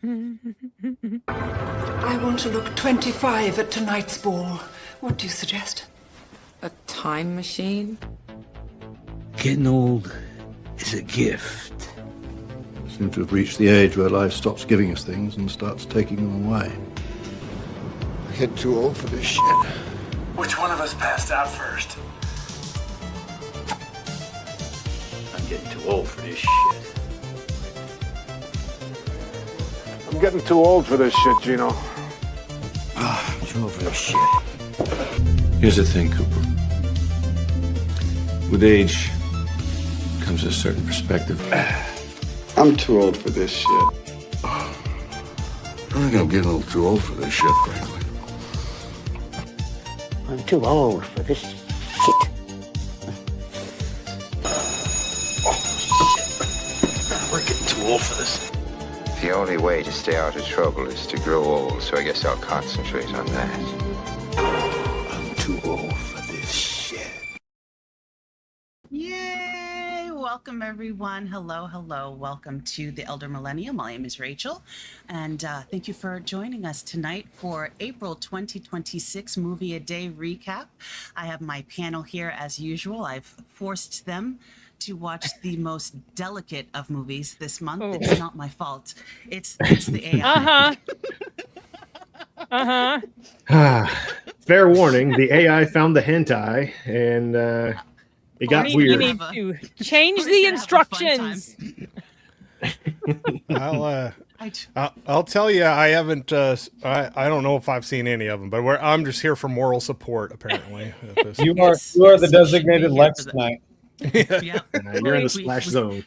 I want to look 25 at tonight's ball. What do you suggest? A time machine? Getting old is a gift. Seem to have reached the age where life stops giving us things and starts taking them away. I'm getting too old for this shit. Which one of us passed out first? I'm getting too old for this shit. I'm getting too old for this shit, Gino. I'm too old for this shit. Here's the thing, Cooper. With age comes a certain perspective. I'm too old for this shit. I think I'm getting a little too old for this shit, frankly. I'm too old for this shit. We're getting too old for this. The only way to stay out of trouble is to grow old, so I guess I'll concentrate on that. I'm too old for this shit. Yay! Welcome, everyone. Hello, hello. Welcome to the Elder Millennium. My name is Rachel, and thank you for joining us tonight for April 2026 Movie A Day recap. I have my panel here as usual. I've forced them to watch the most delicate of movies this month. Oh. It's not my fault. It's the AI. Fair warning, the AI found the hentai and it got weird. You need to change the instructions. I'll tell you, I haven't. I don't know if I've seen any of them, but I'm just here for moral support. Apparently, you are the designated Lex tonight. Yeah. You're in the splash zone.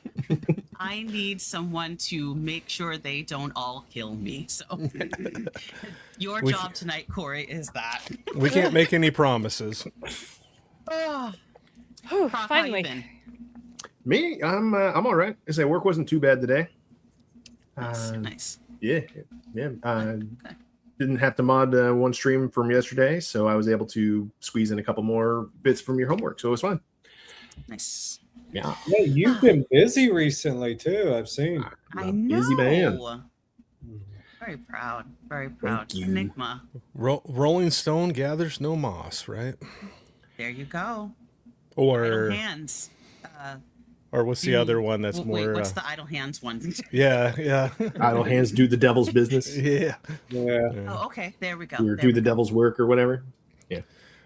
I need someone to make sure they don't all kill me. So your job tonight, Corey, is that. We can't make any promises. Finally. Me, I'm all right. I say work wasn't too bad today. Nice. Yeah. Didn't have to mod one stream from yesterday, so I was able to squeeze in a couple more bits from your homework, so it was fun. Nice. Yeah. Hey, you've been busy recently too. I've seen. I know. Busy man. Very proud. Very proud. Enigma. Rolling Stone gathers no moss, right? There you go. Or Idle Hands. Or what's the other one that's more? Wait, what's the Idle Hands one? Yeah. Idle hands do the devil's business. Yeah. Oh, okay. There we go. Or do the devil's work or whatever. Yeah.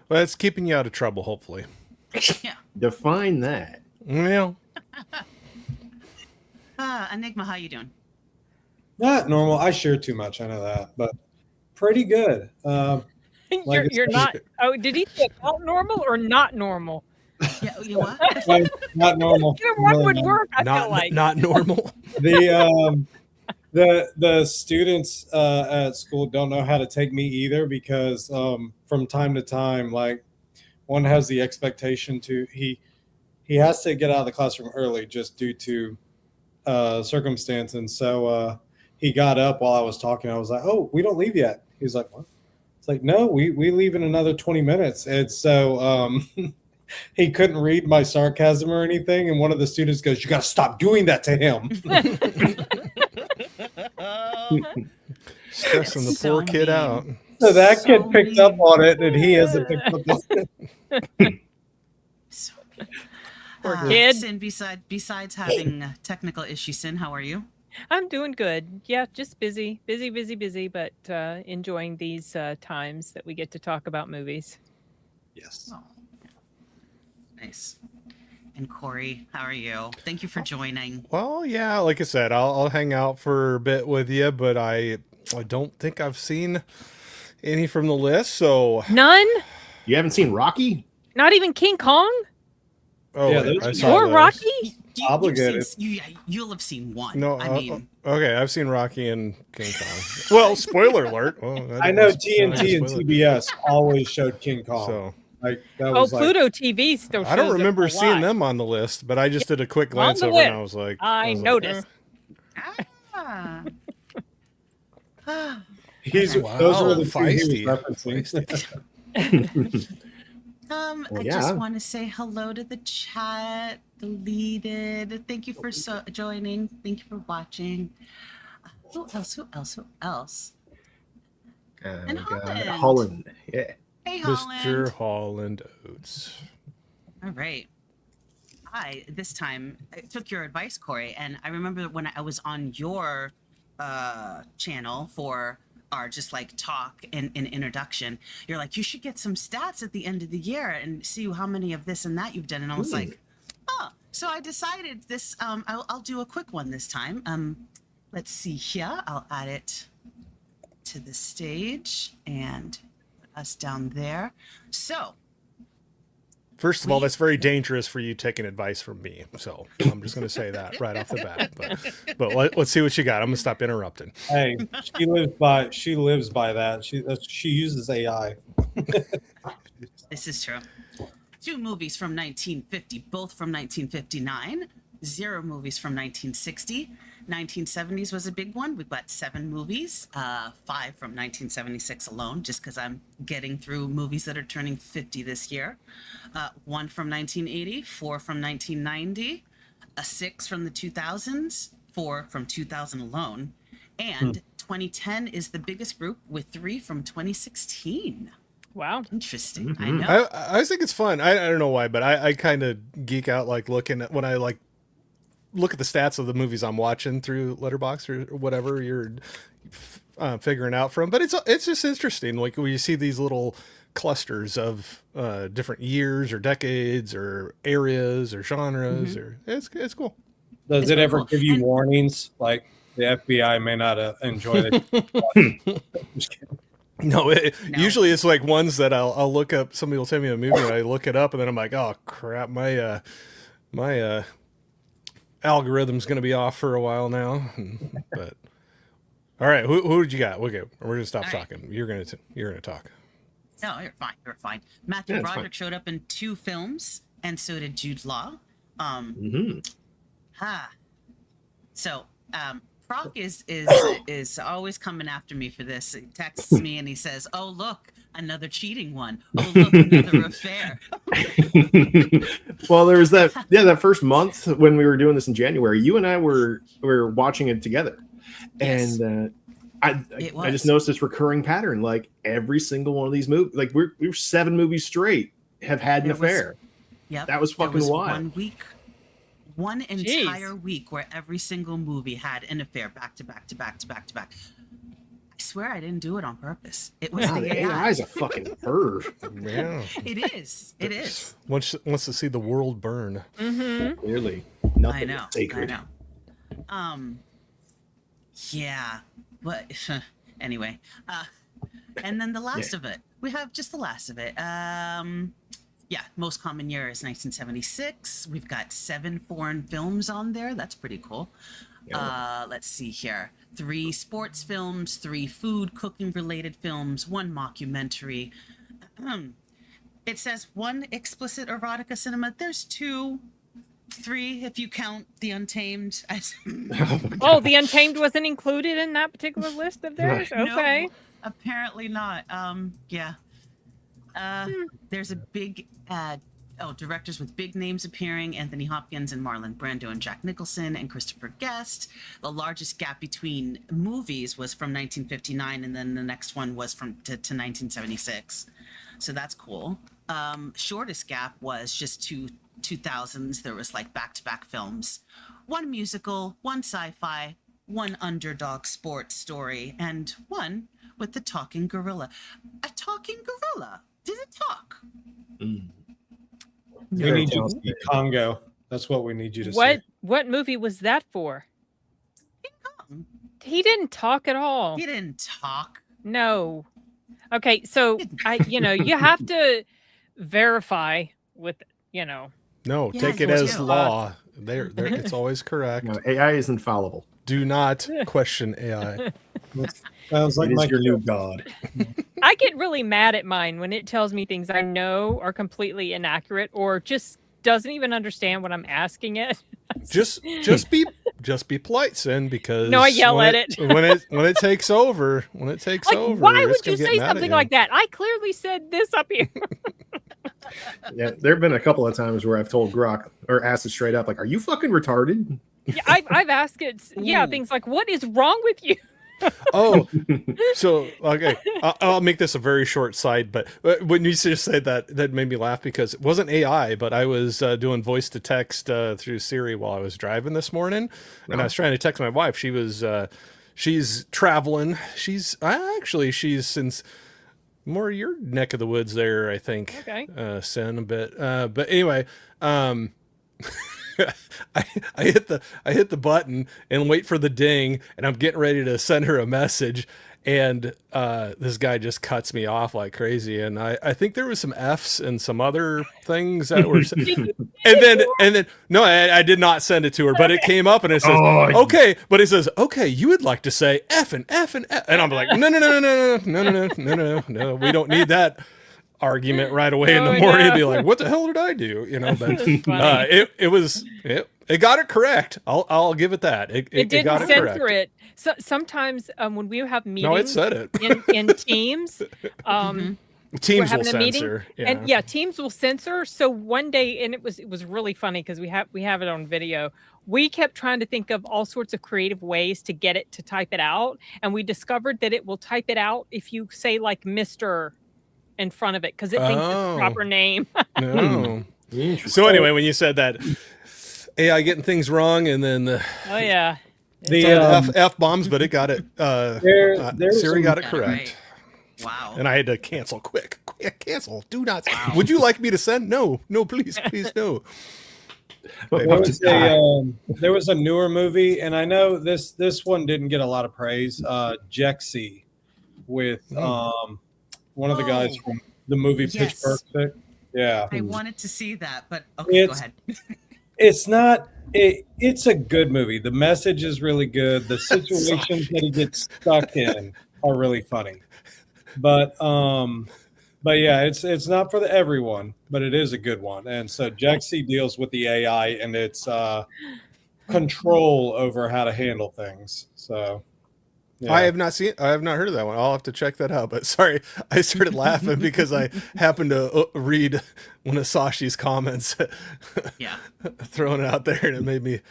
Well, it's keeping you out of trouble, hopefully. Yeah. Define that. Well. Enigma, how you doing? Not normal. I share too much. I know that, but pretty good. You're not. Oh, did he say not normal or not normal? Yeah, you what? Not normal. One would work. I feel like not normal. The students at school don't know how to take me either because from time to time, like one has the expectation to he has to get out of the classroom early just due to circumstance, and so he got up while I was talking. I was like, "Oh, we don't leave yet." He's like, "What?" It's like, "No, we leave in another 20 minutes." And so he couldn't read my sarcasm or anything, and one of the students goes, "You got to stop doing that to him." Stressing the poor kid out. So that kid picked up on it, and he hasn't picked up on it. Poor kid. Sin, besides having technical issues, Sin, how are you? I'm doing good. Yeah, just busy, but enjoying these times that we get to talk about movies. Yes. Oh, nice. And Corey, how are you? Thank you for joining. Well, yeah, like I said, I'll hang out for a bit with you, but I don't think I've seen any from the list, so none. You haven't seen Rocky? Not even King Kong? Oh, yeah, I saw or those. Rocky? Obligated. You'll have seen one. No, I mean, okay, I've seen Rocky and King Kong. Well, spoiler alert. Well, I know TNT and TBS always showed King Kong. So, like that was Pluto TV still shows I don't it remember a seeing lot. them on the list, but I just did a quick On glance the over list. and I was like, I noticed. Ah. Those were the two he feisty. was referencing. I just want to say hello to the chat. Deleted. Thank you for joining. Thank you for watching. Who else? Who else? Who else? We And got Holland. Holland. Yeah. Hey, Holland. Mr. Holland Oates. All right. This time I took your advice, Corey, and I remember when I was on your channel for our just like talk and introduction, you're like, you should get some stats at the end of the year and see how many of this and that you've done. And I was like, oh, so I decided this, I'll do a quick one this time. Let's see here. I'll add it to the stage and put us down there. So, First of all, that's very dangerous for you taking advice from me. So I'm just going to say that right off the bat. But let's see what you got. I'm going to stop interrupting. Hey, she lives by that. She uses AI. this is true. 2 movies from 1950, both from 1959. 0 movies from 1960. 1970s was a big one. We've got 7 movies, 5 from 1976 alone, just because I'm getting through movies that are turning 50 this year. 1 from 1980, 4 from 1990, a 6 from the 2000s, 4 from 2000 alone, and 2010 is the biggest group with 3 from 2016. Wow. Interesting. I know. I think it's fun. I don't know why, but I kind of geek out like looking at when I like look at the stats of the movies I'm watching through Letterboxd or whatever you're figuring out from. But it's just interesting, like when you see these little clusters of different years or decades or areas or genres, or it's cool. Does it ever give you warnings like the FBI may not enjoy it? No, usually it's like ones that I'll look up. Somebody will send me a movie and I look it up and then I'm like, oh crap, my algorithm's going to be off for a while now. But all right, who did you got? Okay, we're going to stop talking. Right. You're going to talk. No, you're fine. You're fine. Matthew Broderick showed up in 2 films, and so did Jude Law. So Proc is always coming after me for this. He texts me and he says, "Oh look, another cheating one. Oh look, another affair." Well, there was that first month when we were doing this in January. You and I were watching it together, yes. And I just noticed this recurring pattern. Like every single one of these movies, like we're 7 movies straight have had an affair. Yep, that was fucking wild. One entire week where every single movie had an affair back to back to back to back to back. I swear I didn't do it on purpose. It was the AI. AI is a fucking perv. Yeah. It is. It is. Wants to see the world burn. Mm-hmm. Clearly, nothing is sacred. I know. Yeah. But anyway. And then the last of it. We have just the last of it. Yeah, most common year is 1976. We've got 7 foreign films on there. That's pretty cool. Yeah. Let's see here. 3 sports films, 3 food cooking related films, 1 mockumentary. It says 1 explicit erotica cinema. There's 2, 3 if you count The Untamed. Oh, The Untamed wasn't included in that particular list of theirs? Okay. No, apparently not. Yeah. There's a big directors with big names appearing: Anthony Hopkins and Marlon Brando and Jack Nicholson and Christopher Guest. The largest gap between movies was from 1959, and then the next one was to 1976. So that's cool. Shortest gap was just 2000s. There was like back-to-back films, 1 musical, 1 sci-fi, 1 underdog sports story, and 1 with the talking gorilla. A talking gorilla. Did it talk? We need you to see Congo. That's what we need you to see. What movie was that for? King Kong. He didn't talk at all. He didn't talk. No. Okay, so you have to verify with, No, take it as law. There, it's always correct. No, AI is infallible. Do not question AI. Sounds like your new god. I get really mad at mine when it tells me things I know are completely inaccurate or just doesn't even understand what I'm asking it. just be polite, Sin, because no, I yell at it when it takes over. When it takes over, why would you say something like that? I clearly said this up here. Yeah, there have been a couple of times where I've told Grok or asked it straight up, like, "Are you fucking retarded?" Yeah, I've asked it. Yeah, things like, "What is wrong with you?" Oh, so okay, I'll make this a very short side. But when you just said that, that made me laugh because it wasn't AI, but I was doing voice to text through Siri while I was driving this morning, and I was trying to text my wife. She was she's traveling. She's since more your neck of the woods there, I think. Okay. Sin a bit, but anyway. I hit the button and wait for the ding, and I'm getting ready to send her a message, and this guy just cuts me off like crazy, and I think there was some F's and some other things that were and then no, I did not send it to her, but it came up and it says okay, but it says okay, you would like to say F and F and F, and I'm like no, we don't need that argument right away in the morning. Be like, what the hell did I do? But it got it correct. I'll give it that. It didn't got it censor correct. it. So sometimes when we have meetings, No, it said it in Teams. Teams we're will having a meeting, censor, and Teams will censor. So one day, and it was really funny because we have it on video. We kept trying to think of all sorts of creative ways to get it to type it out, and we discovered that it will type it out if you say like Mr. in front of it because it thinks it's the proper name. No. So anyway, when you said that AI getting things wrong, and then the F bombs, but it got it. Siri got it correct. Right. Wow. And I had to cancel quick. Cancel. Do not. Wow. Would you like me to send? No, please, no. There was a newer movie, and I know this one didn't get a lot of praise. Jexi with one of the guys from the movie Pitch Perfect. Yeah. I wanted to see that, but okay, go ahead. It's not. It's a good movie. The message is really good. The situations that he gets stuck in are really funny. But yeah, it's not for everyone, but it is a good one. And so Jexi deals with the AI and its control over how to handle things. So. Yeah. I have not heard of that one. I'll have to check that out. But sorry, I started laughing because I happened to read one of Sashi's comments. Throwing it out there, and it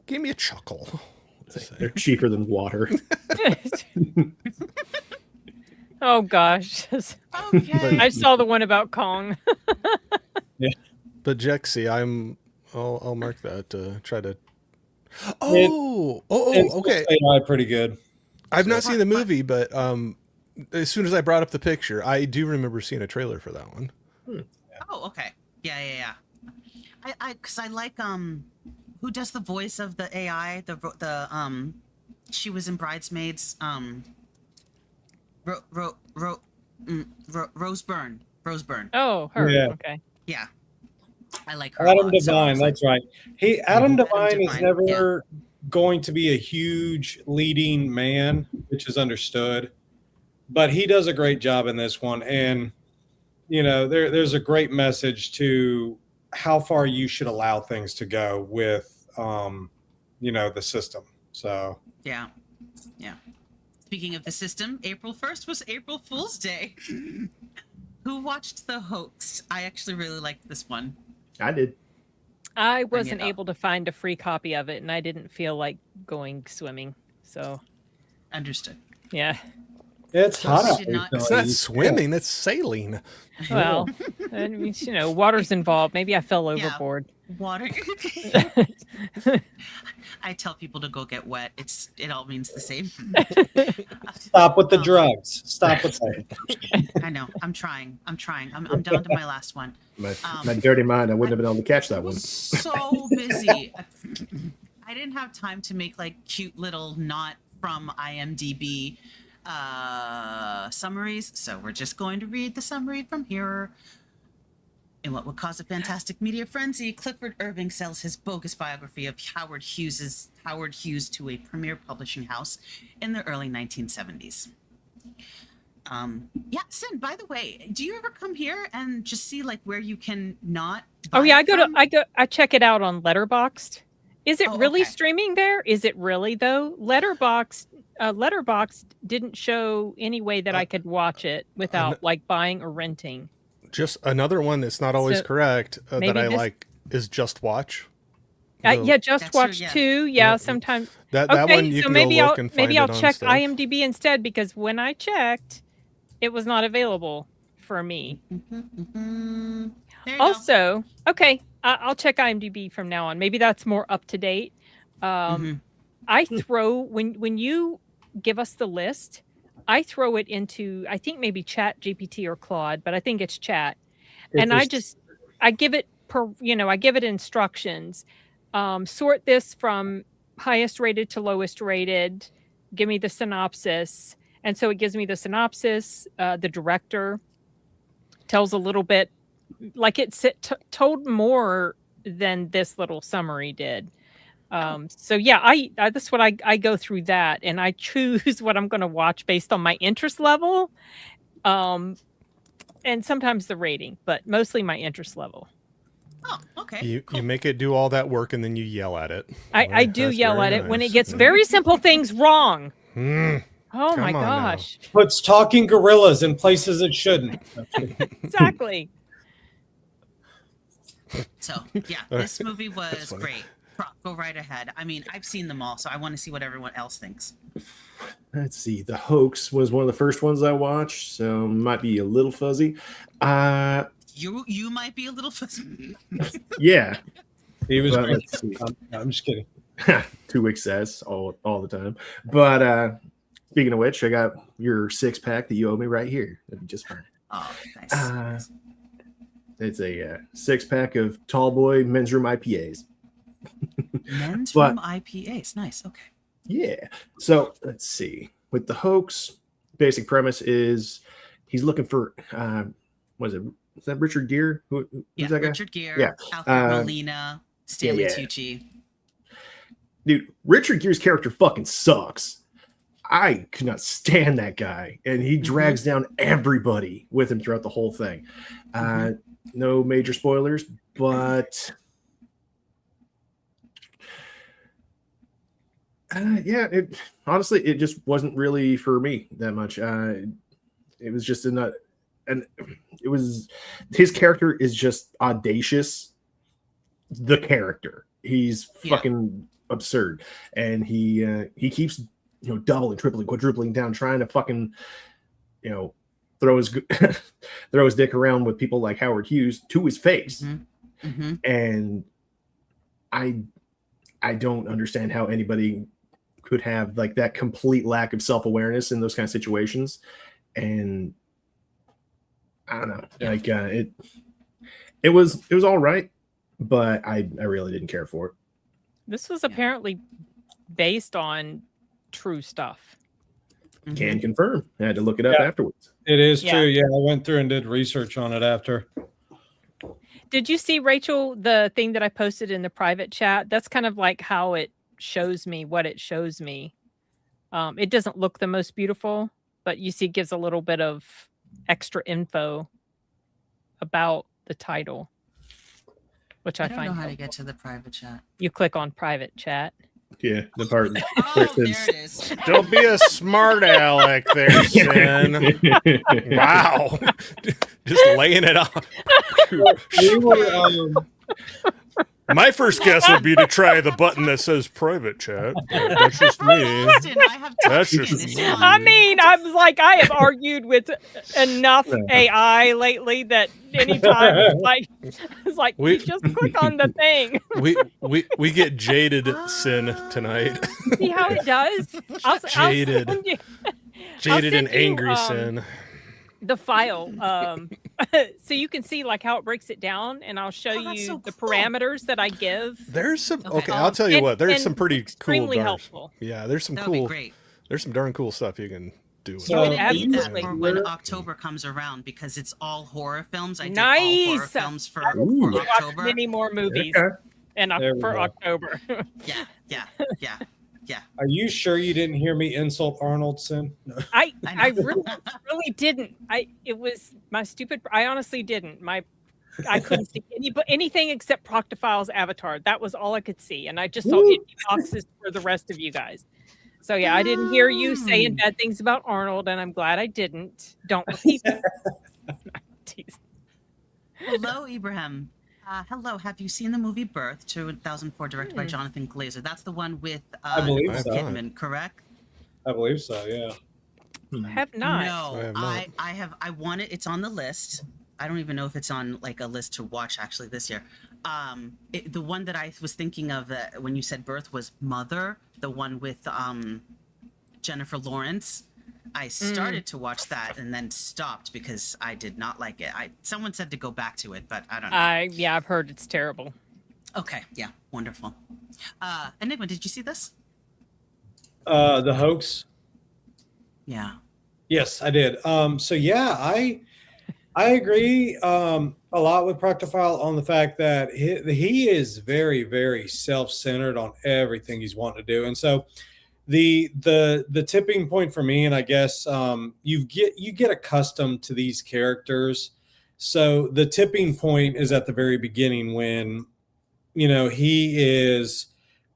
gave me a chuckle. They're cheaper than water. Oh gosh. Okay. I saw the one about Kong. Yeah. But Jexi, I'll mark that. Try to. Okay. AI pretty good. I've not seen the movie, but as soon as I brought up the picture, I do remember seeing a trailer for that one. Oh, okay. Yeah. Because I like who does the voice of the AI? The she was in Bridesmaids. Rose Byrne. Oh, her. Yeah. Okay. Yeah. I like her. Adam Devine. That's right. Adam Devine is never going to be a huge leading man, which is understood, but he does a great job in this one. And there's a great message to how far you should allow things to go with the system. So yeah. Speaking of the system, April 1st was April Fool's Day. Who watched The Hoax? I actually really liked this one. I did. I wasn't able to find a free copy of it, and I didn't feel like going swimming. So, understood. Yeah. It's hot. It's not swimming; it's sailing. Well, I mean, water's involved. Maybe I fell overboard. Water. I tell people to go get wet. It all means the same. Stop with the drugs. Stop with that. I know. I'm trying. I'm down to my last one. My dirty mind, I wouldn't have been able to catch that one. So busy. I didn't have time to make like cute little not from IMDb summaries, so we're just going to read the summary from here. In what would cause a fantastic media frenzy, Clifford Irving sells his bogus biography of Howard Hughes to a premier publishing house in the early 1970s. Sin, by the way, do you ever come here and just see like where you can not buy I check it out on Letterboxd. Is it really streaming there? Is it really though? Letterboxd didn't show any way that I could watch it without like buying or renting. Just another one that's not always correct that I like is Just Watch. Yeah, just Dexter, watch yeah. 2. Yeah, sometimes. That Okay, one you so can maybe go look and find maybe I'll it on check stuff. IMDb instead, because when I checked, it was not available for me. There you Also, okay, I'll check IMDb from now on. Maybe that's more up to date. I throw when you give us the list, I throw it into, I think maybe Chat GPT or Claude, but I think it's Chat, and I give it I give it instructions. Sort this from highest rated to lowest rated. Give me the synopsis, and so it gives me the synopsis. The director tells a little bit, like it told more than this little summary did. So yeah, I that's what I go through that, and I choose what I'm going to watch based on my interest level, and sometimes the rating, but mostly my interest level. Oh, okay. You make it do all that work and then you yell at it. I do yell at it when it gets very simple things wrong. Oh my gosh. Puts talking gorillas in places it shouldn't. Exactly. So yeah, this movie was great. Go right ahead. I mean, I've seen them all, so I want to see what everyone else thinks. Let's see. The Hoax was one of the first ones I watched, so might be a little fuzzy. You might be a little fuzzy. Yeah. He was But great. let's see. I'm just kidding. 2 success all the time. But speaking of which, I got your 6-pack that you owe me right here. That'd be just fine. Oh, nice. It's a 6-pack of Tall Boy Men's Room IPAs. Men's Room IPAs. Nice. Okay. Yeah. So let's see. With the Hoax, basic premise is he's looking for what is it? Is that Richard Gere? Who's that guy? Richard Gere. Yeah. Alfred Molina. Stanley yeah. Tucci. Dude, Richard Gere's character fucking sucks. I could not stand that guy, and he drags down everybody with him throughout the whole thing. No major spoilers, but yeah, honestly, it just wasn't really for me that much. It was just it was his character is just audacious. The character, he's fucking absurd, and he keeps doubling, tripling, quadrupling down, trying to fucking throw his dick around with people like Howard Hughes to his face. And I don't understand how anybody could have like that complete lack of self-awareness in those kind of situations. And I don't know, like it was all right, but I really didn't care for it. This was apparently based on true stuff. Can confirm. I had to look it up afterwards. It is true. Yeah, I went through and did research on it after. Did you see, Rachel, the thing that I posted in the private chat? That's kind of like how it shows me what it shows me. It doesn't look the most beautiful, but you see it gives a little bit of extra info about the title, which I don't find know how helpful. to get to the private chat. You click on private chat. Yeah, the part. Oh, there it is. Don't be a smart aleck there, Sin. Wow. Just laying it on. My first guess would be to try the button that says private chat. That's just me. That's just me. I mean, I was like, I have argued with enough AI lately that anytime it's like you just click on the thing. we get jaded, Sin, tonight. See how it does? Jaded and angry, Sin. The file, so you can see like how it breaks it down, and I'll show you the parameters that I give. There's some I'll tell you what. There's some pretty extremely cool. helpful. Yeah, there's some That'll cool. be great. There's some darn cool stuff you can do. So absolutely. When October comes around, because it's all horror films. I did all horror films for October. Many more movies, and for October. Yeah. Are you sure you didn't hear me insult Arnold, Sin? No. I really didn't. It was my stupid. I honestly didn't. I couldn't see anything except Proctophile's avatar. That was all I could see, and I just saw empty boxes for the rest of you guys. So yeah, I didn't hear you saying bad things about Arnold, and I'm glad I didn't. Don't repeat that. Hello, Ibrahim. Hello, have you seen the movie Birth, 2004, directed by Jonathan Glazer? That's the one with I believe Nicole so. Kidman, correct? I believe so. Yeah. I have not. No, I have. I want it. It's on the list. I don't even know if it's on like a list to watch actually this year. The one that I was thinking of when you said Birth was Mother, the one with Jennifer Lawrence. I started to watch that and then stopped because I did not like it. Someone said to go back to it, but I don't know. Yeah, I've heard it's terrible. Okay, yeah, wonderful. Enigma, did you see this? The Hoax. Yeah. Yes, I did. So yeah, I agree a lot with Proctophile on the fact that he is very, very self-centered on everything he's wanting to do, and so the tipping point for me, and I guess you get accustomed to these characters. So the tipping point is at the very beginning when he is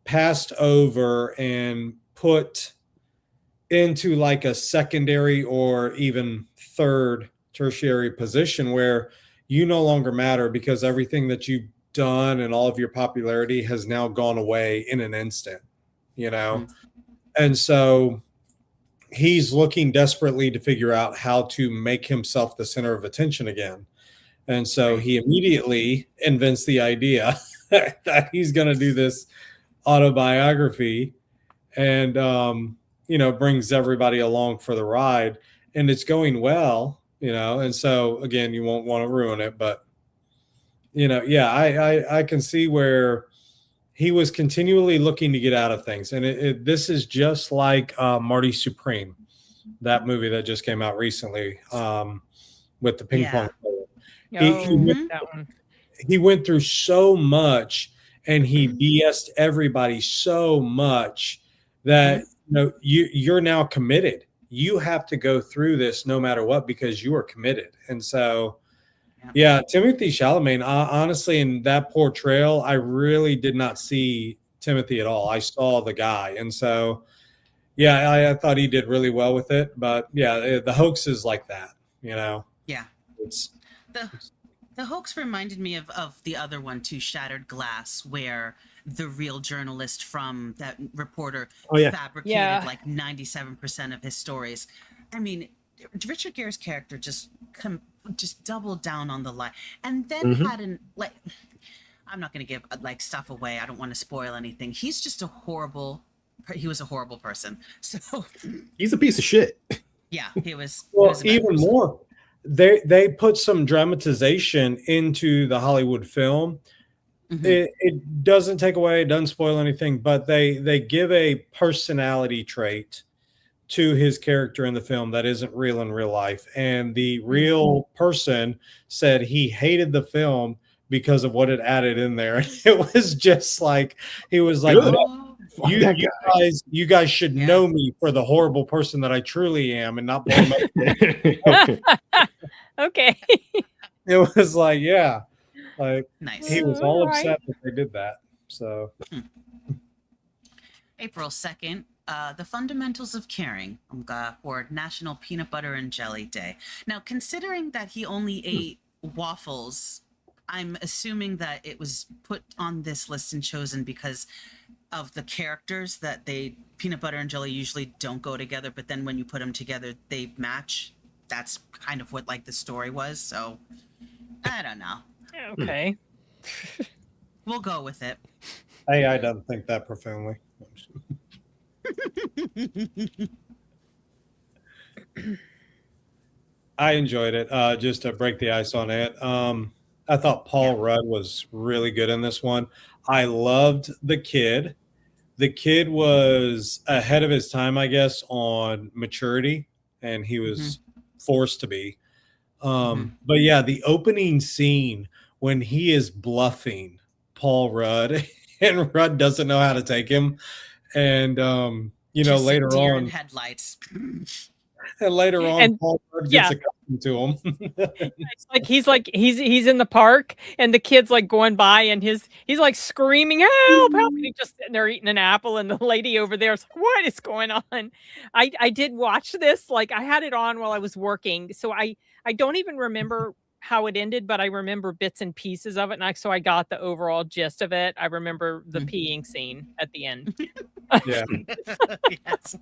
passed over and put into like a secondary or even third tertiary position where you no longer matter because everything that you've done and all of your popularity has now gone away in an instant, And so he's looking desperately to figure out how to make himself the center of attention again. And so he immediately invents the idea that he's going to do this autobiography and, brings everybody along for the ride. And it's going well, and so, again, you won't want to ruin it. But, I can see where he was continually looking to get out of things. And this is just like Marty Supreme, that movie that just came out recently with the ping pong player. He went through so much and he BS'd everybody so much that you're now committed. You have to go through this no matter what because you are committed. And so Timothy Chalamet, honestly, in that portrayal, I really did not see Timothy at all. I saw the guy. And so, I thought he did really well with it. But, the Hoax is like that, Yeah. The Hoax reminded me of the other one, too, Shattered Glass, where the real journalist from that reporter fabricated like 97% of his stories. I mean, Richard Gere's character just doubled down on the lie, and then I'm not going to give stuff away. I don't want to spoil anything. He was a horrible person. So he's a piece of shit. Yeah, he was. Well, even more, they put some dramatization into the Hollywood film. It doesn't take away, it doesn't spoil anything, but they give a personality trait to his character in the film that isn't real in real life. And the real person said he hated the film because of what it added in there. It was just like, he was like, you guys should know me for the horrible person that I truly am and not blame Okay. It was like, nice. He was all upset that they did that. So April 2nd, the Fundamentals of Caring for National Peanut Butter and Jelly Day. Now, considering that he only ate waffles, I'm assuming that it was put on this list and chosen because of the characters that peanut butter and jelly usually don't go together, but then when you put them together, they match. That's kind of what the story was. So I don't know. Okay. We'll go with it. AI doesn't think that profoundly. I enjoyed it. Just to break the ice on it. I thought Paul Rudd was really good in this one. I loved the kid. The kid was ahead of his time, I guess, on maturity, and he was forced to be. But the opening scene when he is bluffing Paul Rudd and Rudd doesn't know how to take him. And, just later on, headlights. And later on, Paul Rudd gets accustomed to him. It's he's in the park and the kid's going by and he's screaming, help, help. And he's just sitting there eating an apple. And the lady over there is like, what is going on? I did watch this. I had it on while I was working. So I don't even remember how it ended, but I remember bits and pieces of it, and so I got the overall gist of it. I remember the peeing scene at the end. Yeah. Yes.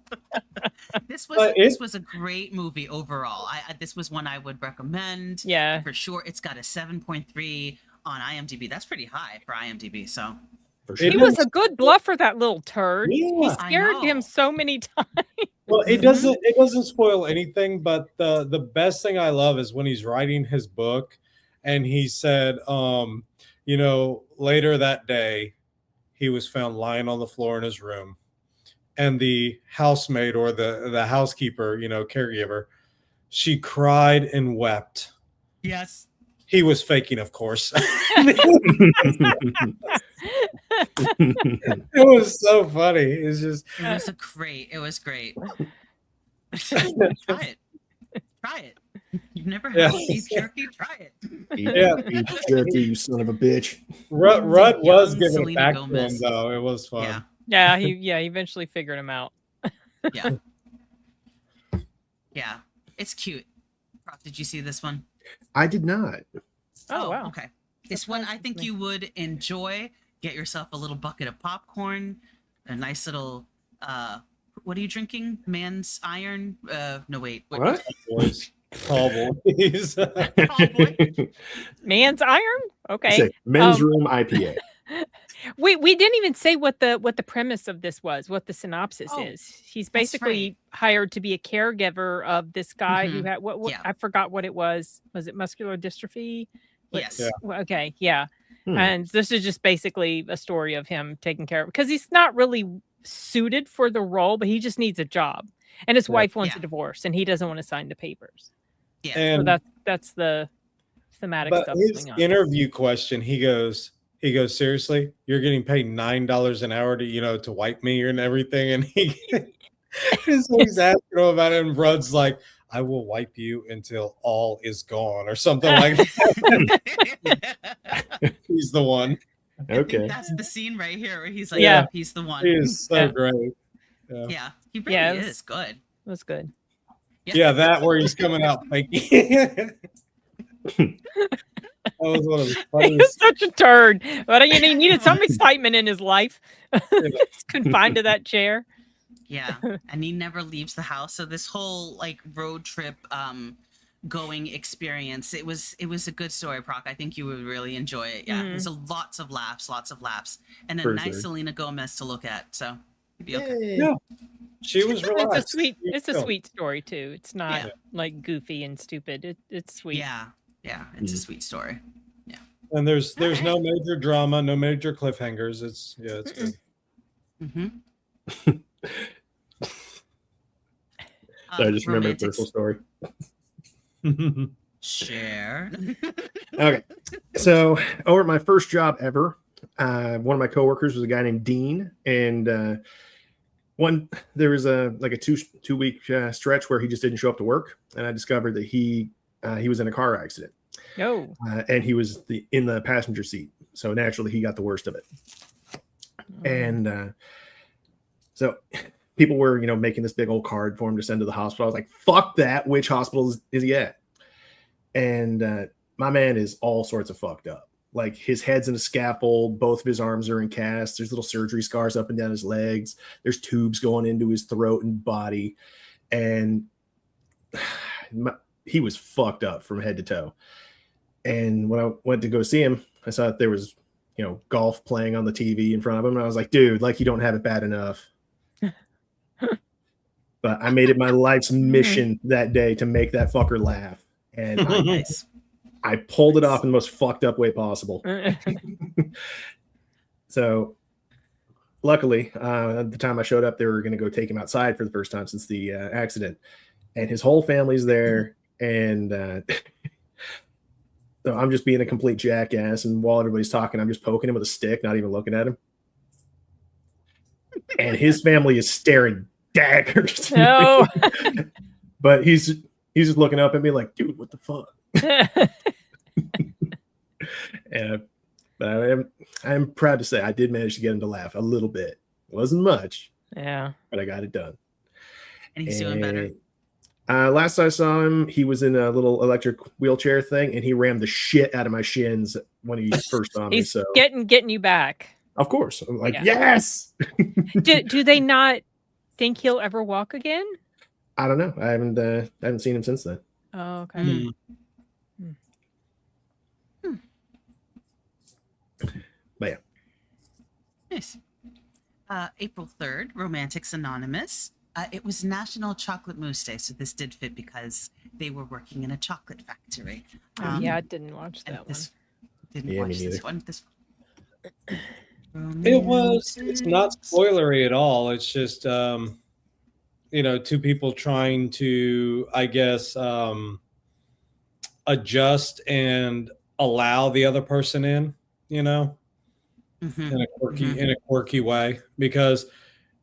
This was a great movie overall. This was one I would recommend. Yeah, for sure. It's got a 7.3 on IMDb. That's pretty high for IMDb. So he was a good bluffer, that little turd. Yeah. He scared him so many times. Well, it doesn't spoil anything, but the best thing I love is when he's writing his book, and he said, later that day, he was found lying on the floor in his room, and the housemaid or the housekeeper, caregiver, she cried and wept. Yes. He was faking, of course. It was so funny. It was great. Try it. You've never had beef jerky? Try it. Yeah, beef jerky, you son of a bitch. Rudd was giving it back to him, though. It was fun. Yeah, he eventually figured him out. Yeah. Yeah. It's cute. Prof, did you see this one? I did not. Oh, wow. Okay. This one I think you would enjoy. Get yourself a little bucket of popcorn, a nice little what are you drinking? Man's Iron? No, wait. What? Tall boys. Man's Iron? Okay. Men's Room IPA. We didn't even say what the premise of this was, what the synopsis is. He's basically hired to be a caregiver of this guy who had I forgot what it was. Was it muscular dystrophy? Yes. Yeah. Okay. Yeah. And this is just basically a story of him taking care of, because he's not really suited for the role, but he just needs a job, and his wife wants a divorce, and he doesn't want to sign the papers. Yeah. And so that's the thematic stuff. His interview question, he goes, seriously, you're getting paid $9 an hour to wipe me and everything, and he's asking him about it, and Rudd's like, I will wipe you until all is gone, or something like that. He's the one. Okay. That's the scene right here where he's like, he's the one. He is so great. Yeah, he really is good. It was good. Yeah, that where he's coming out faking. That was one of the funniest. He was such a turd, but he needed some excitement in his life. He's confined to that chair. Yeah, and he never leaves the house. So this whole road trip going experience, it was a good story, Proc. I think you would really enjoy it. Yeah, there's lots of laughs, and a nice Selena Gomez to look at. So you'd be okay. Yeah, she was relaxed. It's a sweet story too. It's not goofy and stupid. It's sweet. Yeah, it's a sweet story. Yeah, and there's no major drama, no major cliffhangers. It's good. Mm-hmm. I just remembered a personal story. Share. Okay, so over at my first job ever, one of my coworkers was a guy named Dean, and there was a two week stretch where he just didn't show up to work, and I discovered that he was in a car accident. No. And he was in the passenger seat, so naturally he got the worst of it. And so people were, making this big old card for him to send to the hospital. I was like, fuck that. Which hospital is he at? And my man is all sorts of fucked up. Like, his head's in a scaffold. Both of his arms are in casts. There's little surgery scars up and down his legs. There's tubes going into his throat and body. And he was fucked up from head to toe. And when I went to go see him, I saw that there was, golf playing on the TV in front of him. And I was like, dude, you don't have it bad enough. But I made it my life's mission that day to make that fucker laugh. And I pulled it off in the most fucked up way possible. So luckily, at the time I showed up, they were going to go take him outside for the first time since the accident. And his whole family's there. And so I'm just being a complete jackass. And while everybody's talking, I'm just poking him with a stick, not even looking at him. And his family is staring daggers. No. But he's just looking up at me like, dude, what the fuck? But I'm proud to say I did manage to get him to laugh a little bit. It wasn't much. Yeah. But I got it done. And he's doing better. Last I saw him, he was in a little electric wheelchair thing, and he rammed the shit out of my shins when he first saw me. He's So getting you back. of course, I'm like, Yeah. yes. Do they not think he'll ever walk again? I don't know. I haven't seen him since then. Oh, okay. But yeah. Nice. April 3rd, Romantics Anonymous. It was National Chocolate Mousse Day, so this did fit because they were working in a chocolate factory. Yeah, I didn't watch that one. Didn't Yeah, me watch this neither. one. It's not spoilery at all. It's just two people trying to, I guess, adjust and allow the other person in, in a quirky way, because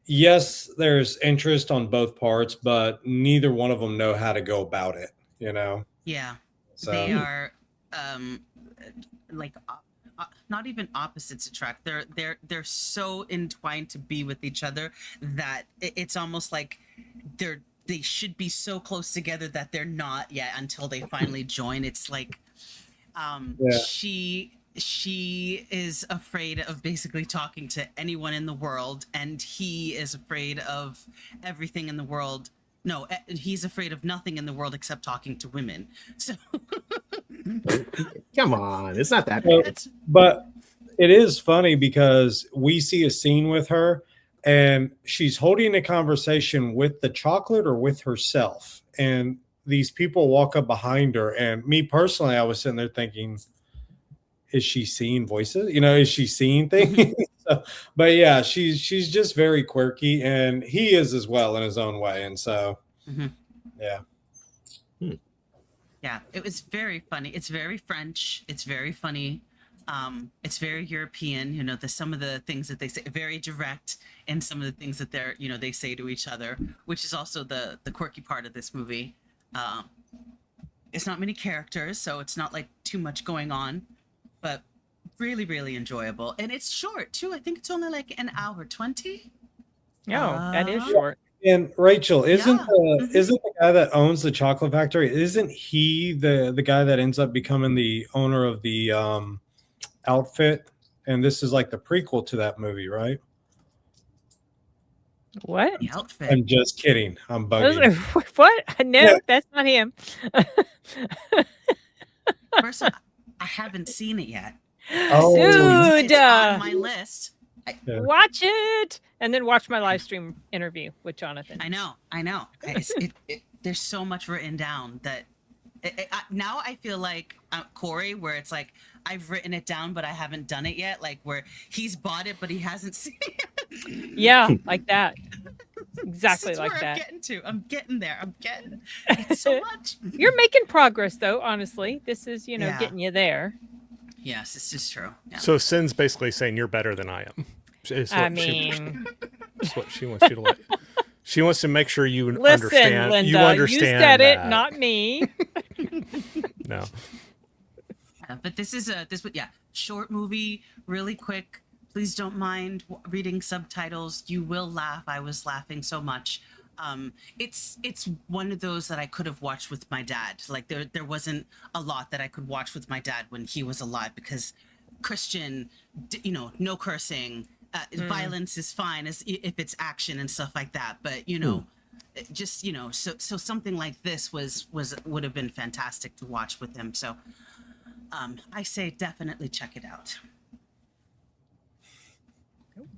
yes, there's interest on both parts, but neither one of them know how to go about it, Yeah. So They are not even opposites attract. They're so entwined to be with each other that it's almost like they should be so close together that they're not yet until they finally join. It's like she is afraid of basically talking to anyone in the world, and he is afraid of everything in the world. No, he's afraid of nothing in the world except talking to women. So Come on, it's not that So- bad. but it is funny because we see a scene with her and she's holding a conversation with the chocolate or with herself. And these people walk up behind her. And me personally, I was sitting there thinking, is she seeing voices? Is she seeing things? But yeah, she's just very quirky, and he is as well in his own way. And so, yeah. yeah, it was very funny. It's very French. It's very funny. It's very European. Some of the things that they say, very direct, and some of the things that they say to each other, which is also the quirky part of this movie. It's not many characters, so it's not like too much going on, but really, really enjoyable. And it's short too. I think it's only like an hour 20. Oh, that is short. And Rachel, isn't the guy that owns the chocolate factory, isn't he the guy that ends up becoming the owner of the outfit? And this is like the prequel to that movie, right? What? The outfit. I'm just kidding. I'm bugging. What? No, that's not him. First of all, I haven't seen it yet. Oh. Dude, It's on my list. Watch it and then watch my live stream interview with Jonathan. I know. There's so much written down that now I feel like Corey, where it's like I've written it down but I haven't done it yet, like where he's bought it but he hasn't seen it. Yeah, like that. Exactly That's like where that. I'm getting to. I'm getting there. It's so much. You're making progress though, honestly. This is, Yeah. getting you there. Yes, this is true. Yeah. So Sin's basically saying you're better than I am. Is I what mean, that's what she wants you to like. She wants to make sure you listen, understand. Linda, you understand said it, that. not me. No. But this is short movie, really quick. Please don't mind reading subtitles. You will laugh. I was laughing so much. It's one of those that I could have watched with my dad. Like there wasn't a lot that I could watch with my dad when he was alive, because Christian, no cursing, violence is fine as if it's action and stuff like that. But just so something like this would have been fantastic to watch with him. So I say definitely check it out.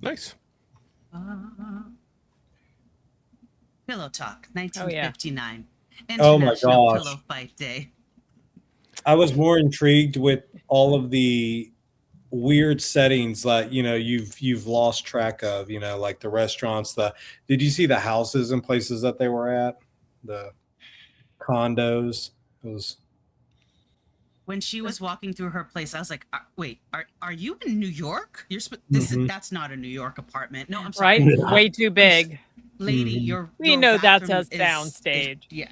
Nice. Pillow Talk, 1959. Oh my International gosh. Pillow Fight Day. I was more intrigued with all of the weird settings that you've lost track of, like the restaurants. Did you see the houses and places that they were at? The condos. It was When she was walking through her place, I was like, "Wait, are you in New York? That's not a New York apartment. No, I'm sorry. Right? Way too big. Lady, We know that's a bathroom soundstage. Yeah.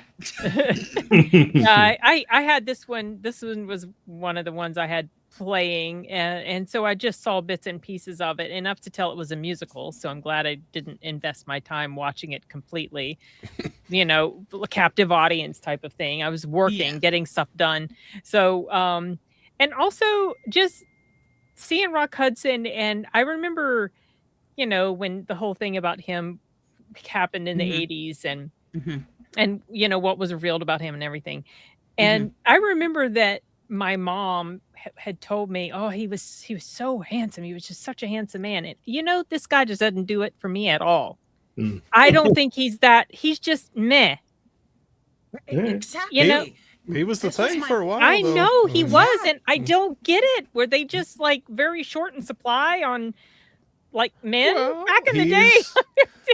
I had this one. This one was one of the ones I had playing, and so I just saw bits and pieces of it, enough to tell it was a musical. So I'm glad I didn't invest my time watching it completely. Captive audience type of thing. I was working, getting stuff done. So, and also just seeing Rock Hudson, and I remember, when the whole thing about him happened in the 80s, and what was revealed about him and everything. And I remember that my mom had told me, oh, he was so handsome. He was just such a handsome man. And this guy just doesn't do it for me at all. I don't think he's just meh. Exactly. He was the thing for a while. I though. know he was, and I don't get it. Were they just very short in supply on men back in the day?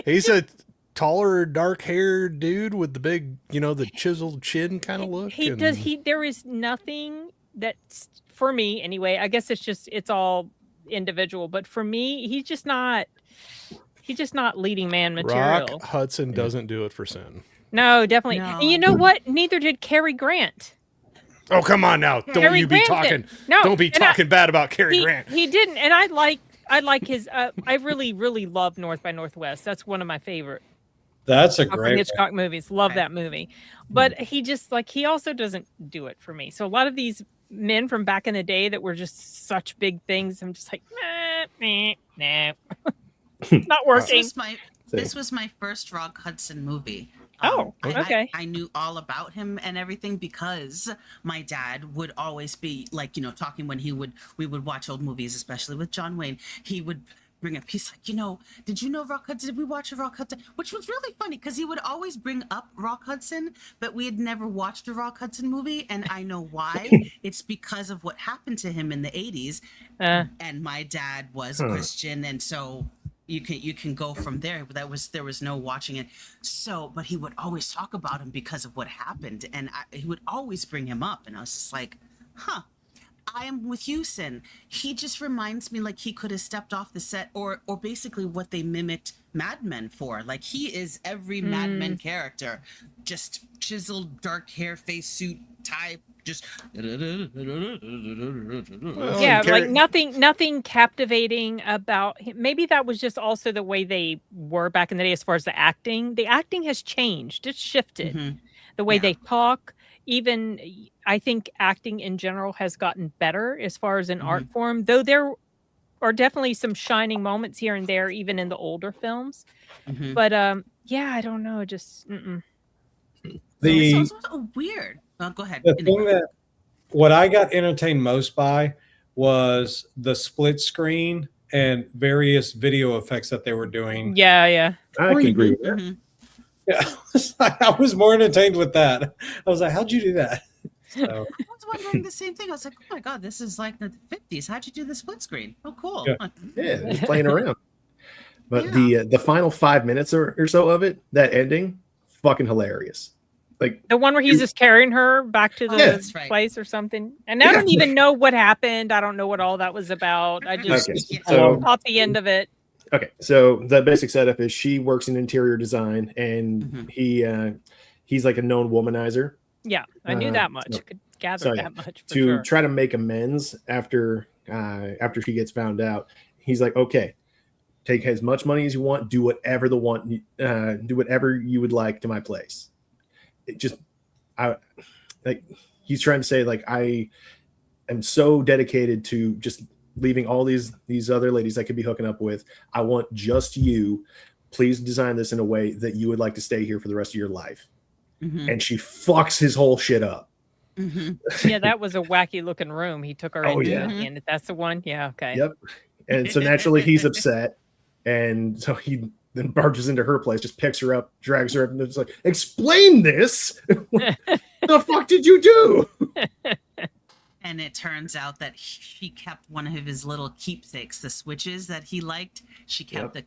He's a taller, dark-haired dude with the big, the chiseled chin kind of look. There is nothing that's, for me anyway, I guess it's all individual, but for me, he's just not leading man material. Rock Hudson doesn't do it for sin. No, definitely. No. And you know what? Neither did Cary Grant. Oh, come on now. Don't you be talking. Don't be talking bad about Cary Grant. He didn't. And I like his, I really, really love North by Northwest. That's one of my favorite. That's a great Hitchcock movies. Love that movie. But he just he also doesn't do it for me. So a lot of these men from back in the day that were just such big things, I'm just nah. Not working. This was my first Rock Hudson movie. Okay. I knew all about him and everything because my dad would always be talking when we would watch old movies, especially with John Wayne. He would bring up, he's like, did you know Rock Hudson? Did we watch a Rock Hudson? Which was really funny because he would always bring up Rock Hudson, but we had never watched a Rock Hudson movie. And I know why. It's because of what happened to him in the 80s. And my dad was Christian. And so you can go from there. There was no watching it. So, but he would always talk about him because of what happened. And he would always bring him up. And I was just like, I am with you, Sin. He just reminds me like he could have stepped off the set or basically what they mimicked Mad Men for. Like he is every Mad Men character. Just chiseled, dark hair, face suit, tie, just nothing captivating about him. Maybe that was just also the way they were back in the day as far as the acting. The acting has changed. It's shifted. The way they talk. Even I think acting in general has gotten better as far as an art form, though there are definitely some shining moments here and there, even in the older films. But I don't know. Just it's so weird. Go ahead. The thing what I got entertained most by was the split screen and various video effects that they were doing. Yeah. I can agree with that. Yeah, I was more entertained with that. I was like, how'd you do that? So. I was wondering the same thing. I was like, oh my God, this is like the 50s. How'd you do the split screen? Oh, cool. Yeah, just playing around. But the final 5 minutes or so of it, that ending, fucking hilarious. Like the one where he's just carrying her back to the place or something. And I don't even know what happened. I don't know what all that was about. I just caught the end of it. Okay, so the basic setup is she works in interior design, and he's like a known womanizer. Yeah, I knew that much. Could gather that much to try to make amends after she gets found out. He's like, okay, take as much money as you want, do whatever do whatever you would like to my place. He's trying to say like I am so dedicated to just leaving all these other ladies I could be hooking up with. I want just you. Please design this in a way that you would like to stay here for the rest of your life. And she fucks his whole shit up. Yeah, that was a wacky looking room he took her into at the end. That's the one? Yeah, okay. Yep. And so naturally he's upset. And so he then barges into her place, just picks her up, drags her up, and it's like, explain this. What the fuck did you do? And it turns out that she kept one of his little keepsakes, the switches that he liked. She kept the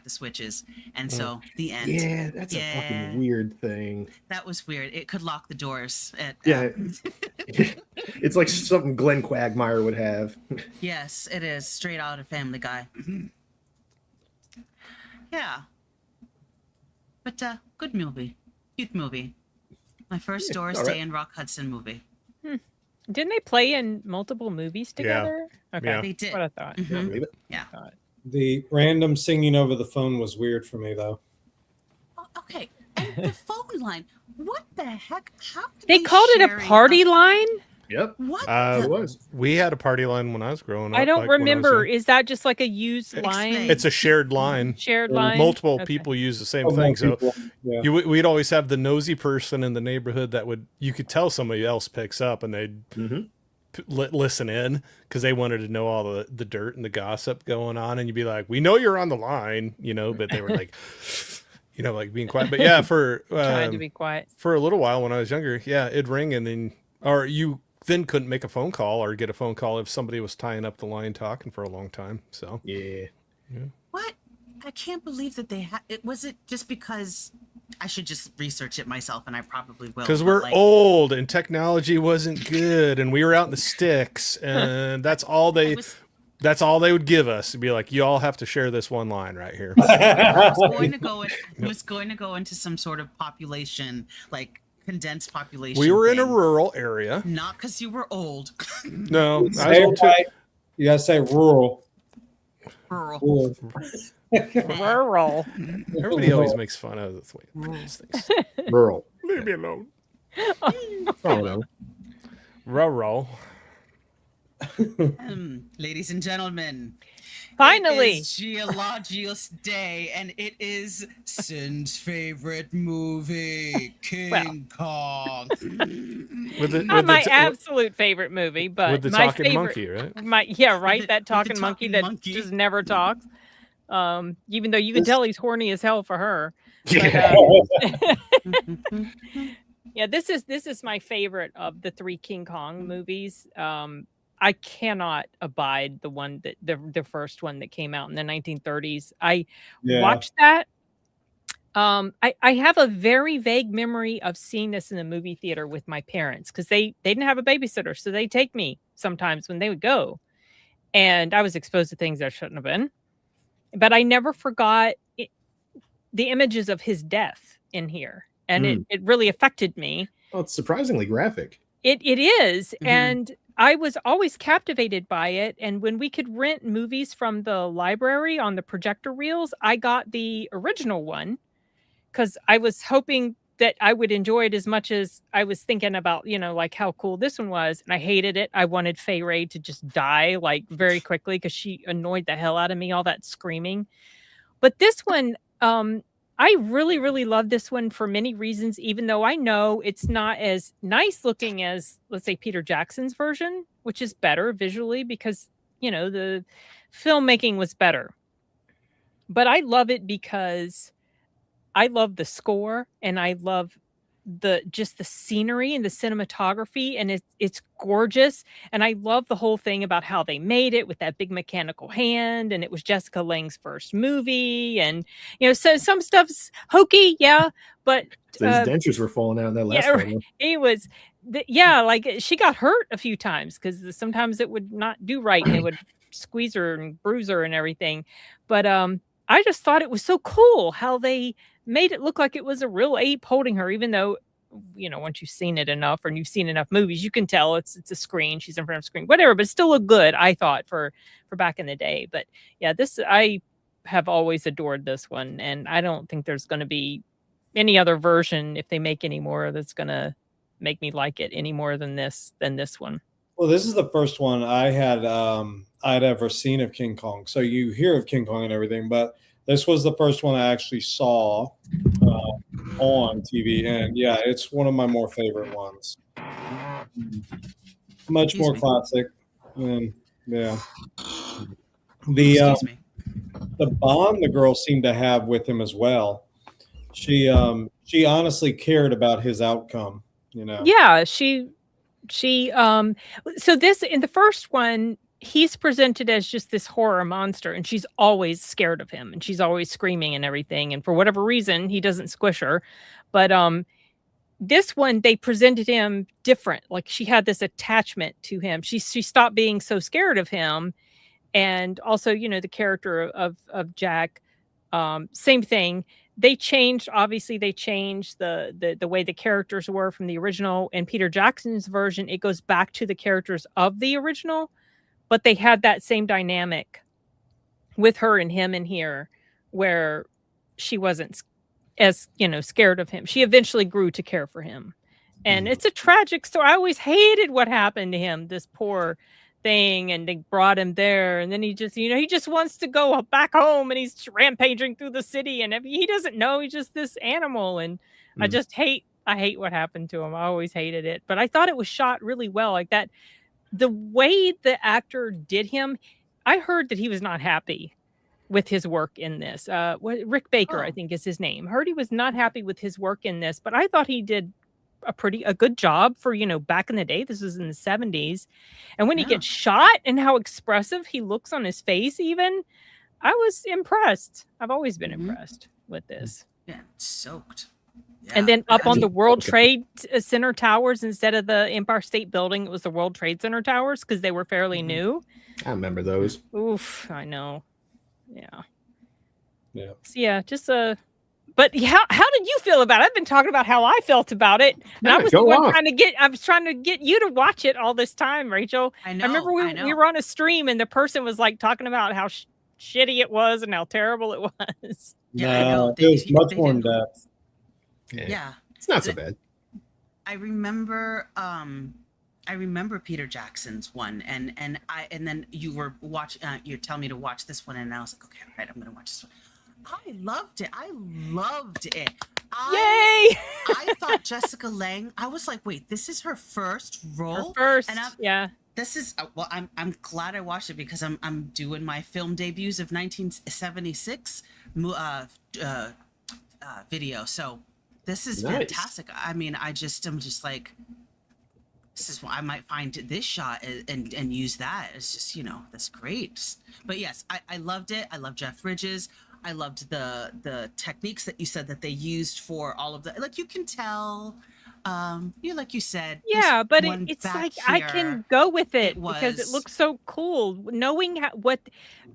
switches, and so the end. Yeah, that's a fucking weird thing. That was weird. It could lock the doors. It's like something Glenn Quagmire would have. Yes, it is straight out of Family Guy. Yeah, but good movie, cute movie. My first Doris Day and Rock Hudson movie. Didn't they play in multiple movies together? Okay, Yeah. They did. What I thought. Mhm. Yeah. Yeah. The random singing over the phone was weird for me, though. Oh, okay. And the phone line. What the heck? How are They called it a sharing party line. Yep. What? It was. We had a party line when I was growing up. I don't like when I was remember. young. Is that just like a used line? It's a shared line. Shared line. Multiple Okay. people use the same Oh, thing. So people, yeah. we'd always have the nosy person in the neighborhood that you could tell somebody else picks up and they'd listen in because they wanted to know all the dirt and the gossip going on. And you'd be like, we know you're on the line, but they were like, like being quiet. But yeah, for Trying to be quiet. for a little while when I was younger, yeah, it'd ring and then, or you then couldn't make a phone call or get a phone call if somebody was tying up the line talking for a long time. So Yeah. What? I can't believe that they had it. Was it just because I should just research it myself, and I probably will. because but, we're like, old and technology wasn't good and we were out in the sticks and that's all they would give us to be like, you all have to share this one line right here. I was going to go into some sort of population, like condensed population. We were in a thing. rural area. Not because you were old. No, I was Say it old too. right. You gotta say rural. Rural. Rural. Everybody always makes fun of the way these things. Rural. Leave me alone. Oh no. Rural. Ladies and gentlemen, Finally. it is Geologios Day, and it is Sin's favorite movie, King Kong. Not my absolute favorite movie, but with the my talking favorite, monkey, right? Right, that talking monkey that just never talks. Even though you can tell he's horny as hell for her. But, yeah, this is my favorite of the 3 King Kong movies. I cannot abide the one that the first one that came out in the 1930s. I watched that. I have a very vague memory of seeing this in the movie theater with my parents because they didn't have a babysitter, so they take me sometimes when they would go, and I was exposed to things I shouldn't have been. But I never forgot the images of his death in here, and it really affected me. Well, it's surprisingly graphic. It is, and I was always captivated by it. And when we could rent movies from the library on the projector reels, I got the original one because I was hoping that I would enjoy it as much as I was thinking about, like how cool this one was. And I hated it. I wanted Fay Ray to just die like very quickly because she annoyed the hell out of me, all that screaming. But this one, I really, really love this one for many reasons, even though I know it's not as nice looking as, let's say, Peter Jackson's version, which is better visually because, the filmmaking was better. But I love it because I love the score and I love the scenery and the cinematography, and it's gorgeous. And I love the whole thing about how they made it with that big mechanical hand, and it was Jessica Lange's first movie, and so some stuff's hokey, but His dentures were falling out in that last one. it was like she got hurt a few times because sometimes it would not do right and it would squeeze her and bruise her and everything. But I just thought it was so cool how they made it look like it was a real ape holding her, even though, once you've seen it enough and you've seen enough movies, you can tell it's a screen. She's in front of a screen, whatever, but it still looked good, I thought, for back in the day. But yeah, I have always adored this one. And I don't think there's going to be any other version, if they make any more, that's going to make me like it any more than this one. Well, this is the first one I'd ever seen of King Kong. So you hear of King Kong and everything, but this was the first one I actually saw on TV, and yeah, it's one of my more favorite ones. Much more classic, and yeah, the bond the girl seemed to have with him as well. She honestly cared about his outcome, Yeah, she so this in the first one, he's presented as just this horror monster, and she's always scared of him, and she's always screaming and everything. And for whatever reason, he doesn't squish her. But this one, they presented him different. Like she had this attachment to him. She stopped being so scared of him. And also, the character of Jack, same thing. they changed, obviously they changed the way the characters were from the original. In Peter Jackson's version, it goes back to the characters of the original, but they had that same dynamic with her and him in here, where she wasn't as, scared of him. She eventually grew to care for him. And it's a tragic story. I always hated what happened to him, this poor thing, and they brought him there, and then he just, he just wants to go back home, and he's rampaging through the city, and he doesn't know he's just this animal. And I hate what happened to him. I always hated it, but I thought it was shot really well, like that. The way the actor did him, I heard that he was not happy with his work in this. Rick Baker, I think is his name. Heard he was not happy with his work in this, but I thought he did a good job for, back in the day. This was in the 70s. And when he gets shot and how expressive he looks on his face, even, I was impressed. I've always been impressed with this. Yeah, soaked. Yeah. And then up on the World Trade Center towers, instead of the Empire State Building, it was the World Trade Center towers, because they were fairly new. I remember those. Oof, I know. Yeah. Yeah. So yeah, just but how did you feel about it? I've been talking about how I felt about it. And I was the one trying to get you to watch it all this time, Rachel. I know. I remember we were on a stream, and the person was like talking about how shitty it was and how terrible it was. Yeah, no, it was much more in depth. Yeah. It's not so bad. I remember Peter Jackson's one, and then you were you tell me to watch this one, and I was like, okay, all right, I'm gonna watch this one. I loved it. Yay! I thought Jessica Lange, I was like, wait, this is her first role? Yeah. This is I'm glad I watched it, because I'm doing my film debuts of 1976 video. So this is fantastic. I mean, I'm just like, this is what I might find this shot and use that. It's just, that's great. But yes, I loved it. I love Jeff Bridges. I loved the techniques that you said that they used for all of the, like, you can tell, like you said. Yeah, but it's like, I can go with it because it looks so cool. Knowing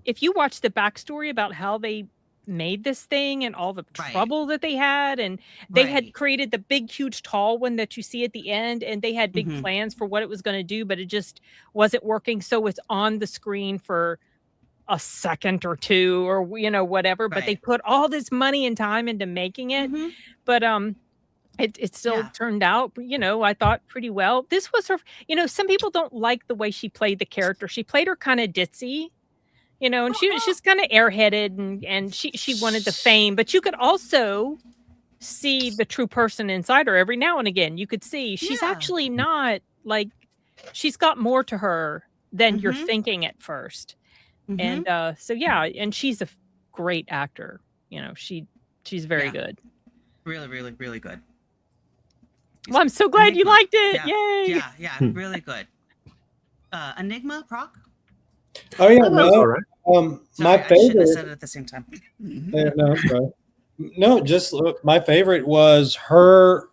if you watch the backstory about how they made this thing and all the trouble that they had, and they had created the big, huge, tall one that you see at the end, and they had big plans for what it was going to do, but it just wasn't working. So it's on the screen for a second or two, or whatever, but they put all this money and time into making it. But it still turned out, I thought pretty well. This was her, some people don't like the way she played the character. She played her kind of ditzy, and she's kind of airheaded, and she wanted the fame, but you could also see the true person inside her. Every now and again you could see she's actually not, like, she's got more to her than you're thinking at first. And so and she's a great actor. She's very good. Really, really, really good. Well, I'm so glad you liked it. Yay! Yeah, really good. Enigma, Proc? Oh yeah, no. My favorite. I said it at the same time. No, just my favorite was her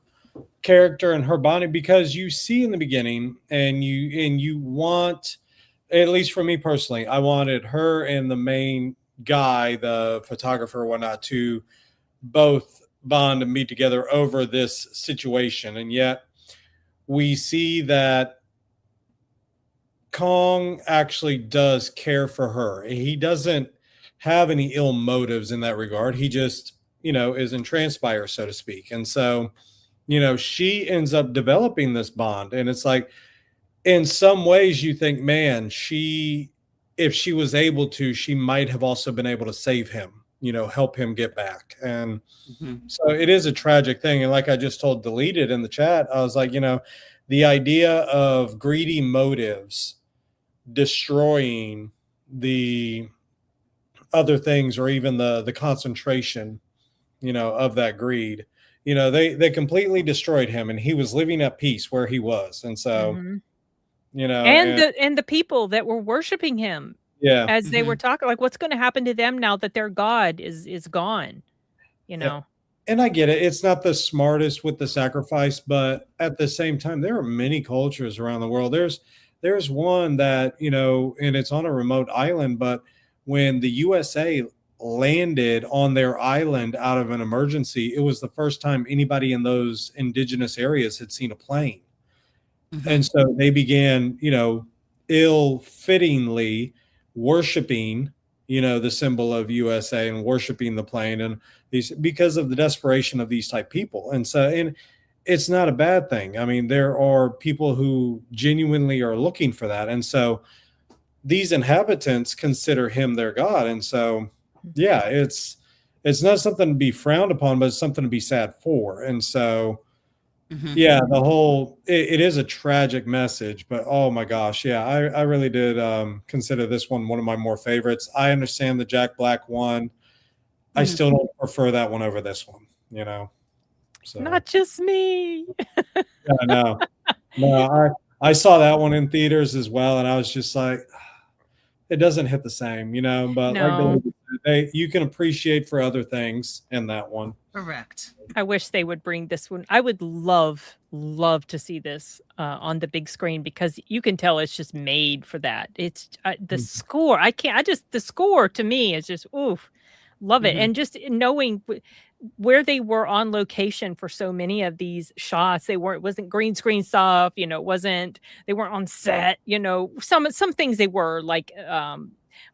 character and her body, because you see in the beginning, and you want, at least for me personally, I wanted her and the main guy, the photographer or whatnot, to both bond and be together over this situation. And yet we see that Kong actually does care for her. He doesn't have any ill motives in that regard. He just, is entranced by her, so to speak. And so, she ends up developing this bond. And it's like, in some ways you think, man, if she was able to, she might have also been able to save him, help him get back. And so it is a tragic thing. And like I just told Deleted in the chat, I was like, the idea of greedy motives destroying the other things, or even the concentration, of that greed, they completely destroyed him, and he was living at peace where he was. And so, and the people that were worshiping him, as they were talking, like, what's going to happen to them now that their God is gone, And I get it. It's not the smartest with the sacrifice, but at the same time, there are many cultures around the world. There's one that, and it's on a remote island, but when the USA landed on their island out of an emergency, it was the first time anybody in those indigenous areas had seen a plane. And so they began, ill-fittingly worshiping, the symbol of USA and worshiping the plane, and these, because of the desperation of these type people. And it's not a bad thing. I mean, there are people who genuinely are looking for that. And so these inhabitants consider him their God. And so, yeah, it's not something to be frowned upon, but it's something to be sad for. And so, yeah, the whole, it is a tragic message, but oh my gosh. Yeah, I really did consider this one of my more favorites. I understand the Jack Black one. I still don't prefer that one over this one, So. Not just me. Yeah, no, I saw that one in theaters as well, and I was just like, it doesn't hit the same, but No. like you can appreciate for other things in that one. Correct. I wish they would bring this one. I would love to see this on the big screen, because you can tell it's just made for that. It's the score. The score to me is just, oof, love it. And just knowing where they were on location for so many of these shots, it wasn't green screen stuff, they weren't on set, some things they were, like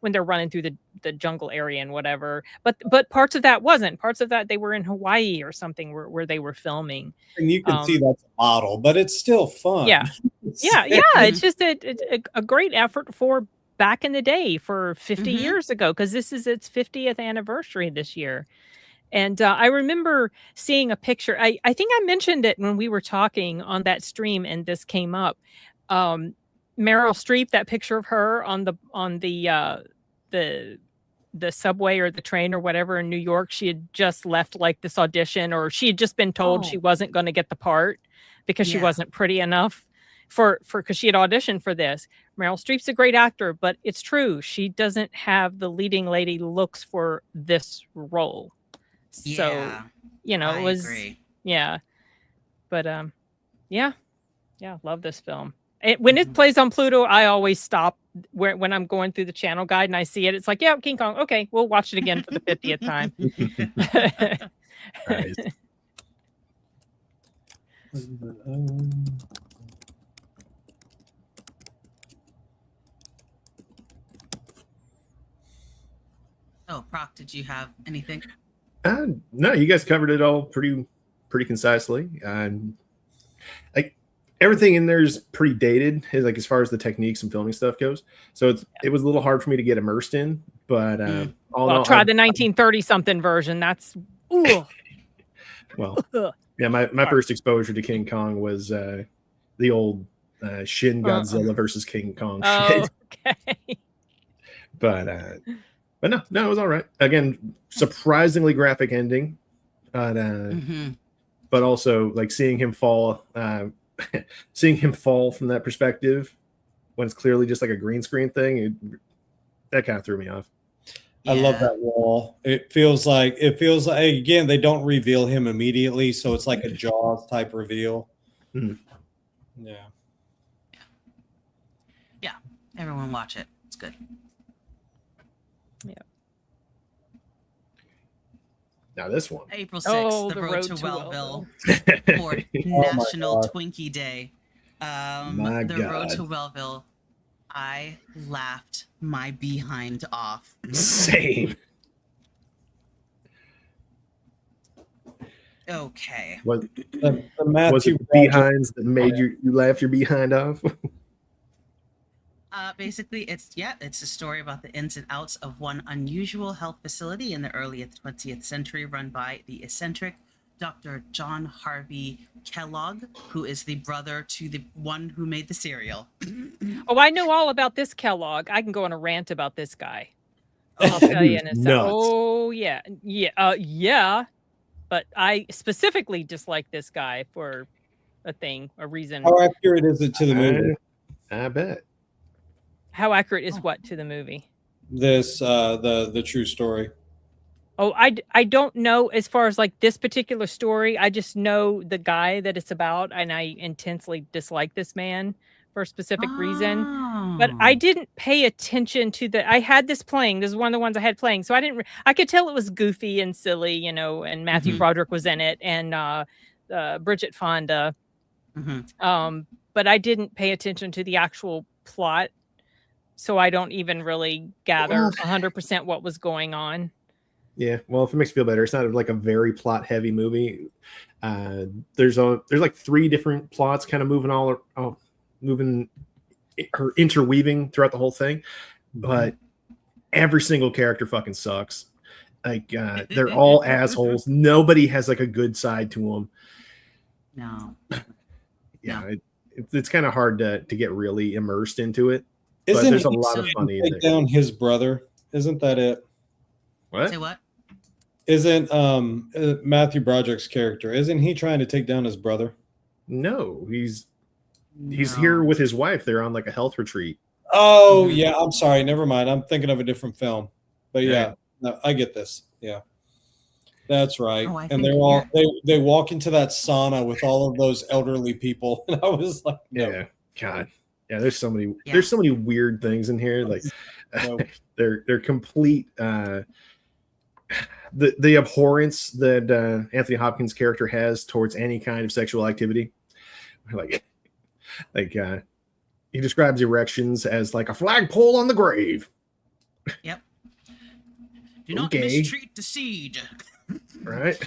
when they're running through the jungle area and whatever, but parts of that they were in Hawaii or something where they were filming, and you can see that's a model, but it's still fun. Yeah. It's just a great effort for back in the day, for 50 years ago, because this is its 50th anniversary this year. And I remember seeing a picture. I think I mentioned it when we were talking on that stream, and this came up. Meryl Streep, that picture of her on the subway or the train or whatever in New York. She had just left like this audition, or she had just been told she wasn't going to get the part because she wasn't pretty enough because she had auditioned for this. Meryl Streep's a great actor, but it's true, she doesn't have the leading lady looks for this role. So, it was, agree. Yeah, but, love this film. When it plays on Pluto, I always stop when I'm going through the channel guide and I see it. It's like, yeah, King Kong. Okay, we'll watch it again for the 50th time. Oh, Proc, did you have anything? No, you guys covered it all pretty concisely. Like everything in there is pretty dated, like as far as the techniques and filming stuff goes. So it was a little hard for me to get immersed in. But I'll try the 1930 something version. That's well, yeah. My first exposure to King Kong was the old Shin Godzilla versus King Kong shit. Okay. But no, it was all right. Again, surprisingly graphic ending, but also like seeing him fall from that perspective when it's clearly just like a green screen thing. That kind of threw me off. I love that wall. It feels like again, they don't reveal him immediately, so it's like a Jaws type reveal. Yeah. Everyone watch it. It's good. Yeah. Now this one, April 6th, the Road to Wellville for National Twinkie Day. Road to Wellville. I laughed my behind off. Same. Okay. Was it behinds that made you laugh your behind off? Basically, it's a story about the ins and outs of one unusual health facility in the early 20th century run by the eccentric Dr. John Harvey Kellogg, who is the brother to the one who made the cereal. Oh, I know all about this Kellogg. I can go on a rant about this guy. I'll tell you in a second. Oh, yeah. But I specifically dislike this guy for a reason. How accurate is it to the movie? I bet. How accurate is what to the movie? This the true story. Oh, I don't know as far as like this particular story. I just know the guy that it's about, and I intensely dislike this man for a specific reason. But I didn't pay attention to I had this playing. This is one of the ones I had playing. So I could tell it was goofy and silly, you know, and Matthew Broderick was in it and Bridget Fonda. But I didn't pay attention to the actual plot. So I don't even really gather 100% what was going on. Yeah, well, if it makes you feel better, it's not like a very plot heavy movie. There's like 3 different plots kind of moving or interweaving throughout the whole thing, but every single character fucking sucks. Like they're all assholes. Nobody has like a good side to them. No. Yeah, it's kind of hard to get really immersed into it. Isn't but there's a lot of funny in take there. down his brother? Isn't that it? What? Say what? Isn't Matthew Broderick's character? Isn't he trying to take down his brother? No, he's here with his wife. They're on like a health retreat. Oh yeah, I'm sorry. Never mind. I'm thinking of a different film. But yeah, no, I get this. Yeah, that's right. And they're all they walk into that sauna with all of those elderly people, and I was like, no. Yeah, God, yeah. There's so many weird things in here. Like they're complete. The abhorrence that Anthony Hopkins' character has towards any kind of sexual activity, like he describes erections as like a flagpole on the grave. Yep. Do not mistreat the seed. Right.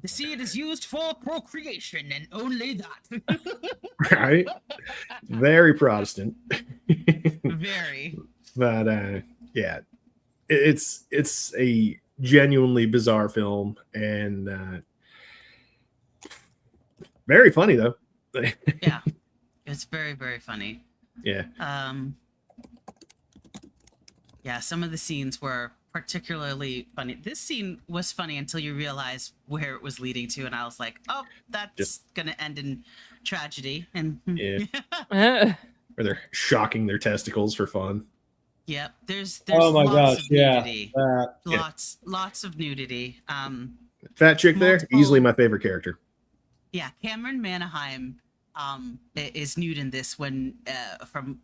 The seed is used for procreation and only that. Right. Very Protestant. Very. But yeah, it's a genuinely bizarre film and very funny though. Yeah, it's very, very funny. Yeah. Yeah, some of the scenes were particularly funny. This scene was funny until you realize where it was leading to, and I was like, oh, that's gonna end in tragedy. And where they're shocking their testicles for fun. Yep, there's oh my lots gosh, of nudity. Lots of nudity. Fat chick there, easily my favorite character. Yeah, Cameron Manheim is nude in this when from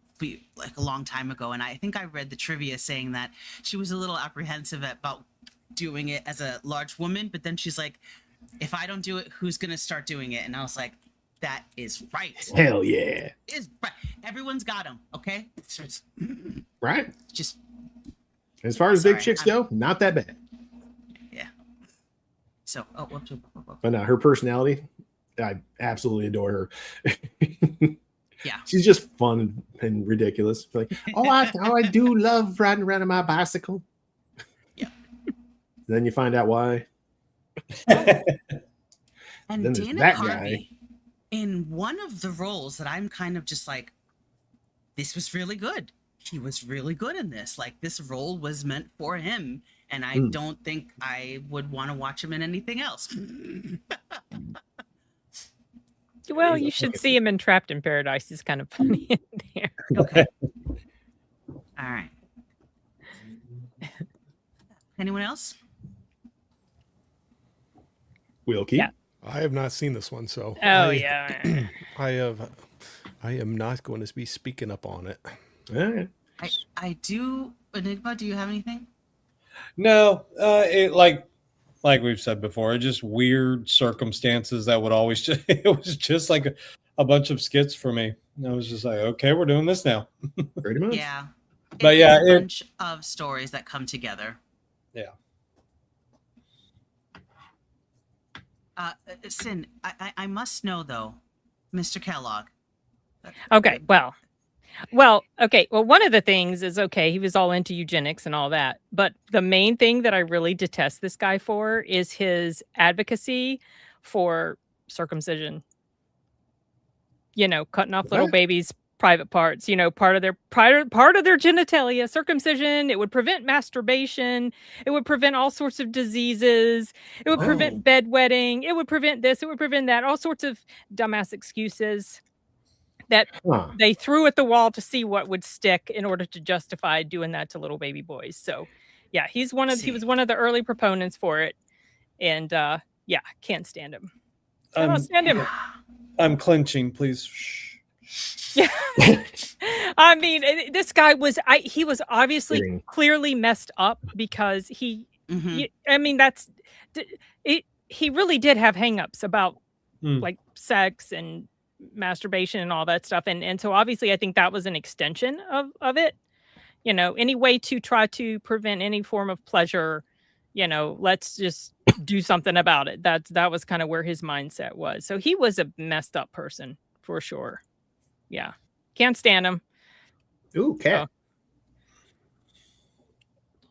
like a long time ago, and I think I read the trivia saying that she was a little apprehensive about doing it as a large woman, but then she's like, if I don't do it, who's gonna start doing it? And I was like, that is right. Hell yeah. Is right. Everyone's got them, okay? Right. Just as far as big chicks go, not that bad. Yeah. So, whoops. But no, her personality, I absolutely adore her. Yeah. She's just fun and ridiculous. Like, I do love riding around on my bicycle. Yeah. Then you find out why. And then Dana Carvey, in one of the roles that I'm kind of just like, this was really good. He was really good in this. Like, this role was meant for him. And I don't think I would want to watch him in anything else. Well, you should see him in Trapped in Paradise. He's kind of funny in there. Okay. All right. Anyone else? Wilkie? Yeah. I have not seen this one, so yeah. I am not going to be speaking up on it. Right. I do. Enigma, do you have anything? No, it like we've said before, just weird circumstances that would always just, it was just like a bunch of skits for me. And I was just like, okay, we're doing this now. Pretty much. Yeah. But It's yeah, a bunch of stories that come together. Yeah. Sin, I must know though, Mr. Kellogg. Okay, well, okay. Well, one of the things is, okay, he was all into eugenics and all that. But the main thing that I really detest this guy for is his advocacy for circumcision. You know, cutting off little babies' private parts, you know, part of their genitalia, circumcision. It would prevent masturbation. It would prevent all sorts of diseases. It would prevent bedwetting. It would prevent this. It would prevent that. All sorts of dumbass excuses that they threw at the wall to see what would stick in order to justify doing that to little baby boys. So yeah, he was one of the early proponents for it. And yeah, can't stand him. I don't stand him. I'm clenching, please. Shh. Yeah. I mean, this guy was he was obviously clearly messed up because I mean, that's it. He really did have hangups about like sex and masturbation and all that stuff. And so obviously I think that was an extension of it. You know, any way to try to prevent any form of pleasure, you know, let's just do something about it. That was kind of where his mindset was. So he was a messed up person for sure. Yeah. Can't stand him. Ooh, cat.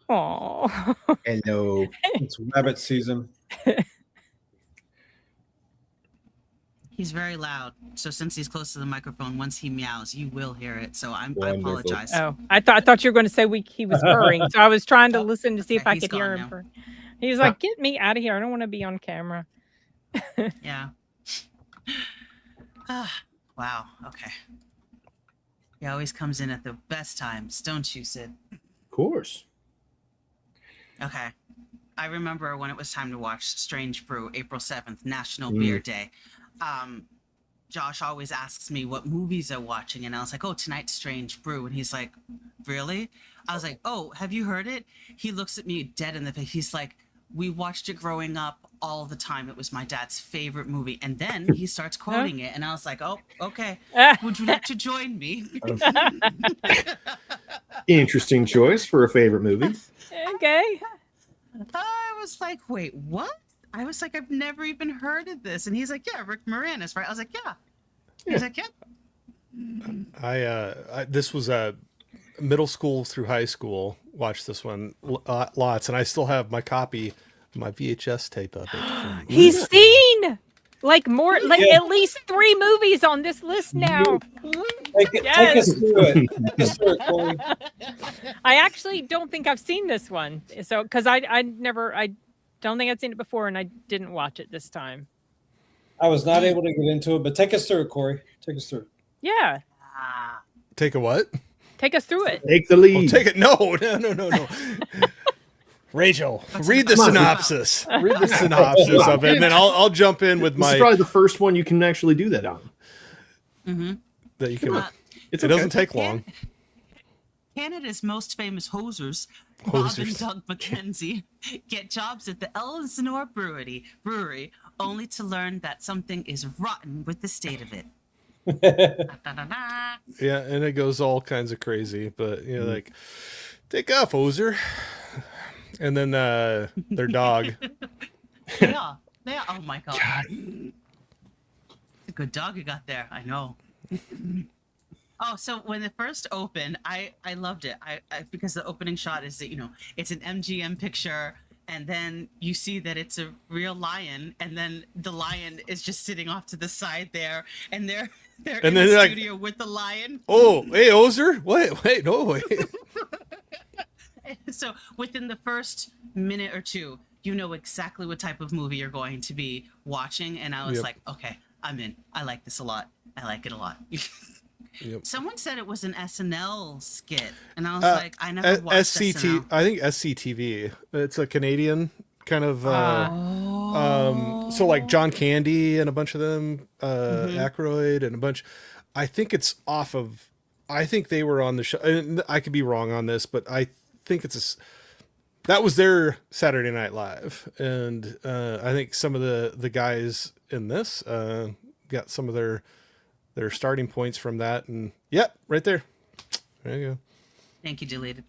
Oh. Hello. It's rabbit season. He's very loud. So since he's close to the microphone, once he meows, you will hear it. So I Wonderful. apologize. Oh, I thought you were going to say he was purring. So I was trying to listen to see if I could hear him. He was like, "Get me out of here! I don't want to be on camera." Yeah. Wow. Okay. He always comes in at the best times, don't you, Sid? Of course. Okay. I remember when it was time to watch Strange Brew, April 7th, National Beer Day. Josh always asks me what movies I'm watching, and I was like, "Oh, tonight's Strange Brew," and he's like, "Really?" I was like, "Oh, have you heard it?" He looks at me dead in the face. He's like, "We watched it growing up all the time. It was my dad's favorite movie." And then he starts quoting it, and I was like, "Oh, okay. Would you like to join me?" Interesting choice for a favorite movie. Okay. I was like, "Wait, what?" I was like, "I've never even heard of this." And he's like, "Yeah, Rick Moranis, right?" I was like, "Yeah." He's like, "Yeah." This was a middle school through high school. Watched this one lots, and I still have my copy, my VHS tape of it. He's seen like at least 3 movies on this list now. Take us through it. Take us through it, Corey. I actually don't think I've seen this one. So, because I don't think I'd seen it before, and I didn't watch it this time. I was not able to get into it, but take us through it, Corey. Take us through it. Yeah. Take a what? Take us through it. Take the lead. Oh, take it. No. Rachel, read the synopsis. Read the synopsis of it, and then I'll jump in with This is probably the first one you can actually do that on. Mm-hmm. That you can. It doesn't take long. Canada's most famous hosers, Bob and Doug McKenzie, get jobs at the Elsinore Brewery, only to learn that something is rotten with the state of it. Yeah, and it goes all kinds of crazy, but you know, like, take off, hoser. And then their dog. Yeah. Oh my god. It's a good dog you got there. I know. Oh, so when it first opened, I loved it. I because the opening shot is that, you know, it's an MGM picture, and then you see that it's a real lion, and then the lion is just sitting off to the side there, and they're in the studio with the lion. Oh, hey, hoser! Wait, no, wait. So within the first minute or two, you know exactly what type of movie you're going to be watching, and I was like, okay, I'm in. I like this a lot. I like it a lot. Yep. Someone said it was an SNL skit, and I was like, I never watched SNL. I think SCTV. It's a Canadian kind of. So like John Candy and a bunch of them, Aykroyd and a bunch. I think it's off of. I think they were on the show. And I could be wrong on this, but I think that was their Saturday Night Live, and I think some of the guys in this got some of their starting points from that, and right there you go. Thank you, deleted.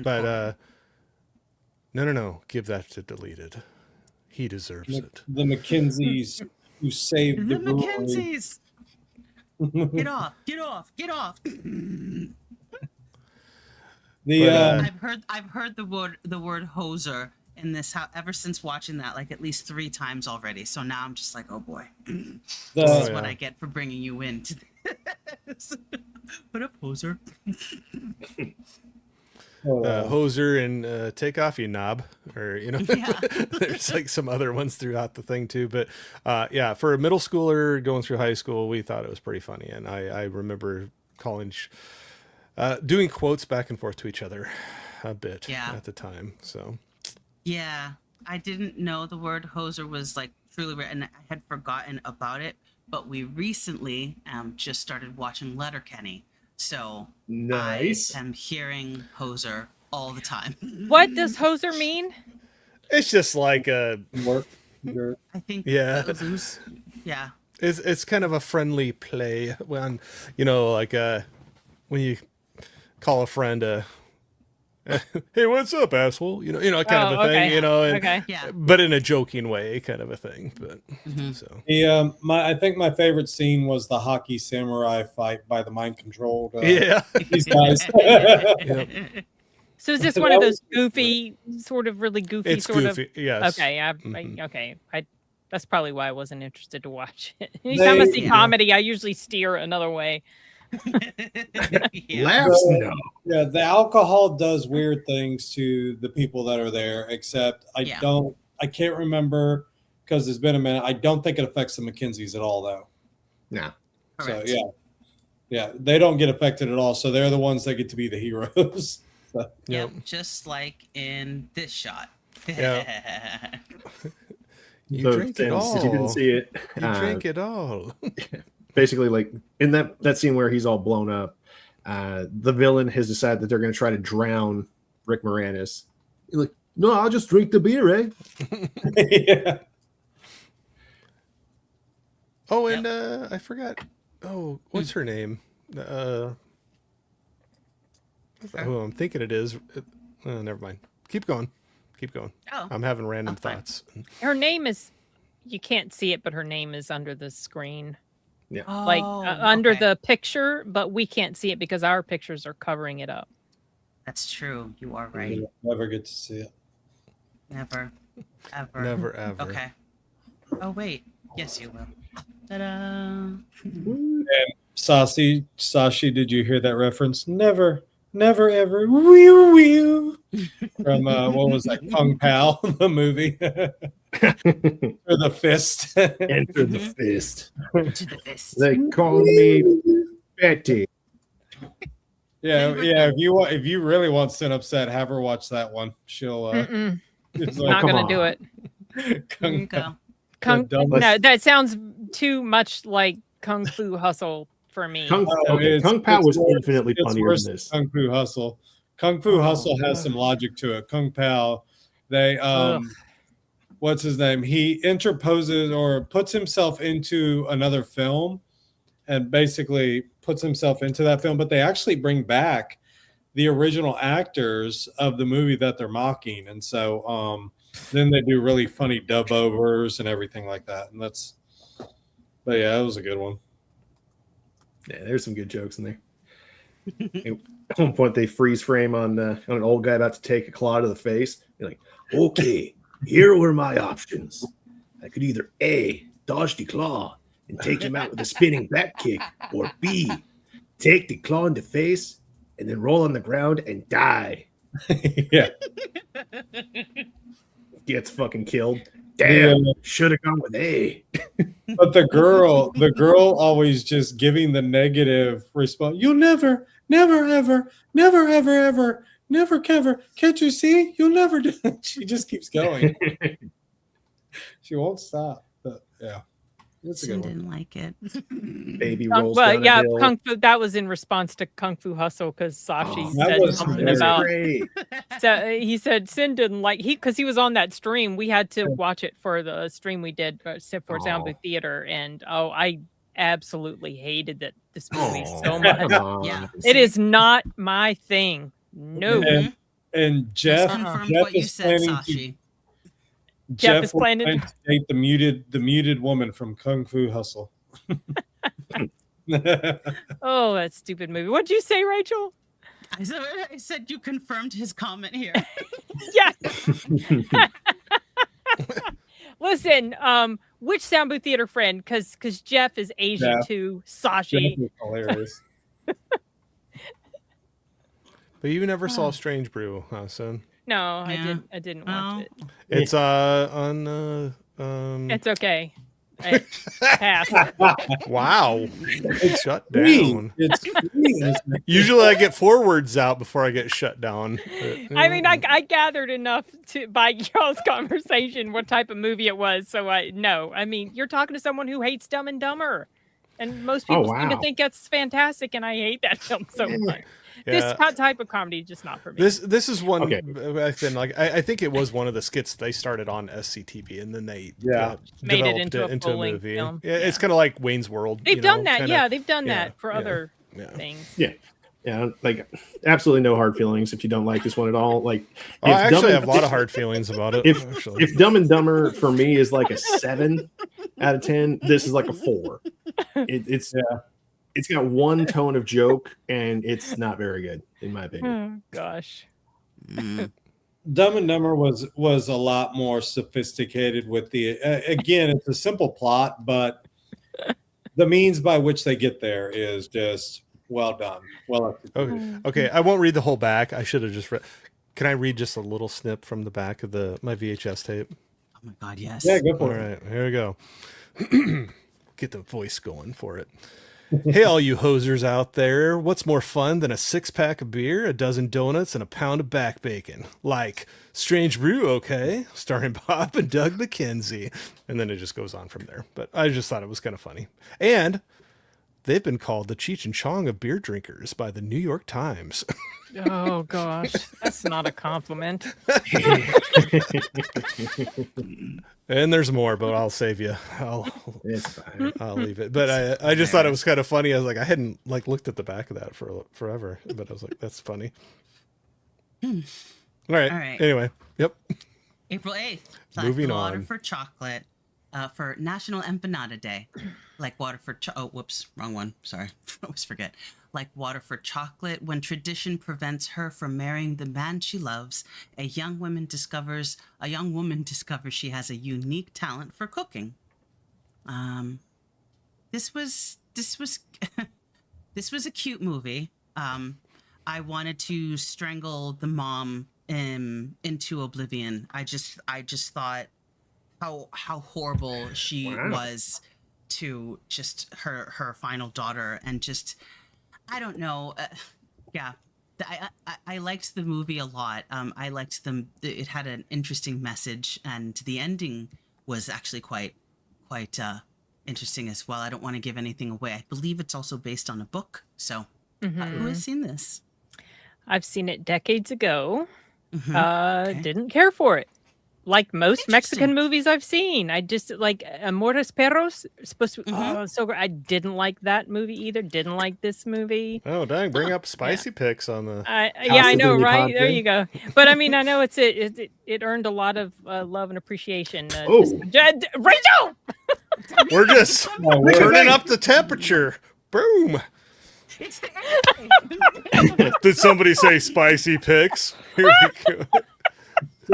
But no, give that to deleted. He deserves it. The McKenzies who saved the brewery. McKenzies. Get off. I've heard the word hoser in this ever since watching that like at least 3 times already. So now I'm just like, oh boy, this is what I get for bringing you in to this. What up, hoser? Hoser and take off, you knob, or you know, there's like some other ones throughout the thing too. But for a middle schooler going through high school, we thought it was pretty funny, and I remember doing quotes back and forth to each other a bit at the time. So I didn't know the word hoser was like truly rare, and I had forgotten about it but we recently just started watching Letterkenny. So nice. I am hearing hoser all the time. What does hoser mean? It's just like a work. I think yeah. Yeah. It's kind of a friendly play when, you know, like when you call a friend hey, what's up, asshole? You know, kind of a thing, you know, and, but in a joking way, kind of a thing. But so I think my favorite scene was the hockey samurai fight by the mind controlled. These guys. So is this one of those goofy, sort of really goofy, it's sort goofy, of? yes. Okay, okay. That's probably why I wasn't interested to watch it. Anytime I see comedy, I usually steer another way. Laughs no. Yeah, the alcohol does weird things to the people that are there, except I can't remember because it's been a minute. I don't think it affects the McKinseys at all, though. No. Correct. So yeah, they don't get affected at all. So they're the ones that get to be the heroes. So. Yep, just like in this shot. Yeah. You So, drink it all. Since you didn't see it. You drink it all. Basically, like in that scene where he's all blown up, the villain has decided that they're going to try to drown Rick Moranis. He's like, no, I'll just drink the beer, eh? Yeah. Oh, and I forgot. Oh, what's her name? Who I'm thinking it is. Never mind. Keep going. Oh. I'm having random thoughts. Her name is, you can't see it, but her name is under the screen. Yeah. Like under the picture, but we can't see it because our pictures are covering it up. That's true. You are right. You'll never get to see it. Never. Ever. Never, ever. Okay. Oh, wait. Yes, you will. Ta-da. And Sashi, did you hear that reference? Never, ever. Wee wee. From what was that? Kung Pao, the movie. Or the fist. Enter the fist. To the fist. They call me Betty. Yeah. If you really want Sin Upset, have her watch that one. She'll. It's not gonna do it. There you go. No, that sounds too much like Kung Fu Hustle for me. Kung Pao was infinitely funnier than this. Kung Fu Hustle. Kung Fu Hustle has some logic to it. Kung Pao, they what's his name? He interposes or puts himself into another film and basically puts himself into that film, but they actually bring back the original actors of the movie that they're mocking. And so then they do really funny dub overs and everything like that. And but yeah, that was a good one. Yeah, there's some good jokes in there. At one point, they freeze frame on an old guy about to take a claw to the face. You're like, okay, here were my options. I could either A, dodge the claw and take him out with a spinning back kick, or B, take the claw in the face and then roll on the ground and die. Yeah. Gets fucking killed. Damn, should have gone with A. But the girl always just giving the negative response. You'll never, ever, can't you see? You'll never do it. She just keeps going. She won't stop. But yeah. It's a good one. Didn't like it. Baby rolls well, down yeah, a hill. Kung Fu. That was in response to Kung Fu Hustle because Sashi that said was something very about. Great. So he said Sin didn't like because he was on that stream. We had to watch it for the stream we did for Sound Booth Theater, and I absolutely hated this movie so much. Yeah, it is not my thing. No. And Jeff, Confirm Jeff what you is said, planning Sashi. Jeff is planning to date the muted woman from Kung Fu Hustle. Oh, that stupid movie. What'd you say, Rachel? I said you confirmed his comment here. Yeah. Listen, which Sound Booth Theater friend? Because Jeff is Asian too. Sashi. Jeff is hilarious. But you never saw Strange Brew, huh, son? No, I didn't watch it. It's on It's okay. Pass. Wow. Shut free. down. It's free. Usually I get 4 words out before I get shut down. I mean, I gathered enough by y'all's conversation what type of movie it was. So I mean, you're talking to someone who hates Dumb and Dumber. And most people seem to think that's fantastic, and I hate that film so much. Yeah. This type of comedy is just not for me. This is one back then. Like I think it was one of the skits they started on SCTV, and then they made it developed into a movie. film. Yeah, it's kind of like Wayne's World. They've done that. They've done that for other things. Yeah, like absolutely no hard feelings if you don't like this one at all. Like, I actually have a lot of hard feelings about it. If Dumb and Dumber for me is like a 7 out of 10, this is like a 4. It's got one tone of joke, and it's not very good in my opinion. Gosh. Dumb and Dumber was a lot more sophisticated with the again, it's a simple plot, but the means by which they get there is just well done. Well executed. Okay. I won't read the whole back. I should have just read. Can I read just a little snip from the back of my VHS tape? Oh my God, yes. Yeah, go for it. All right, here we go. Get the voice going for it. Hey, all you hosers out there, what's more fun than a 6-pack of beer, a dozen donuts, and a pound of back bacon? Like Strange Brew, okay? Starring Bob and Doug McKenzie. And then it just goes on from there. But I just thought it was kind of funny. And they've been called the Cheech and Chong of beer drinkers by the New York Times. Oh, gosh. That's not a compliment. And there's more, but I'll save you. I'll leave it. But I just thought it was kind of funny. I was like, I hadn't looked at the back of that for forever, but I was like, that's funny. All right. Anyway, yep. April 8th. Moving like water on. for chocolate for National Empanada Day. Like water for whoops, wrong one. Sorry. I always forget. Like water for chocolate, when tradition prevents her from marrying the man she loves, a young woman discovers she has a unique talent for cooking. This was this was a cute movie. I wanted to strangle the mom into oblivion. I just thought how horrible she was to just her final daughter, and just I don't know. I liked the movie a lot. I liked them. It had an interesting message, and the ending was actually quite interesting as well. I don't want to give anything away. I believe it's also based on a book. So, who has seen this? I've seen it decades ago. Didn't care for it. Like most Mexican movies I've seen, I just like Amores Perros. Supposed to. So I didn't like that movie either. Didn't like this movie. Oh dang! Bring up spicy picks on the. I know, right? There you go. But I mean, I know it earned a lot of love and appreciation. Rachel, we're just turning up the temperature. Boom. Did somebody say spicy picks? Here we go.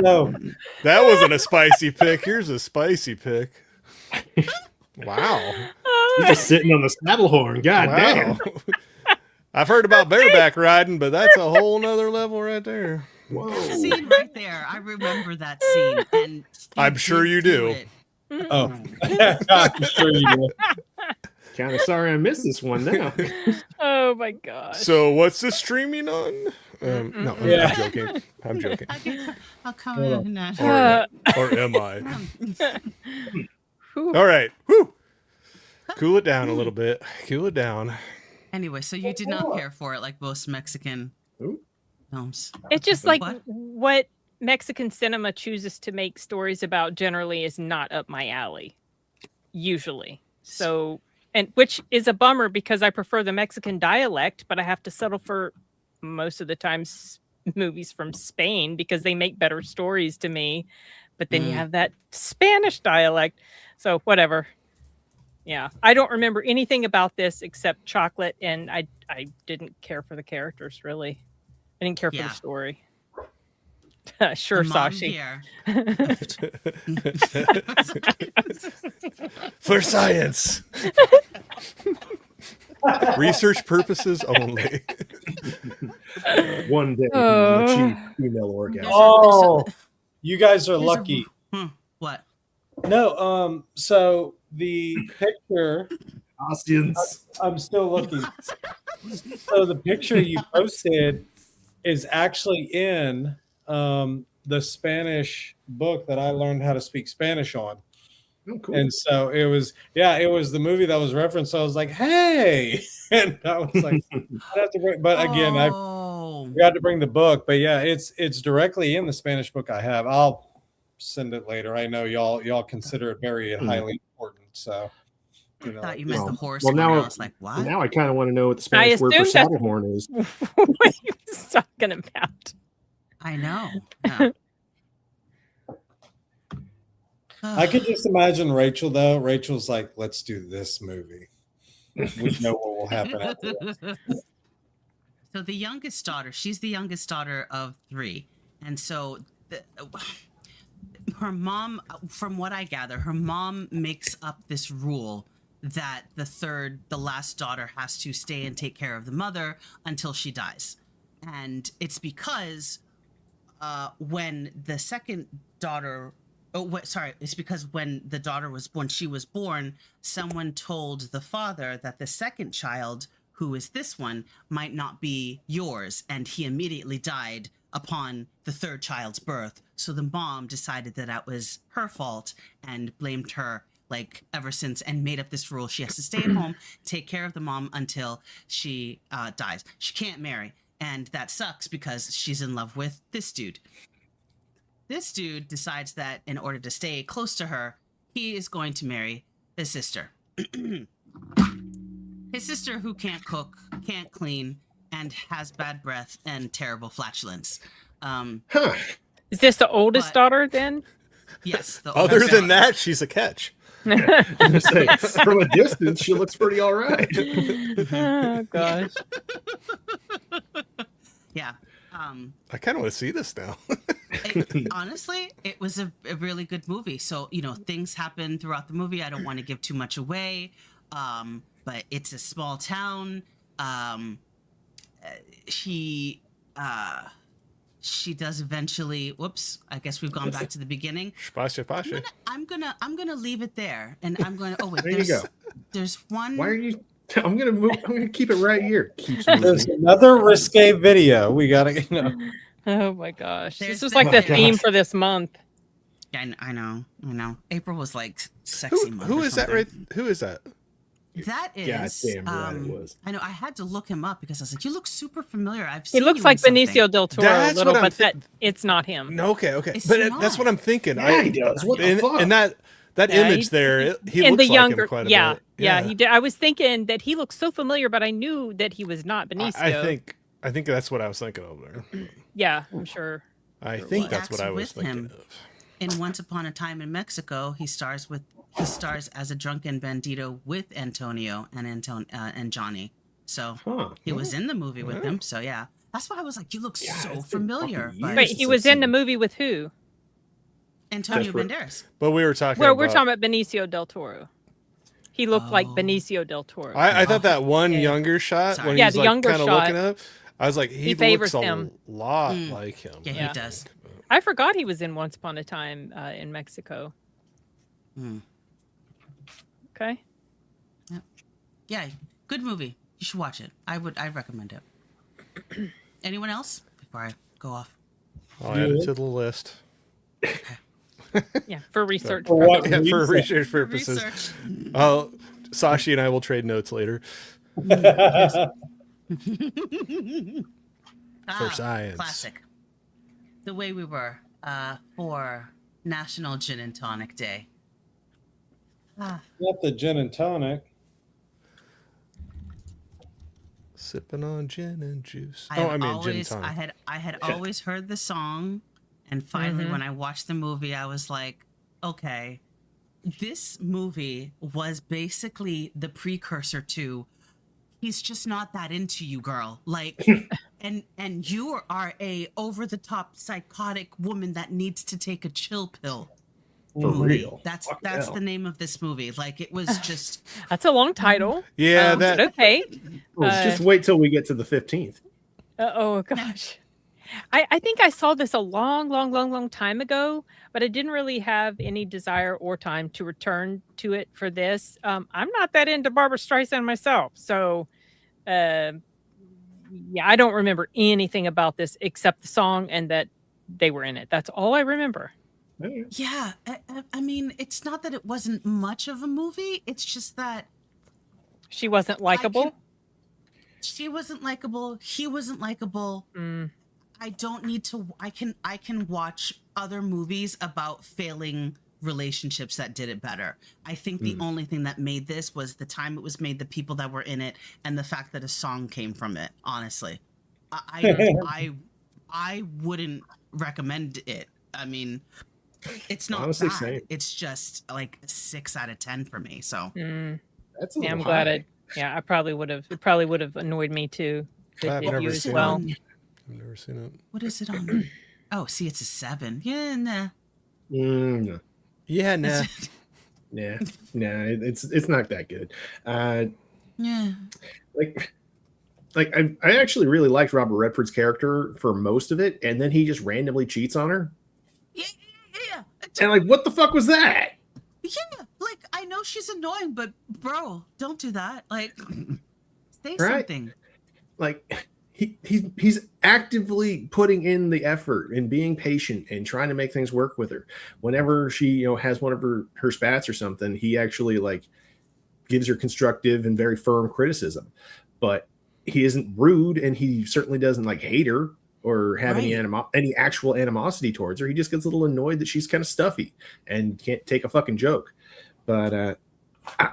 So that wasn't a spicy pick. Here's a spicy pick. Wow. You're just sitting on the saddle horn. God damn. I've heard about bareback riding, but that's a whole nother level right there. Whoa. Scene right there. I remember that scene. And I'm sure you do. Oh, I'm sure you do. Kind of sorry I missed this one now. Oh my gosh. So what's this streaming on? No, I'm joking. I'm joking. I'll come in. Or am I? All right. Whew. Cool it down a little bit. Cool it down. Anyway, so you did not care for it like most Mexican films. It's just like what Mexican cinema chooses to make stories about generally is not up my alley. Usually. So, and which is a bummer because I prefer the Mexican dialect, but I have to settle for most of the time movies from Spain because they make better stories to me. But then you have that Spanish dialect. So whatever. Yeah. I don't remember anything about this except chocolate, and I didn't care for the characters really. I didn't care for the story. Sure, Sashi. For science. Research purposes only. One day we'll achieve female orgasm. Oh, you guys are lucky. What? No, so the picture. Aussians. I'm still looking. So the picture you posted is actually in the Spanish book that I learned how to speak Spanish on. Oh, cool. And so it was the movie that was referenced. So I was like, hey, and I was like, I'd have to bring, but again, I forgot to bring the book. But yeah, it's directly in the Spanish book I have. I'll send it later. I know y'all consider it very highly important. So I thought you meant the horse. Well, now I was like, what? Now I kind of want to know what the Spanish word for saddlehorn is. What he was talking about. I know. No. I could just imagine Rachel though. Rachel's like, let's do this movie. We know what will happen after this. So the youngest daughter, she's the youngest daughter of 3. And so her mom, from what I gather, her mom makes up this rule that the last daughter has to stay and take care of the mother until she dies. And it's because when the second daughter, it's because when the daughter when she was born, someone told the father that the second child, who is this one, might not be yours, and he immediately died upon the third child's birth. So the mom decided that was her fault and blamed her like ever since, and made up this rule. She has to stay at home, take care of the mom until she dies. She can't marry. And that sucks because she's in love with this dude. This dude decides that in order to stay close to her, he is going to marry his sister. His sister who can't cook, can't clean, and has bad breath and terrible flatulence. Is this the oldest daughter then? Yes. The Other than that, she's a catch. Say, from a distance, she looks pretty all right. Oh gosh. Yeah. I kind of want to see this now. Honestly, it was a really good movie. So, things happen throughout the movie. I don't want to give too much away. But it's a small town. She does eventually. Whoops! I guess we've gone back to the beginning. I'm gonna leave it there, and I'm going to. Oh wait, there you go. There's one. Why are you? I'm gonna keep it right here. There's another risque video. We gotta. Oh my gosh! This was like the theme for this month. Yeah, I know. April was like sexy month. Who is that? Right? Who is that? That is. God damn right it was. I know. I had to look him up because I was like, "You look super familiar." I've seen. He looks you like in Benicio something. del Toro a little, but it's not him. No, okay. It's But not. that's what I'm thinking. Yeah, he does. What the fuck? And that image there, he and looks the younger, like him quite a yeah, bit. yeah, he did. I was thinking that he looked so familiar, but I knew that he was not Benicio. I think that's what I was thinking of there. Yeah, I'm sure. I think He that's what acts I was with thinking him. of. In Once Upon a Time in Mexico, he stars as a drunken bandito with Antonio and Johnny. So he was in the movie with him. So yeah, that's why I was like, you look so familiar. But Wait, he was in the movie with who? Antonio Banderas. But we were talking. Well, we're talking about Benicio del Toro. He looked like Benicio del Toro. I thought that one younger shot when Yeah, he's the like younger kind of shot. looking up. I was like, he favors looks him. a lot like him. Yeah, Yeah. he does. I forgot he was in Once Upon a Time in Mexico. Okay. Yeah, good movie. You should watch it. I'd recommend it. Anyone else before I go off? I'll add it to the list. Yeah, for research. For what Yeah, for reason? research purposes. Sashi and I will trade notes later. For science. Classic. The Way We Were for National Gin and Tonic Day. Not the gin and tonic. Sipping on gin and juice. I gin and always, tonic. I had always heard the song, and finally, when I watched the movie, I was like, okay, this movie was basically the precursor to he's just not that into you, girl. Like, and you are a over the top psychotic woman that needs to take a chill pill. For real. That's hell. the name of this movie. Like, it was just That's a long title. Yeah, But okay. Well, just wait till we get to the 15th. Oh gosh. I think I saw this a long time ago, but I didn't really have any desire or time to return to it for this. I'm not that into Barbara Streisand myself, so yeah, I don't remember anything about this except the song and that they were in it. That's all I remember. Yeah, I mean, it's not that it wasn't much of a movie. It's just that she wasn't likable. She wasn't likable. He wasn't likable. I don't need to. I can watch other movies about failing relationships that did it better. I think the only thing that made this was the time it was made, the people that were in it, and the fact that a song came from it. Honestly, I wouldn't recommend it. I mean, it's not honestly bad. Same. It's just like a 6 out of 10 for me. So that's a little I'm glad high. I probably would have. It probably would have annoyed me too. I've If never you as seen well. it. I've never seen it. what is it on? Oh, see, it's a 7. Yeah, nah. No. Yeah, nah. Yeah, it's not that good. Yeah. Like I actually really liked Robert Redford's character for most of it, and then he just randomly cheats on her. Yeah. And like, what the fuck was that? Yeah, like I know she's annoying, but bro, don't do that. Like, say Right. something. Like he's actively putting in the effort and being patient and trying to make things work with her. Whenever she, has one of her spats or something, he actually like gives her constructive and very firm criticism. But he isn't rude, and he certainly doesn't like hate her or have any actual animosity towards her. He just gets a little annoyed that she's kind of stuffy and can't take a fucking joke. But that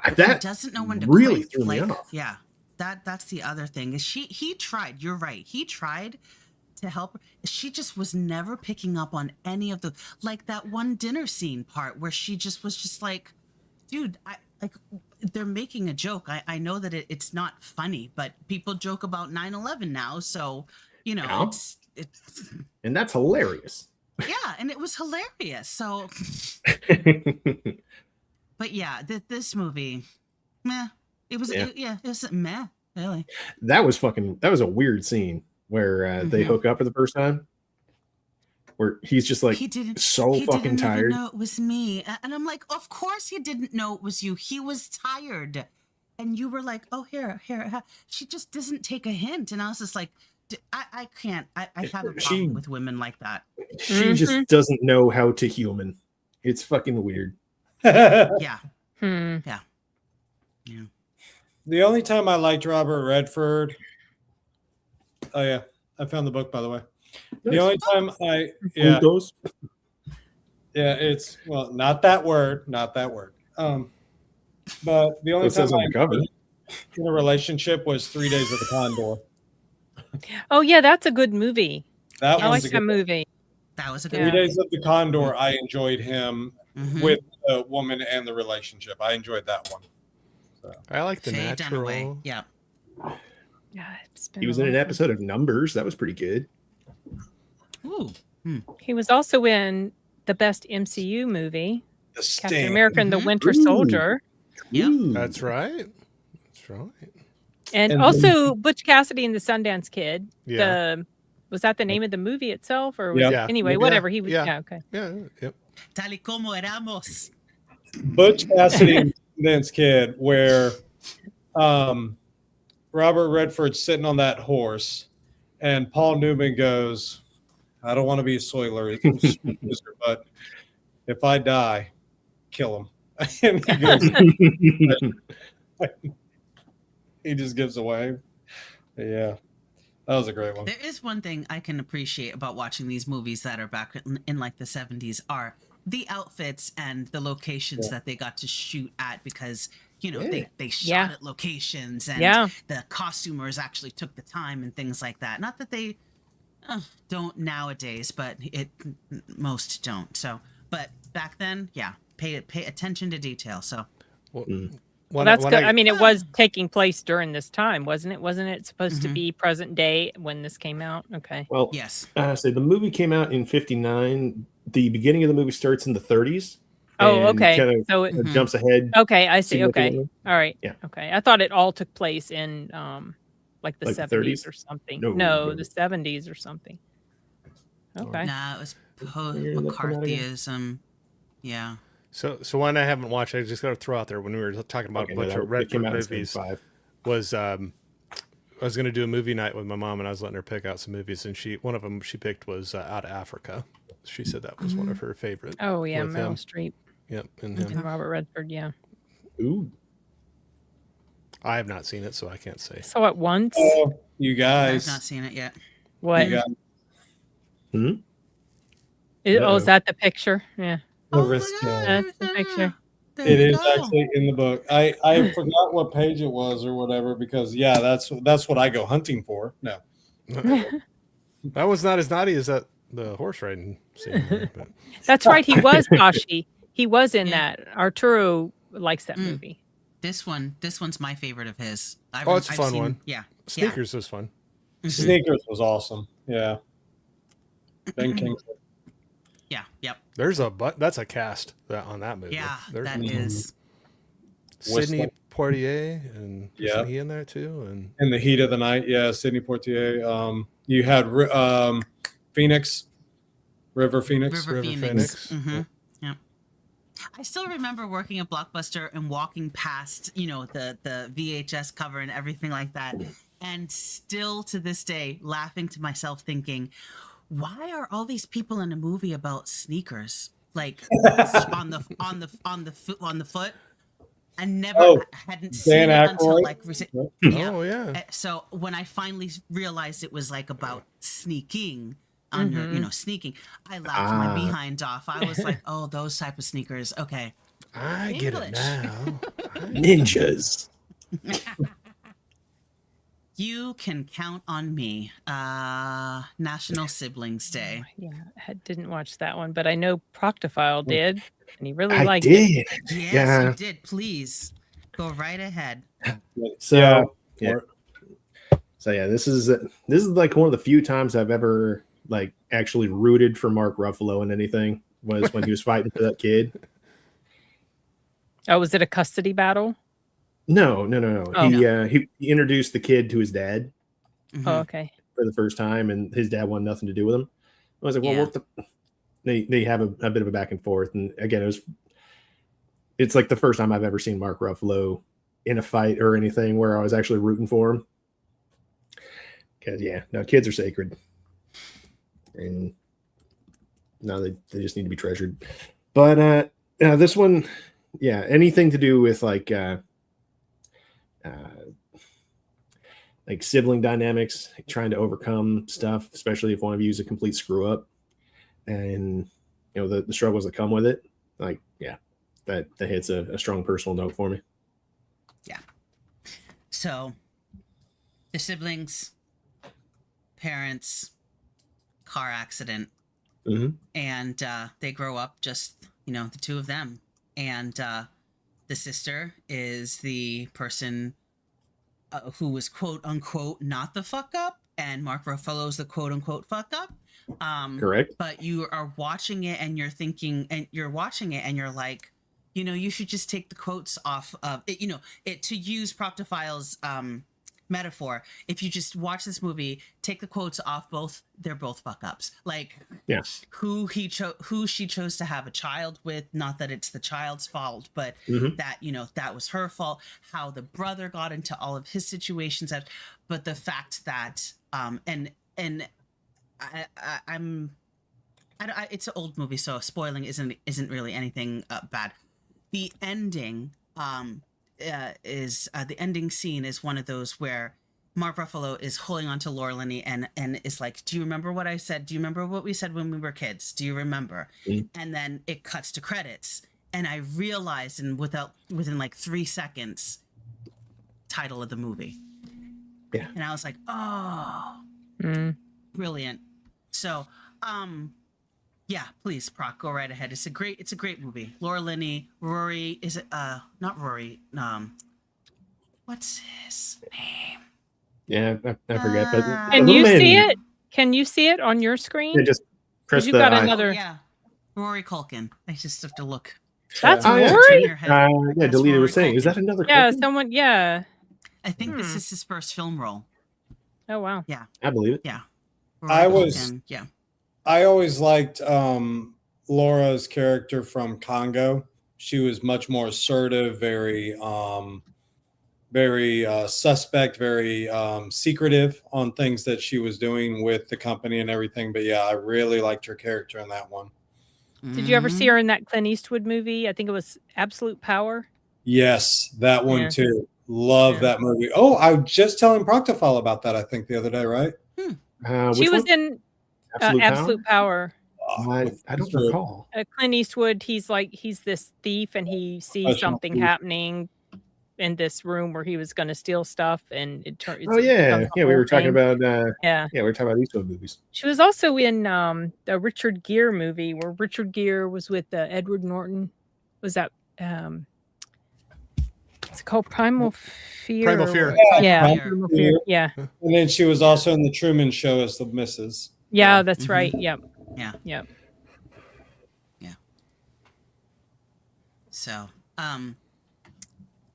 He doesn't know when to really quit. threw me Like, off. yeah, that's the other thing. Is he tried? You're right. He tried to help her. She just was never picking up on any of the, like that one dinner scene part where she just was just like, dude, they're making a joke. I know that it's not funny, but people joke about 9/11 now, so it's And that's hilarious. yeah, and it was hilarious. So, but yeah, this movie, meh. It was it was meh, really. That was a weird scene where they hook up for the first time, where he's just like He didn't fucking tired. know it was me, and I'm like, of course he didn't know it was you. He was tired, and you were like, oh here. She just doesn't take a hint, and I was just like, I can't. I have a problem with women like that. She just doesn't know how to human. It's fucking weird. Yeah. Yeah. The only time I liked Robert Redford. Oh yeah, I found the book, by the way. The only time it's not that word. But the only time I in a relationship was 3 Days of the Condor. Oh yeah, that's a good movie. I like that movie. That was a good 3 Days of the Condor. I enjoyed him with the woman and the relationship. I enjoyed that one. So. I like The Faye Natural. Dunaway. Yeah. He was in an episode of Numbers. That was pretty good. Ooh. He was also in the best MCU movie, The Captain Sting. America and the Winter Soldier. Yep. That's right. And also Butch Cassidy and the Sundance Kid. Yeah. Was that the name of the movie itself? Or was anyway, whatever. He was okay. Yeah. Yep. Tal y como éramos. Butch Cassidy and Sundance Kid, where Robert Redford's sitting on that horse, and Paul Newman goes, I don't want to be a spoiler, but if I die, kill him. And he goes, he just gives away. Yeah. That was a great one. There is one thing I can appreciate about watching these movies that are back in like the 70s are the outfits and the locations that they got to shoot at, because they shot at locations, and the costumers actually took the time and things like that. Not that they don't nowadays, but most don't. So, but back then, pay attention to detail. So, Well, that's good. I mean, it was taking place during this time, wasn't it? Wasn't it supposed to be present day when this came out? Okay. Well, yes. So the movie came out in 59. The beginning of the movie starts in the 30s. Oh, okay. So it jumps ahead. Okay, I see. Okay. All right. Yeah. Okay. I thought it all took place in like the 70s 30s or something. No. No, the 70s or something. Okay. Nah, it was You're looking at it again. McCarthyism. Yeah. So one I haven't watched, I just got to throw out there when we were talking about Okay, a bunch no, of that came retro out in movies 75. was I was going to do a movie night with my mom, and I was letting her pick out some movies, and one of them she picked was Out of Africa. She said that was one of her favorite. Oh yeah, with Meryl him. Streep Yep, and and him. Robert Redford. Yeah. Ooh. I have not seen it, so I can't say. Saw it once. Oh, you I've guys. not seen it yet. What? You got Is that the picture? Yeah. the risk. That's the picture. There It you is go. actually in the book. I forgot what page it was or whatever because yeah, that's what I go hunting for. No. That was not as naughty as that the horse riding scene. there, but- That's right. He was Tashi. He was in that. Arturo likes that movie. This one's my favorite of his. Oh, it's a fun one. Yeah. Sneakers was fun. Sneakers was awesome. Yeah. Ben Kingsley. Yeah. Yep. There's that's a cast on that movie. Yeah. There's That is. Sidney Whistler. Poitier and Yeah. isn't he in there too? And In the Heat of the Night, yeah, Sidney Poitier. You had Phoenix, River Phoenix. River Phoenix. Phoenix. Mhm. Yeah. I still remember working at Blockbuster and walking past, the VHS cover and everything like that, and still to this day laughing to myself, thinking, "Why are all these people in a movie about sneakers, like on the foot?" I never hadn't seen Dan it until Aykroyd. like Oh yeah. So when I finally realized it was like about sneaking under, sneaking, I laughed my behind off. I was like, "Oh, those type of sneakers. Okay, I get it English. now. Ninjas. You can count on me." National Siblings Day. Yeah, I didn't watch that one, but I know Proctophile did, and he really I liked it. did. Yes, Yeah. you did. Please go right ahead. So yeah. So yeah, this is like one of the few times I've ever like actually rooted for Mark Ruffalo in anything was when he was fighting for that kid. Oh, was it a custody battle? No. Oh. He introduced the kid to his dad Oh, okay. for the first time, and his dad wanted nothing to do with him. I was like, well, Yeah. what the? They have a bit of a back and forth, and again, it's like the first time I've ever seen Mark Ruffalo in a fight or anything where I was actually rooting for him. Because kids are sacred, and no, they just need to be treasured. But this one, anything to do with like sibling dynamics, trying to overcome stuff, especially if one of you is a complete screw up, and the struggles that come with it. Like, that hits a strong personal note for me. Yeah. So, the siblings, parents, car accident, and they grow up just the two of them, and the sister is the person who was quote unquote not the fuck up, and Mark Ruffalo's the quote unquote fuck up. Correct. But you are watching it and you're thinking, and you're watching it and you're like, you should just take the quotes off of it, to use Proctophile's metaphor. If you just watch this movie, take the quotes off, they're both fuck ups. Like, Yes. who she chose to have a child with, not that it's the child's fault, but that that was her fault. How the brother got into all of his situations, but the fact that it's an old movie, so spoiling isn't really anything bad. The ending is the ending scene is one of those where Mark Ruffalo is holding on to Laura Linney and is like, "Do you remember what I said? Do you remember what we said when we were kids? Do you remember?" And then it cuts to credits, and I realized, within like 3 seconds, title of the movie. Yeah. And I was like, "Oh, brilliant!" So, yeah, please, Proc, go right ahead. It's a great movie. Laura Linney, Rory, is it not Rory? What's his name? Yeah, I forget. But Can you see it? Can you see it on your screen? Yeah, just press you the got eye. another. Yeah, Rory Culkin. I just have to look. That's Oh, yeah. Rory. Yeah, That's Delita Rory was saying, is Culkin. that another? Yeah, Culkin? someone. Yeah. I think this is his first film role. Oh wow. Yeah, I believe it. yeah. I Rory was- Culkin, yeah. I always liked Laura's character from Congo. She was much more assertive, very suspect, very secretive on things that she was doing with the company and everything. But yeah, I really liked her character in that one. Did you ever see her in that Clint Eastwood movie? I think it was Absolute Power. Yes, that one too. Love that movie. Oh, I was just telling Proctofol about that, I think, the other day, right? She was in Absolute Power. I don't recall. Clint Eastwood, he's this thief and he sees something happening in this room where he was going to steal stuff, and it turns. Oh yeah, we were talking about we were talking about Eastwood movies. She was also in the Richard Gere movie where Richard Gere was with Edward Norton. Was that it's called Primal Fear? Primal Fear. Yeah. Primal Fear. Yeah. And then she was also in the Truman Show as the Mrs. Yeah, that's right. Yep. Yeah. Yep. Yeah. So,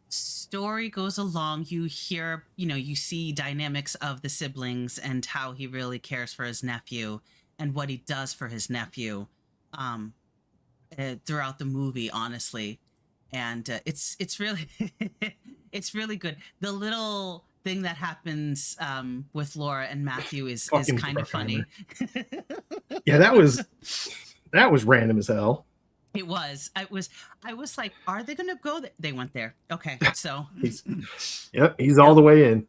story goes along. You hear, you see dynamics of the siblings and how he really cares for his nephew and what he does for his nephew throughout the movie, honestly. And it's really it's really good. The little thing that happens with Laura and Matthew is kind of funny. Yeah, that was random as hell. It was. I was like, are they gonna go there? They went there. Okay, so he's all the way in.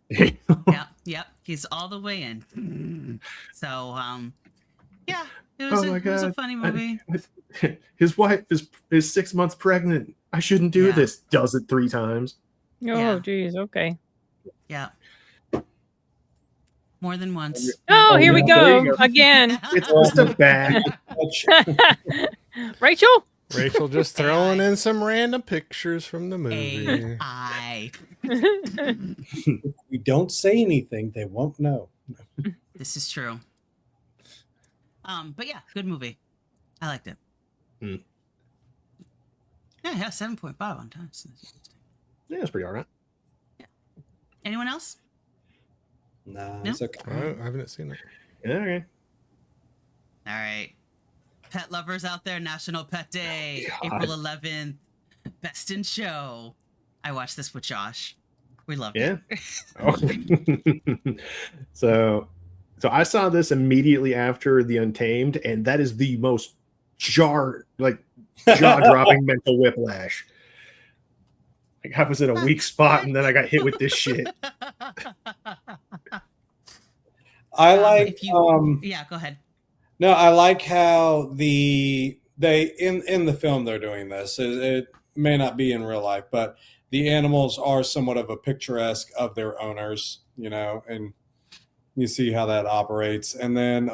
Yep, he's all the way in. So yeah, it was a funny movie. His wife is 6 months pregnant. I shouldn't do this. Does it 3 times. Oh, geez. Okay. Yeah. More than once. Oh, here we go again. It's just a bad. Rachel just throwing in some random pictures from the movie. AI. If we don't say anything, they won't know. This is true. But yeah, good movie. I liked it. Yeah, 7.5 on time. Yeah, it's pretty all right. Yeah. Anyone else? No, No? it's okay. I haven't seen it. Yeah, okay. All right. Pet lovers out there, National Pet Day, April 11th. Best in Show. I watched this with Josh. We loved it. So I saw this immediately after The Untamed, and that is the most jaw-dropping mental whiplash. Like I was in a weak spot, and then I got hit with this shit. I like. Yeah, go ahead. No, I like how they in the film they're doing this. It may not be in real life, but the animals are somewhat of a picturesque of their owners, and you see how that operates. And then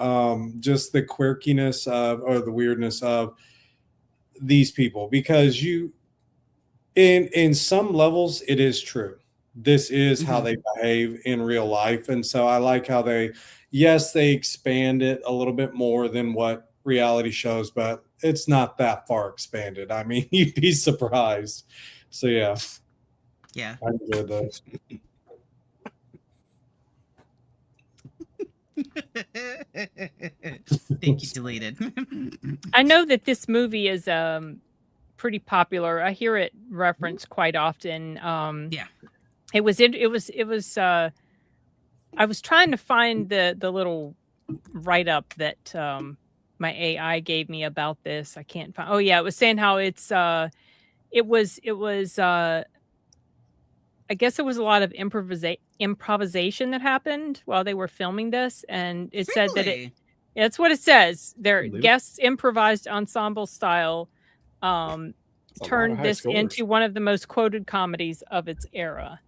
just the quirkiness or the weirdness of these people, because in some levels it is true. This is how they behave in real life. And so I like how they expand it a little bit more than what reality shows, but it's not that far expanded. I mean, you'd be surprised. So yeah. Yeah. I enjoyed those. Think you deleted. I know that this movie is pretty popular. I hear it referenced quite often. Yeah. It was I was trying to find the little write-up that my AI gave me about this. I can't find. Oh yeah, it was saying how it's it was I guess it was a lot of improvisation that happened while they were filming this, and it said that that's what it says. Their guests improvised ensemble style turned this into one of the most quoted comedies of its era.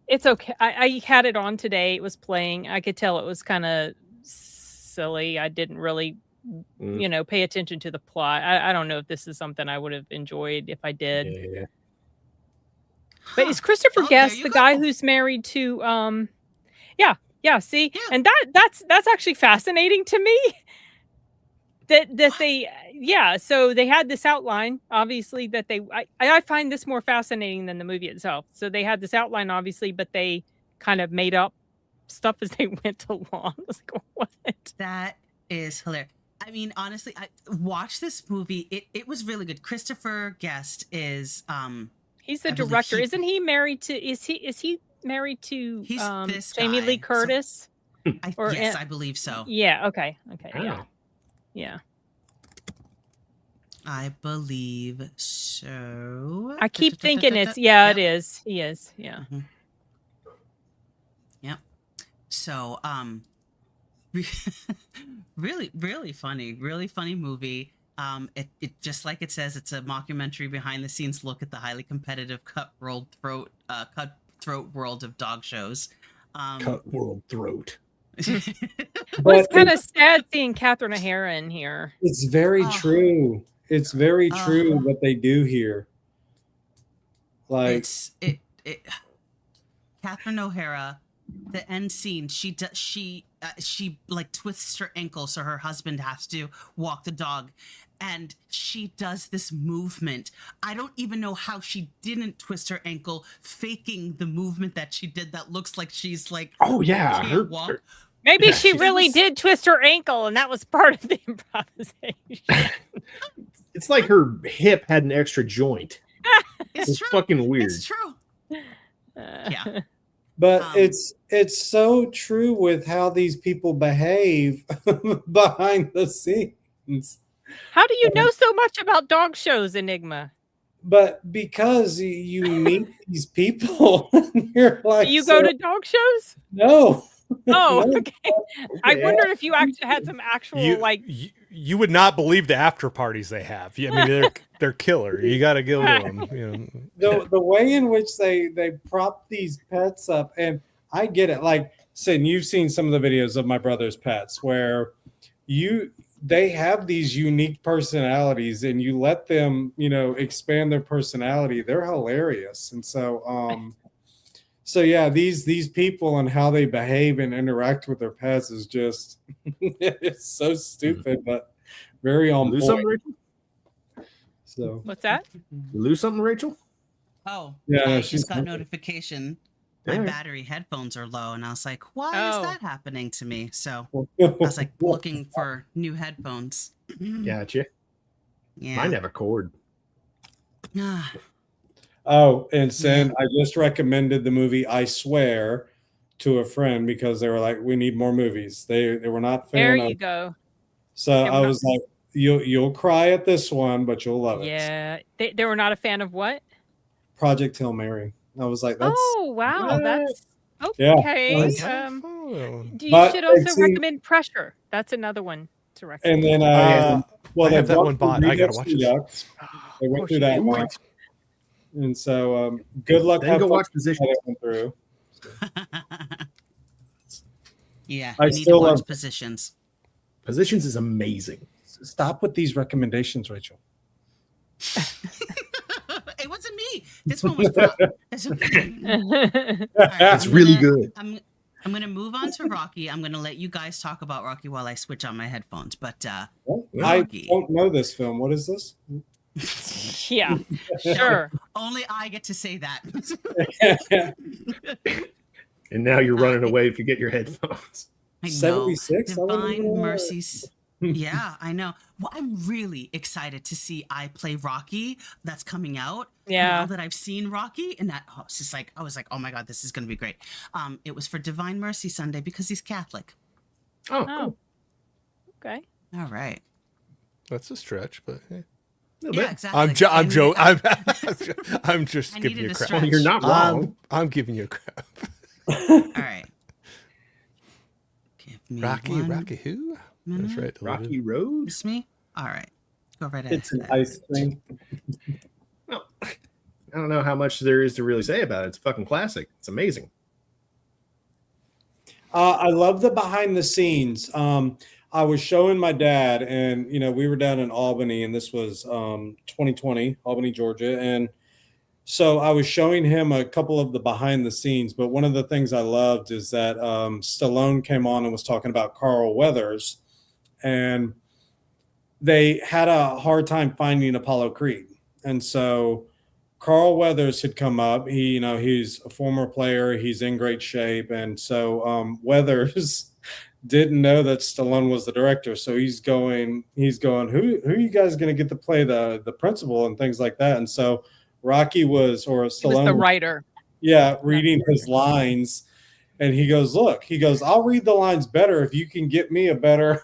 It's okay. I had it on today. It was playing. I could tell it was kind of silly. I didn't really, pay attention to the plot. I don't know if this is something I would have enjoyed if I did. Yeah. But is Christopher Guest the guy who's married to see? Yeah. And that's actually fascinating to me. That so they had this outline, obviously, that I find this more fascinating than the movie itself. So they had this outline, obviously, but they kind of made up stuff as they went along. I was like, what? That is hilarious. I mean, honestly, I watched this movie. It was really good. Christopher Guest is he's the director. Isn't he married to is he married to Jamie Lee Curtis? Yes, I believe so. Yeah, okay. Oh. Yeah. Yeah. I believe so. I keep thinking it is. He is. Yeah. Mm-hmm. Yep. So, really, really funny movie. It just like it says, it's a mockumentary behind the scenes look at the highly competitive cutthroat world of dog shows. Cutthroat throat. Well, it's kind of sad seeing Catherine O'Hara in here. It's very true. It's very true what they do here. Like Catherine O'Hara, the end scene, she like twists her ankle so her husband has to walk the dog, and she does this movement. I don't even know how she didn't twist her ankle, faking the movement that she did. That looks like she's like, oh yeah, maybe she really did twist her ankle, and that was part of the improvisation. It's like her hip had an extra joint. It's fucking weird. It's true. Yeah. But it's so true with how these people behave behind the scenes. How do you know so much about dog shows, Enigma? But because you meet these people, you're like, you go to dog shows? No. Oh, okay. I wondered if you actually had some actual You would not believe the after parties they have. I mean, they're killer. You got to go to them. You know. The way in which they prop these pets up, and I get it. Like, Sid, you've seen some of the videos of my brother's pets where they have these unique personalities, and you let them, expand their personality. They're hilarious, and so. So yeah, these people and how they behave and interact with their pets is just it's so stupid, but very on point. Something, Rachel? So what's that? You lose something, Rachel? Oh, yeah, I just got notification. My battery headphones are low, and I was like, "Why is that happening to me?" So I was like looking for new headphones. Gotcha. Yeah, mine have a cord. Oh, and Sen, I just recommended the movie I Swear to a friend because they were like, we need more movies. They were not fan there of. You go. So I was like, you'll cry at this one, but you'll love it. Yeah. They were not a fan of what? Project Hail Mary. I was like, that's wow, that's okay. Yeah. You should also recommend Pressure. That's another one to recommend. And then I have that one bought. I gotta watch it. They went through that one. And so, good luck. Then go watch Positions. Through. Yeah, I still love Positions. Positions is amazing. Stop with these recommendations, Rachel. It wasn't me. This one was. It's really good. I'm going to move on to Rocky. I'm going to let you guys talk about Rocky while I switch on my headphones. But I don't know this film. What is this? Yeah, sure. Only I get to say that. And now you're running away if you get your headphones. 76? Divine Mercies. Yeah, I know. Well, I'm really excited to see I Play Rocky that's coming out. Yeah. Now that I've seen Rocky, and that it's just like I was like, oh my God, this is going to be great. It was for Divine Mercy Sunday because he's Catholic. Oh, cool. Okay. All right. That's a stretch, but hey. Yeah, exactly. I'm joking. I'm just giving you crap. Well, you're not wrong. I'm giving you crap. All right. Rocky who? That's right. Rocky Road. It's me. All right. Go right ahead. It's an ice thing. Well, I don't know how much there is to really say about it. It's a fucking classic. It's amazing. I love the behind the scenes. I was showing my dad, and we were down in Albany, and this was 2020, Albany, Georgia, and so I was showing him a couple of the behind the scenes. But one of the things I loved is that Stallone came on and was talking about Carl Weathers, and they had a hard time finding Apollo Creed, and so Carl Weathers had come up. He's a former player. He's in great shape, and so Weathers didn't know that Stallone was the director. So he's going, who are you guys going to get to play the principal and things like that? And so Rocky was the writer. Yeah, reading his lines. And he goes, I'll read the lines better if you can get me a better,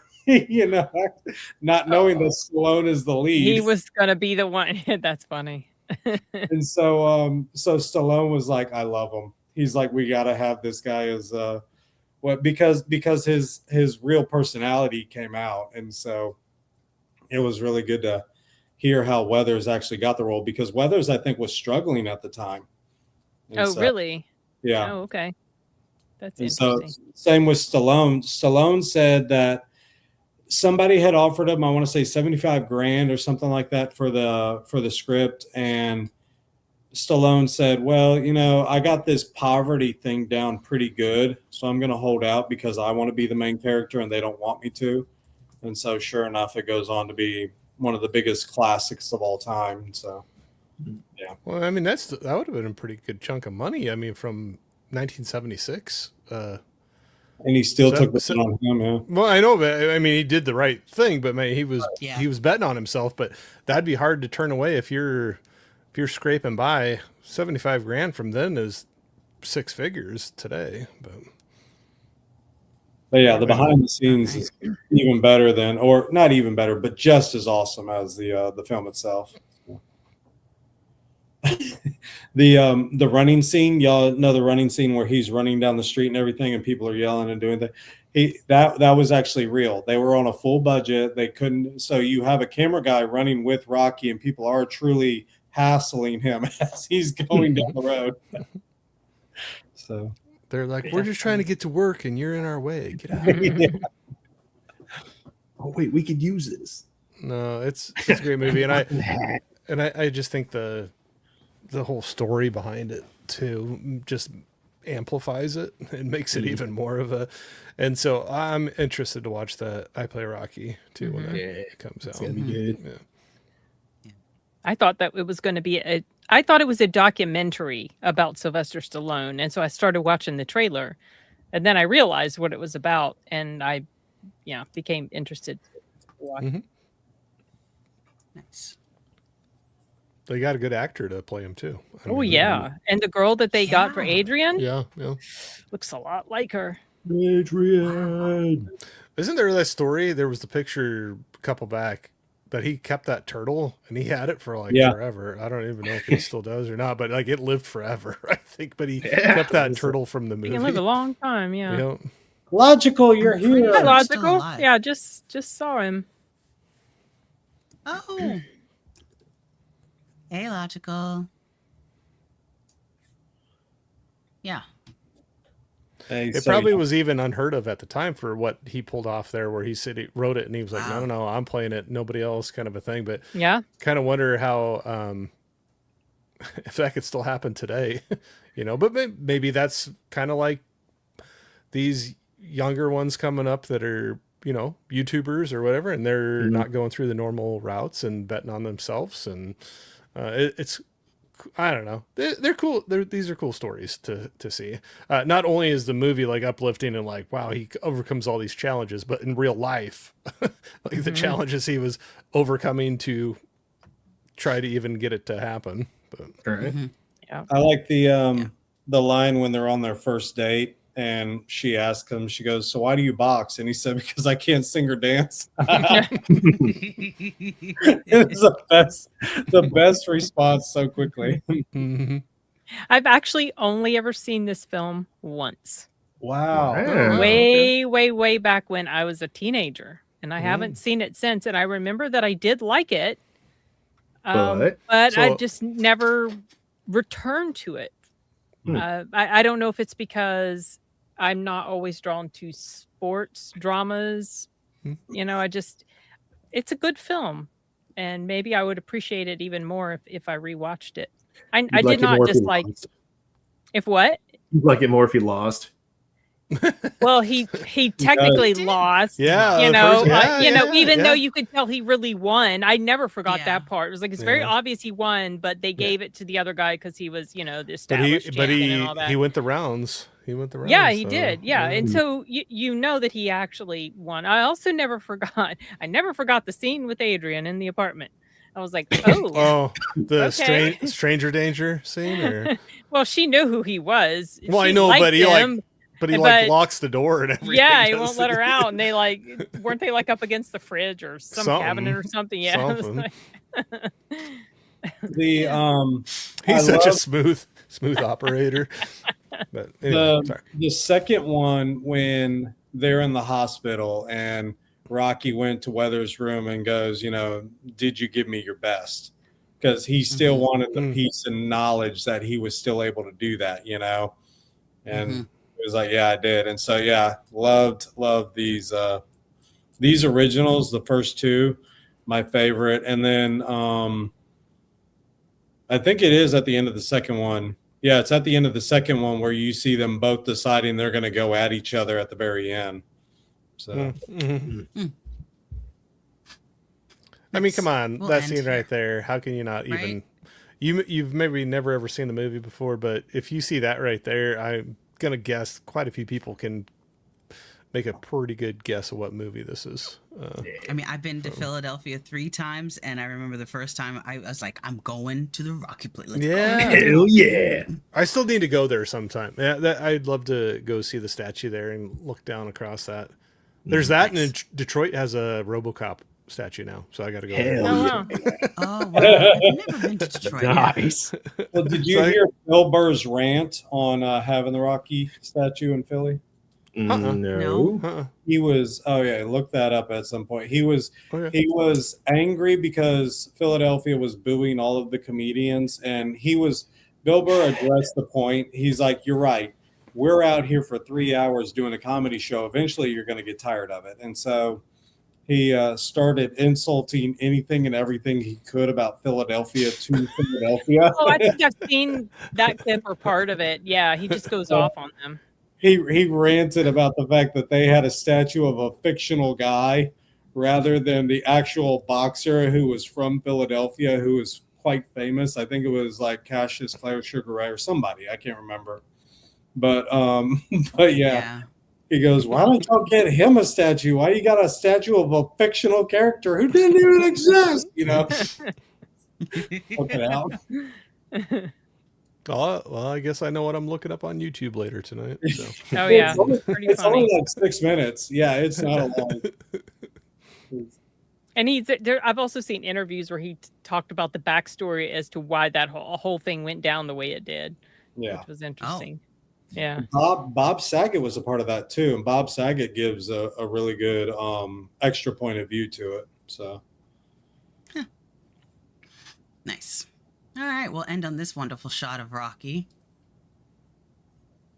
not knowing that Stallone is the lead. He was going to be the one. That's funny. And so Stallone was like, I love him. He's like, we got to have this guy as because his real personality came out. And so it was really good to hear how Weathers actually got the role, because Weathers, I think, was struggling at the time. And really? Yeah. Oh, okay. That's interesting. So same with Stallone. Stallone said that somebody had offered him, I want to say $75,000 or something like that for the script. And Stallone said, well, I got this poverty thing down pretty good, so I'm going to hold out because I want to be the main character and they don't want me to. And so sure enough, it goes on to be one of the biggest classics of all time. So, yeah. Well, I mean, that would have been a pretty good chunk of money. I mean, from 1976. And he still took the on him, yeah. Well, I know, but I mean, he did the right thing, but man, he was betting on himself. But that'd be hard to turn away if you're scraping by. $75,000 from then is 6 figures today. But yeah, the behind the scenes is even better than, or not even better, but just as awesome as the film itself. The running scene, y'all know the running scene where he's running down the street and everything, and people are yelling and doing things. That was actually real. They were on a full budget. They couldn't. So you have a camera guy running with Rocky, and people are truly hassling him as he's going down the road. So they're like, "We're just trying to get to work, and you're in our way. Get out." Yeah. Oh wait, we could use this. No, it's a great movie, and I just think the whole story behind it too just amplifies it and makes it even more of a. And so I'm interested to watch that I Play Rocky too when it comes out. It's gonna be good. Yeah. I thought that it was going to be I thought it was a documentary about Sylvester Stallone, and so I started watching the trailer, and then I realized what it was about, and I became interested to watch. Mm-hmm. Nice. They got a good actor to play him too. And the girl that they got for Adrian, looks a lot like her. Adrian. Isn't there that story? There was the picture a couple back that he kept that turtle and he had it for forever. I don't even know if he still does or not, but like it lived forever, I think. But he kept that turtle from the movie. He can live a long time, yeah. Logical, you're here. Hi, Logical. Yeah, just saw him. Oh. Hey, Logical. Yeah. It probably was even unheard of at the time for what he pulled off there, where he said he wrote it and he was like, no, I'm playing it, nobody else, kind of a thing. But kind of wonder how if that could still happen today, but maybe that's kind of like these younger ones coming up that are, YouTubers or whatever, and they're not going through the normal routes and betting on themselves. And it's, I don't know. They're cool. These are cool stories to see. Not only is the movie like uplifting and like, wow, he overcomes all these challenges, but in real life, like the challenges he was overcoming to try to even get it to happen. But I like the line when they're on their first date and she asks him, she goes, "So why do you box?" And he said, "Because I can't sing or dance." It's the best response so quickly. I've actually only ever seen this film once. Wow. Way back when I was a teenager, and I haven't seen it since. And I remember that I did like it, but I just never returned to it. I don't know if it's because I'm not always drawn to sports dramas. It's a good film, and maybe I would appreciate it even more if I rewatched it. I did not dislike. If what? You'd like it more if he lost. Well, he technically lost. Yeah, even though you could tell he really won. I never forgot that part. It was like it's very obvious he won, but they gave it to the other guy because he was, the established champion and all that. He went the rounds. He went the rounds. Yeah, he so, did. Yeah, and so you know that he actually won. I also never forgot. I never forgot the scene with Adrian in the apartment. I was like, oh, the okay. stranger danger scene. Or well, she knew who he was. well, I She know, liked but he him, like locks the door and everything. yeah, he won't let her out. And they like weren't they like up against the fridge or some cabinet or something? Yeah, it was Something. like- He's such a smooth operator. But anyway, sorry. The second one, when they're in the hospital and Rocky went to Weathers' room and goes, you know, did you give me your best? Because he still wanted the peace and knowledge that he was still able to do that, you know. And it was like, yeah, I did. And so yeah, loved these originals, the first two, my favorite. And then I think it is at the end of the second one. Yeah, it's at the end of the second one where you see them both deciding they're going to go at each other at the very end. So, I mean, come on, We'll that end scene here. right there. How can you not even? You've maybe never ever seen the movie before, but if you see that right there, I'm gonna guess quite a few people can make a pretty good guess of what movie this is. I mean, I've been to Philadelphia 3 times, and I remember the first time I was like, I'm going to the Rocky Place. Let's Yeah, go. Hell yeah. I still need to go there sometime. Yeah, I'd love to go see the statue there and look down across that. There's that, and then Detroit has a RoboCop statue now, so I got to go. Hell oh, yeah. wow. Oh, wow. I've never been to Detroit. Nice. well, did you hear Bill Burr's rant on having the Rocky statue in Philly? No. He was, oh yeah, look that up at some point. He was angry because Philadelphia was booing all of the comedians, and Bill Burr addressed the point. He's like, you're right. We're out here for 3 hours doing a comedy show. Eventually you're going to get tired of it. And so he started insulting anything and everything he could about Philadelphia to Philadelphia. Oh, I think I've seen that clip or part of it. Yeah, he just goes off on them. He ranted about the fact that they had a statue of a fictional guy rather than the actual boxer who was from Philadelphia, who was quite famous. I think it was like Cassius Clay or Sugar Ray or somebody. I can't remember. But yeah. He goes, why don't y'all get him a statue? Why you got a statue of a fictional character who didn't even exist? You know? Look it out. Well, I guess I know what I'm looking up on YouTube later tonight. So. Oh yeah, it's only like 6 minutes. Yeah, it's not a long. And he's there. I've also seen interviews where he talked about the backstory as to why that whole thing went down the way it did. Yeah, which was interesting. Yeah, Bob Saget was a part of that too, and Bob Saget gives a really good extra point of view to it. So Nice. All right, we'll end on this wonderful shot of Rocky.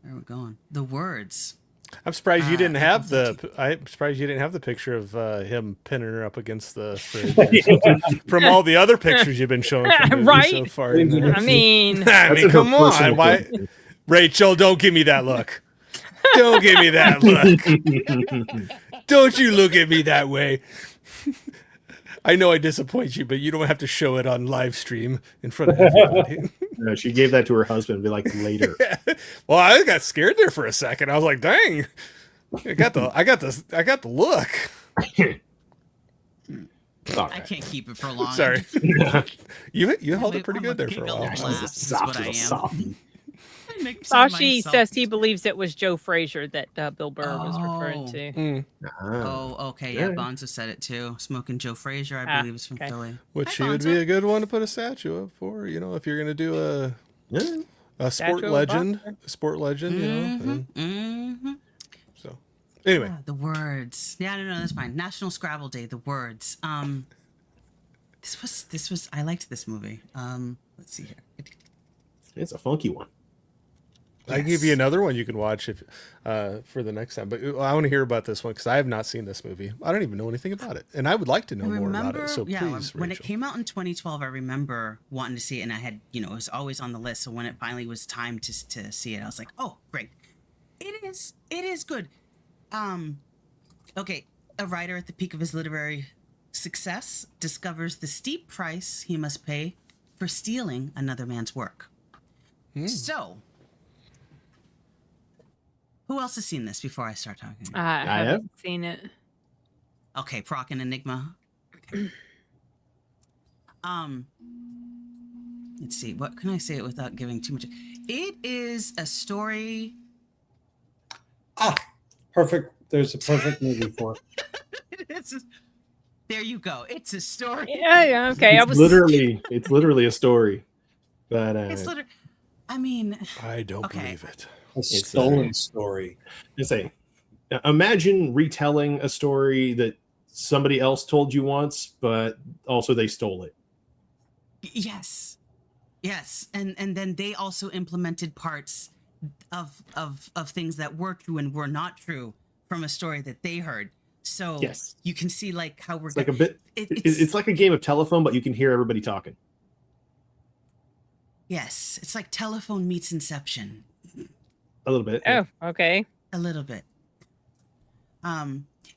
Where are we going? The words. I'm surprised you didn't have I'm surprised you didn't have the picture of him pinning her up against the fridge from all the other pictures you've been showing from right so far. I mean, come on, why, Rachel? Don't give me that look. Don't give me that look. Don't you look at me that way. I know I disappoint you, but you don't have to show it on live stream in front of everybody. No, she gave that to her husband. Be like later. Well, I got scared there for a second. I was like, "Dang, I got the look." I can't keep it for long. Sorry, you held it pretty good there for a while. Is what I am. Sashi says he believes it was Joe Frazier that Bill Burr was referring to. Oh, okay. Yeah, Bonzo said it too. Smoking Joe Frazier, I believe, is from Philly. Which he would be a good one to put a statue up for. You know, if you're going to do a sport legend, you know. So, anyway, the words. Yeah, no, that's fine. National Scrabble Day. The words. This was. I liked this movie. Let's see here. It's a funky one. I can give you another one you can watch if for the next time. But I want to hear about this one because I have not seen this movie. I don't even know anything about it, and I would like to know more about it. So please, when Rachel. it came out in 2012, I remember wanting to see it, and I had, it was always on the list. So when it finally was time to see it, I was like, oh, great! It is good. Okay, a writer at the peak of his literary success discovers the steep price he must pay for stealing another man's work. So Who else has seen this before I start talking? I haven't seen it. Okay, Proc and Enigma. Okay. Let's see. What can I say it without giving too much? It is a story. Perfect. There's a perfect movie for it. There you go. It's a story. Yeah. Okay. It's literally a story. But it's literally. I mean, I don't believe it. A stolen story. Imagine retelling a story that somebody else told you once, but also they stole it. Yes, and then they also implemented parts of things that were true and were not true from a story that they heard. So yes, you can see like how we're like a bit. It's like a game of telephone, but you can hear everybody talking. Yes, it's like Telephone meets Inception. A little bit. Oh, okay. A little bit.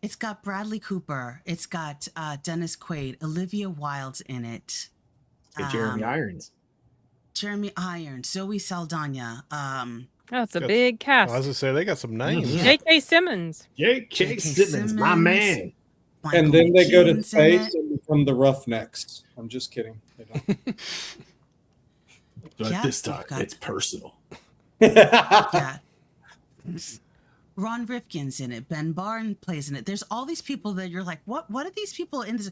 It's got Bradley Cooper. It's got Dennis Quaid, Olivia Wilde's in it. Jeremy Irons. Jeremy Irons, Zoe Saldana. That's a big cast. I was gonna say they got some names. Yeah. J.K. Simmons. J.K. Simmons, my man. Michael And then they go to McKean's in space it. and become the Roughnecks. I'm just kidding. They don't. But Yeah, this time, we've got- it's personal. Yeah. Ron Rifkin's in it. Ben Barnes plays in it. There's all these people that you're like, what are these people in this?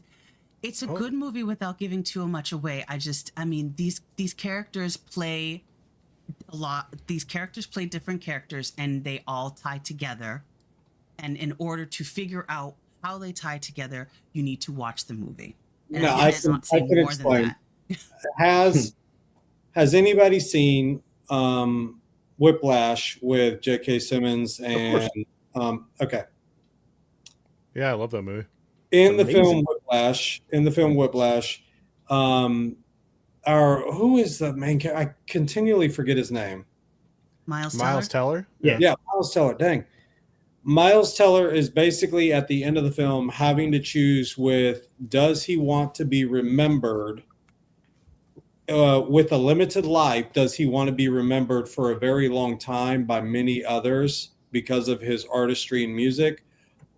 It's a good movie without giving too much away. I mean, these characters play a lot. These characters play different characters and they all tie together. And in order to figure out how they tie together, you need to watch the movie. And No, I I cannot can say more than explain. that. Has anybody seen Whiplash with J.K. Simmons and okay. Yeah, I love that movie. In the film Whiplash, who is the main character? I continually forget his name. Miles Teller? Yeah, Miles Teller. Dang. Miles Teller is basically at the end of the film having to choose does he want to be remembered with a limited life? Does he want to be remembered for a very long time by many others because of his artistry and music?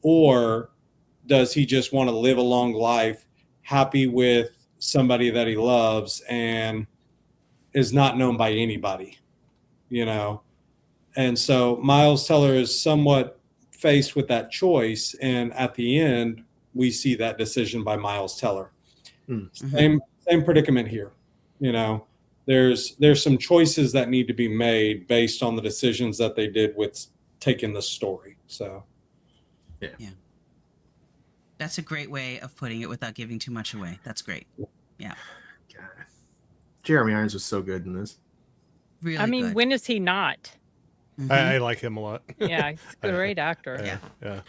Or does he just want to live a long life happy with somebody that he loves and is not known by anybody, And so Miles Teller is somewhat faced with that choice. And at the end, we see that decision by Miles Teller. Mm-hmm. Same predicament here. There's some choices that need to be made based on the decisions that they did with taking the story. So, Yeah. That's a great way of putting it without giving too much away. That's great. Yeah. God. Jeremy Irons was so good in this. Really I mean, good. when is he not? Mhm. I like him a lot. Yeah, he's a great actor. Yeah.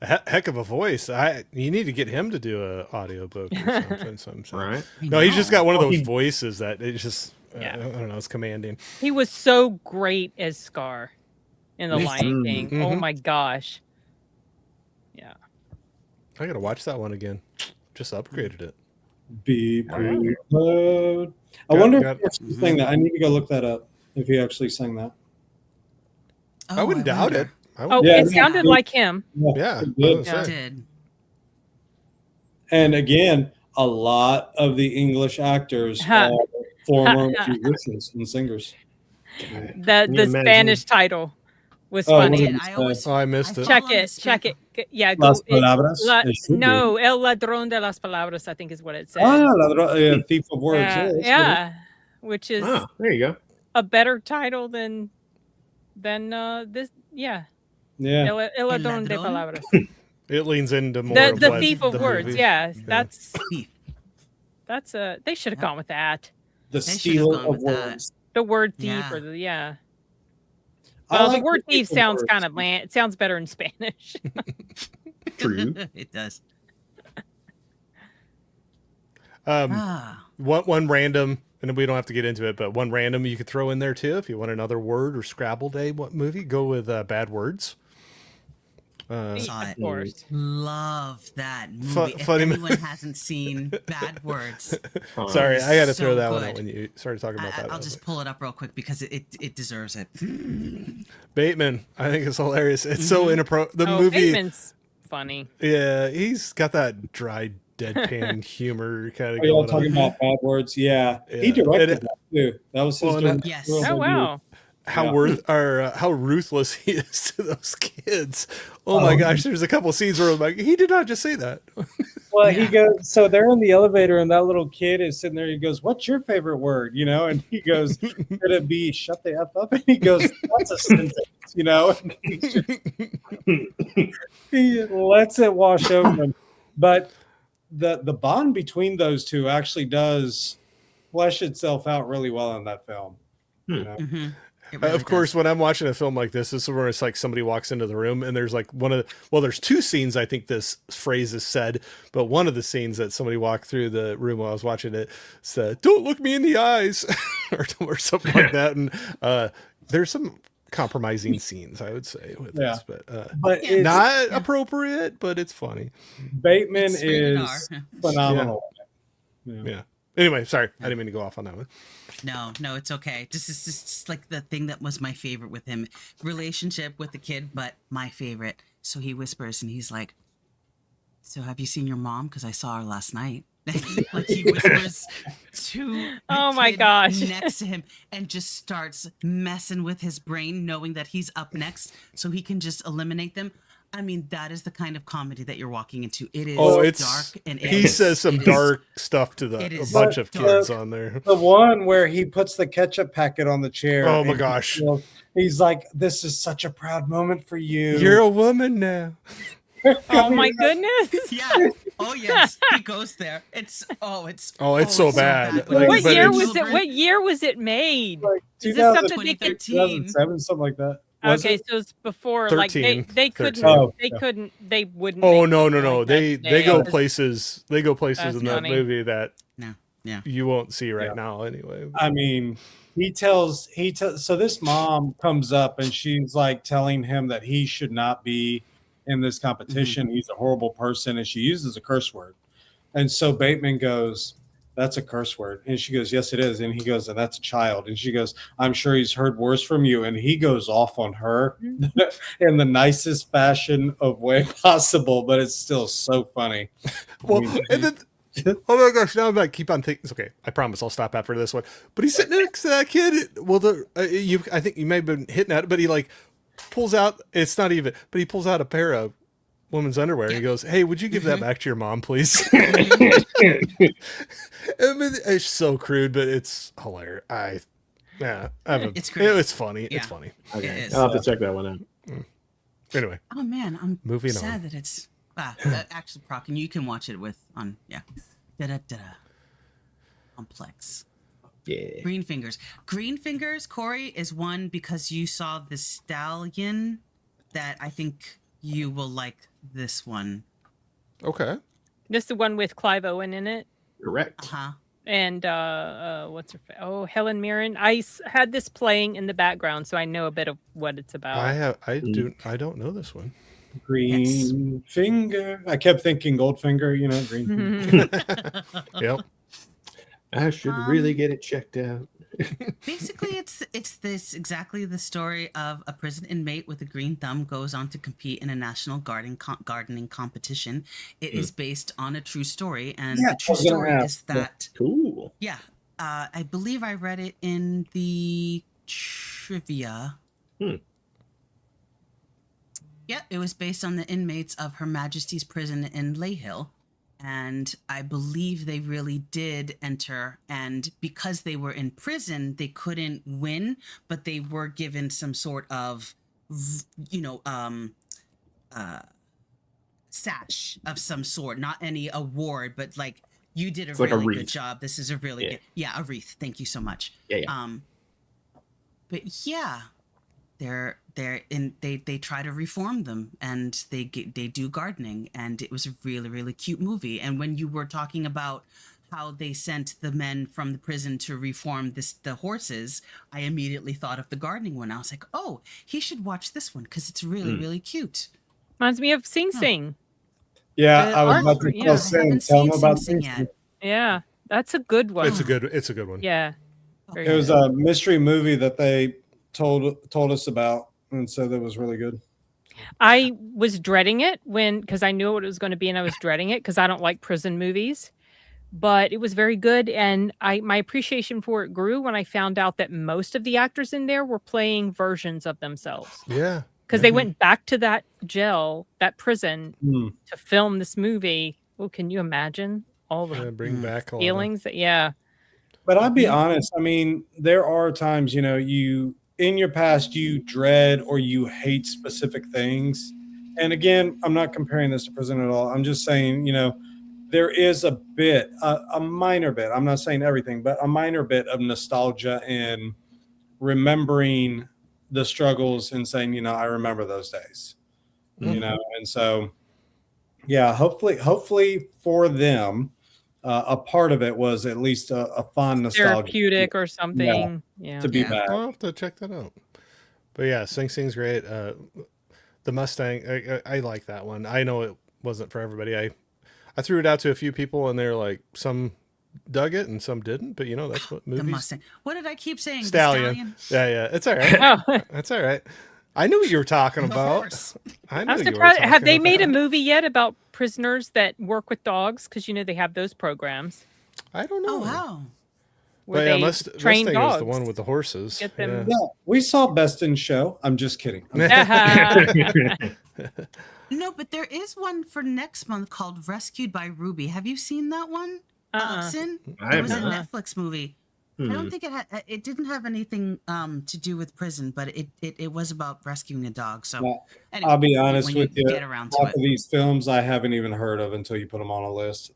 Heck of a voice. You need to get him to do an audiobook or something. Right? No, he's just got one of those voices that it's just, I don't know, it's commanding. He was so great as Scar in The Lion King. Mm-hmm. Oh my gosh. Yeah. I got to watch that one again. Just upgraded it. Be prepared. I wonder if he actually sang that. I need to go look that up, if he actually sang that. I wouldn't doubt it. It sounded like him. Yeah, It did. And again, a lot of the English actors are former musicians and singers. The Spanish title was funny. I missed it. Check it. Yeah, go. Las palabras. No, El Ladrón de las Palabras, I think is what it says. Thief of Words. Yeah, which is there you go. A better title than this. Yeah. Yeah. El Ladrón de Palabras. It leans into more The of Thief of Words. movie. Yeah, that's they should have gone with that. The Stealer of Words. The word thief, or well, the word thief sounds kind of bland. It sounds better in Spanish. True. It does. One random, and we don't have to get into it, but one random you could throw in there too if you want another word or Scrabble Day movie. Go with Bad Words. Saw it. Of course. Love that movie. If anyone hasn't seen Bad Words, sorry, I got to throw so that one good. out when you started talking about that. I'll just pull it up real quick because it deserves it. Bateman, I think it's hilarious. It's so inappropriate. The movie. Bateman's funny. Yeah, he's got that dry deadpan humor kind of Are y'all going talking on. about Bad Words? Yeah. Yeah. He directed And that too. That was his. Yes. Oh wow. How ruthless he is to those kids. Oh my gosh, there's a couple scenes where I'm like, he did not just say that. Well, he goes, so they're in the elevator and that little kid is sitting there. He goes, "What's your favorite word?" You know, and he goes, "Could it be shut the F up?" And he goes, "That's a sentence," you know. And he lets it wash over him. But the bond between those two actually does flesh itself out really well in that film. You know? Really of course, when I'm watching a film like this is where it's like somebody walks into the room and there's like there's two scenes I think this phrase is said, but one of the scenes that somebody walked through the room while I was watching it said, "Don't look me in the eyes," or something like that. And there's some compromising scenes, I would say, with this, but it's not appropriate, but it's funny. Bateman It's rated is R. phenomenal. Yeah. Anyway, sorry, I didn't mean to go off on that one. No, it's okay. This is just like the thing that was my favorite with him. Relationship with the kid, but my favorite. So he whispers and he's like, "So have you seen your mom? Because I saw her last night." Like he whispers to the my kid gosh. next to him and just starts messing with his brain, knowing that he's up next so he can just eliminate them. I mean, that is the kind of comedy that you're walking into. It is dark and he says some dark stuff to a bunch of kids on there. The one where he puts the ketchup packet on the chair. Oh my gosh. He's like, "This is such a proud moment for you. You're a woman now." Oh my goodness. Yeah. Oh yes. He goes there. It's so bad. Like, what but year it's- was it? What year was it made? Like Is this something they could? 2007, something like that. Was Okay, it? so it's before 13, like they couldn't 13. they wouldn't. Oh make no. something like that They today. go It was- places. They go places That's in that funny. movie that Yeah. you won't see right now anyway. I mean, he tells so this mom comes up and she's like telling him that he should not be in this competition. He's a horrible person, and she uses a curse word. And so Bateman goes, "That's a curse word." And she goes, "Yes, it is." And he goes, "And that's a child." And she goes, "I'm sure he's heard worse from you." And he goes off on her in the nicest fashion of way possible, but it's still so funny. Well, and then, oh my gosh! Now I'm like, keep on thinking. It's okay. I promise I'll stop after this one. But he's sitting next to that kid. Well, I think you may have been hitting at it, but he like pulls out. It's not even. But he pulls out a pair of women's underwear. And he goes, "Hey, would you give that back to your mom, please?" I mean, it's so crude, but it's hilarious. It's great. It's funny. Yeah. It's funny. Okay, I'll have to check that one out. Anyway, Oh man, I'm Moving sad on. that it's actually Proc, and you can watch it on complex. Yeah. Green Fingers. Green Fingers, Corey, is one because you saw the Stallion that I think you will like this one. okay. This the one with Clive Owen in it, Correct. Uh-huh. and what's her? Helen Mirren. I had this playing in the background, so I know a bit of what it's about. I don't know this one. Green Finger. I kept thinking Goldfinger, Green Finger. Yep. I should really get it checked out. Basically, it's this exactly the story of a prison inmate with a green thumb goes on to compete in a national gardening competition. It is based on a true story, and the true story is that Cool. yeah, I believe I read it in the trivia. Yeah, it was based on the inmates of Her Majesty's Prison in Layhill. And I believe they really did enter. And because they were in prison, they couldn't win, but they were given some sort of, sash of some sort. Not any award, but like, you did a It's like a really good wreath. job. This is a really good, a wreath. Thank you so much. Yeah. But yeah, they try to reform them, and they do gardening, and it was a really, really cute movie. And when you were talking about how they sent the men from the prison to reform the horses, I immediately thought of the gardening one. I was like, oh, he should watch this one because it's really, really cute. Reminds me of Sing Sing. Yeah, The I was art about for- to yeah, tell I Sam. haven't Tell him seen about Sing Sing Sing yet. Sing. Yeah, that's a good one. It's a good one. Yeah. Very It was good. a mystery movie that they told us about, and so that was really good. I was dreading it because I knew what it was going to be, and I was dreading it because I don't like prison movies. But it was very good, and my appreciation for it grew when I found out that most of the actors in there were playing versions of themselves. Yeah. Because they went back to that prison to film this movie. Well, can you imagine all the bring back all feelings? Yeah. But I'll be honest. I mean, there are times, you in your past you dread or you hate specific things. And again, I'm not comparing this to prison at all. I'm just saying, there is a bit, a minor bit. I'm not saying everything, but a minor bit of nostalgia in remembering the struggles and saying, I remember those days. And so, yeah, hopefully for them, a part of it was at least a fun nostalgia, therapeutic or something. Yeah. To be back. I'll have to check that out. But yeah, Sing Sing's great. The Mustang, I like that one. I know it wasn't for everybody. I threw it out to a few people, and they're like, some dug it and some didn't. But that's what movies. The Mustang. What did I keep saying? Stallion. The Yeah, it's all right. That's all right. I knew what you were talking about. I I'm surprised. Have they made a movie yet about prisoners that work with dogs? Because they have those programs. I don't know. Oh wow. Where But they train Mustang dogs. is the one with the horses. Get them. Yeah, we saw Best in Show. I'm just kidding. No, but there is one for next month called Rescued by Ruby. Have you seen that one, Sin? It was a Netflix movie. I don't think it didn't have anything to do with prison, but it was about rescuing a dog. So anyway, I'll be honest when with you. get around to Half it. of these films I haven't even heard of until you put them on a list.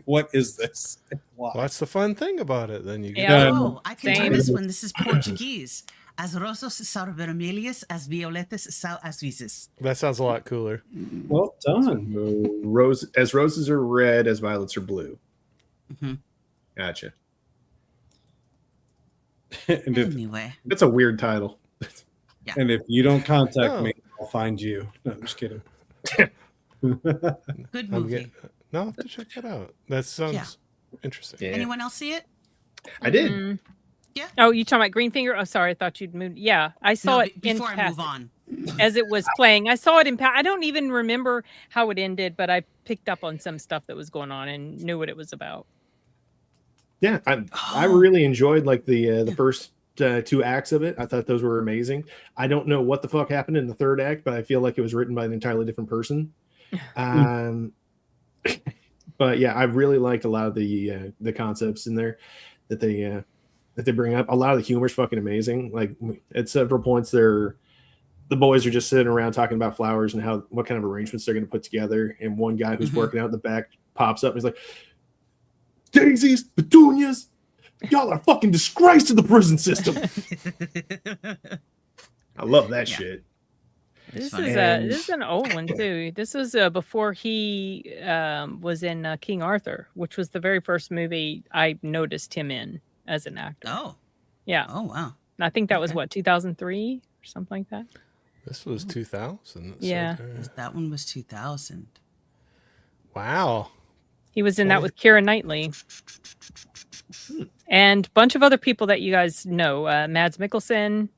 What is this? Why? Well, that's the fun thing about it. Then you get Oh, I can do this one. This is Portuguese. As rosas são vermelhas, as violetas são azuis. That sounds a lot cooler. Well done. So, as roses are red, as violets are blue. Mm-hmm. Gotcha. Anyway, that's a weird title. Yeah. And if you don't contact me, I'll find you. No, I'm just kidding. Good movie. I'll have to check that out. That sounds interesting. Yeah. Anyone else see it? I did. Yeah. Oh, you talking about Greenfinger? Oh, sorry, I thought you'd moved. Yeah, I saw it before in I move on. as it was playing. I saw it in. I don't even remember how it ended, but I picked up on some stuff that was going on and knew what it was about. Yeah, I really enjoyed the first 2 acts of it. I thought those were amazing. I don't know what the fuck happened in the 3rd act, but I feel like it was written by an entirely different person. But yeah, I really liked a lot of the concepts in there that they bring up. A lot of the humor is fucking amazing. Like at several points, the boys are just sitting around talking about flowers and what kind of arrangements they're going to put together. And one guy who's working out in the back pops up and he's like, "Daisies, petunias, y'all are a fucking disgrace to the prison system." I love that shit. This is an old one too. This was before he was in King Arthur, which was the very first movie I noticed him in as an actor. Oh, yeah. Oh, wow. And I think that was 2003 or something like that. This was 2000. Yeah. That one was 2000. Wow. He was in that with Keira Knightley. And a bunch of other people that you guys know. Mads Mikkelsen,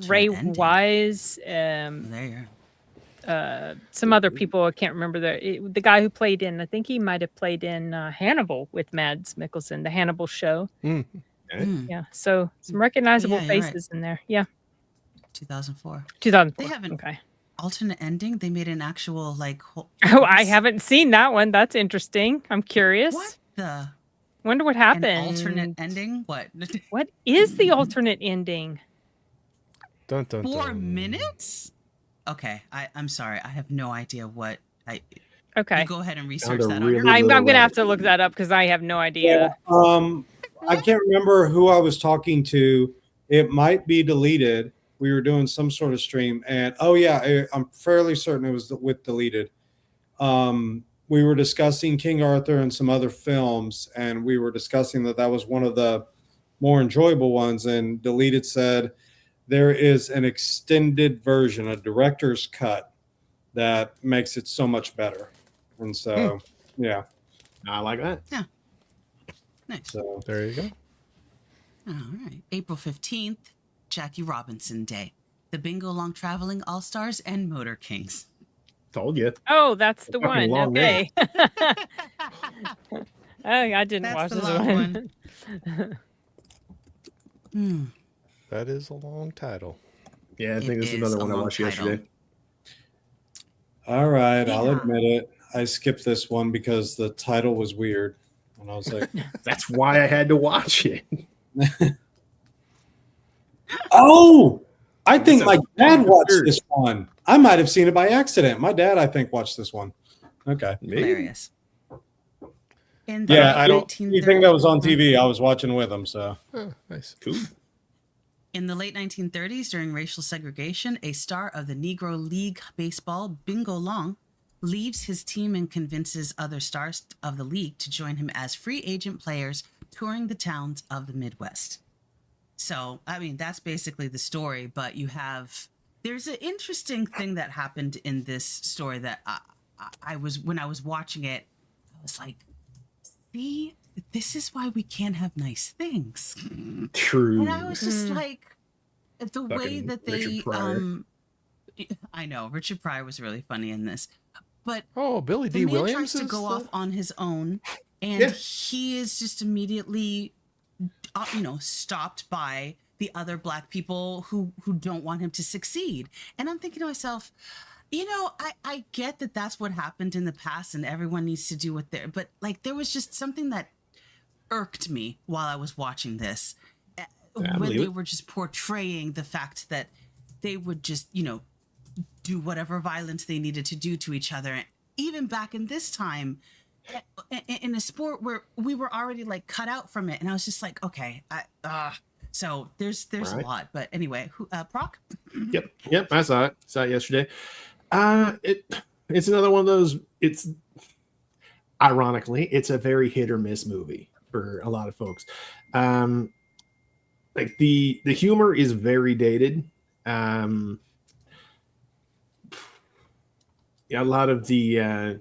Ray Wise, some other people. I can't remember the guy who played in, I think he might have played in Hannibal with Mads Mikkelsen, the Hannibal show. Yeah. So some recognizable faces in there. Yeah. 2004. 2004. They have an okay. alternate ending. They made an actual Oh, I haven't seen that one. That's interesting. I'm curious. What the? Wonder what happened. An alternate ending? What? What is the alternate ending? Dun, dun, 4 minutes? Okay, I'm sorry. I have no idea what I. Okay. You go ahead and research that. I'm gonna have to look that up because I have no idea. Yeah, I can't remember who I was talking to. It might be deleted. We were doing some sort of stream, and I'm fairly certain it was with deleted. We were discussing King Arthur and some other films, and we were discussing that was one of the more enjoyable ones. And deleted said there is an extended version, a director's cut that makes it so much better. And so, yeah, I like that. Yeah. Nice. So there you go. All right. April 15th, Jackie Robinson Day. The Bingo Long Traveling All-Stars and Motor Kings. Told you. Oh, that's the Fucking one. long Okay. Oh, I didn't watch That's the this long one. That is a long title. Yeah, I think this is another one I watched yesterday. all right, I'll admit it. I skipped this one because the title was weird. And I was like, that's why I had to watch it. oh, I think my dad watched this one. I might have seen it by accident. My dad, I think, watched this one. Okay. Hilarious. In Yeah, the I don't. 1930s Anything that was on TV, I was watching with him. So nice, cool. In the late 1930s, during racial segregation, a star of the Negro League Baseball, Bingo Long, leaves his team and convinces other stars of the league to join him as free agent players touring the towns of the Midwest. So, I mean, that's basically the story, but there's an interesting thing that happened in this story that when I was watching it, I was like, see, this is why we can't have nice things. True. And I was just like, the way that they, Richard Pryor. I know Richard Pryor was really funny in this, but Billy the D. man Williams tries to is go off on his own, and Yeah. he is just immediately, stopped by the other Black people who don't want him to succeed. And I'm thinking to myself, I get that that's what happened in the past, and everyone needs to do what they're. But like, there was just something that irked me while I was watching this, when they were just portraying the fact that they would just, do whatever violence they needed to do to each other. Even back in this time, in a sport where we were already like cut out from it, and I was just like, okay, so there's a lot. But anyway, Proc? Yep, I saw it. Saw it yesterday. It's another one of those. It's ironically, it's a very hit or miss movie for a lot of folks. Like the humor is very dated. A lot of the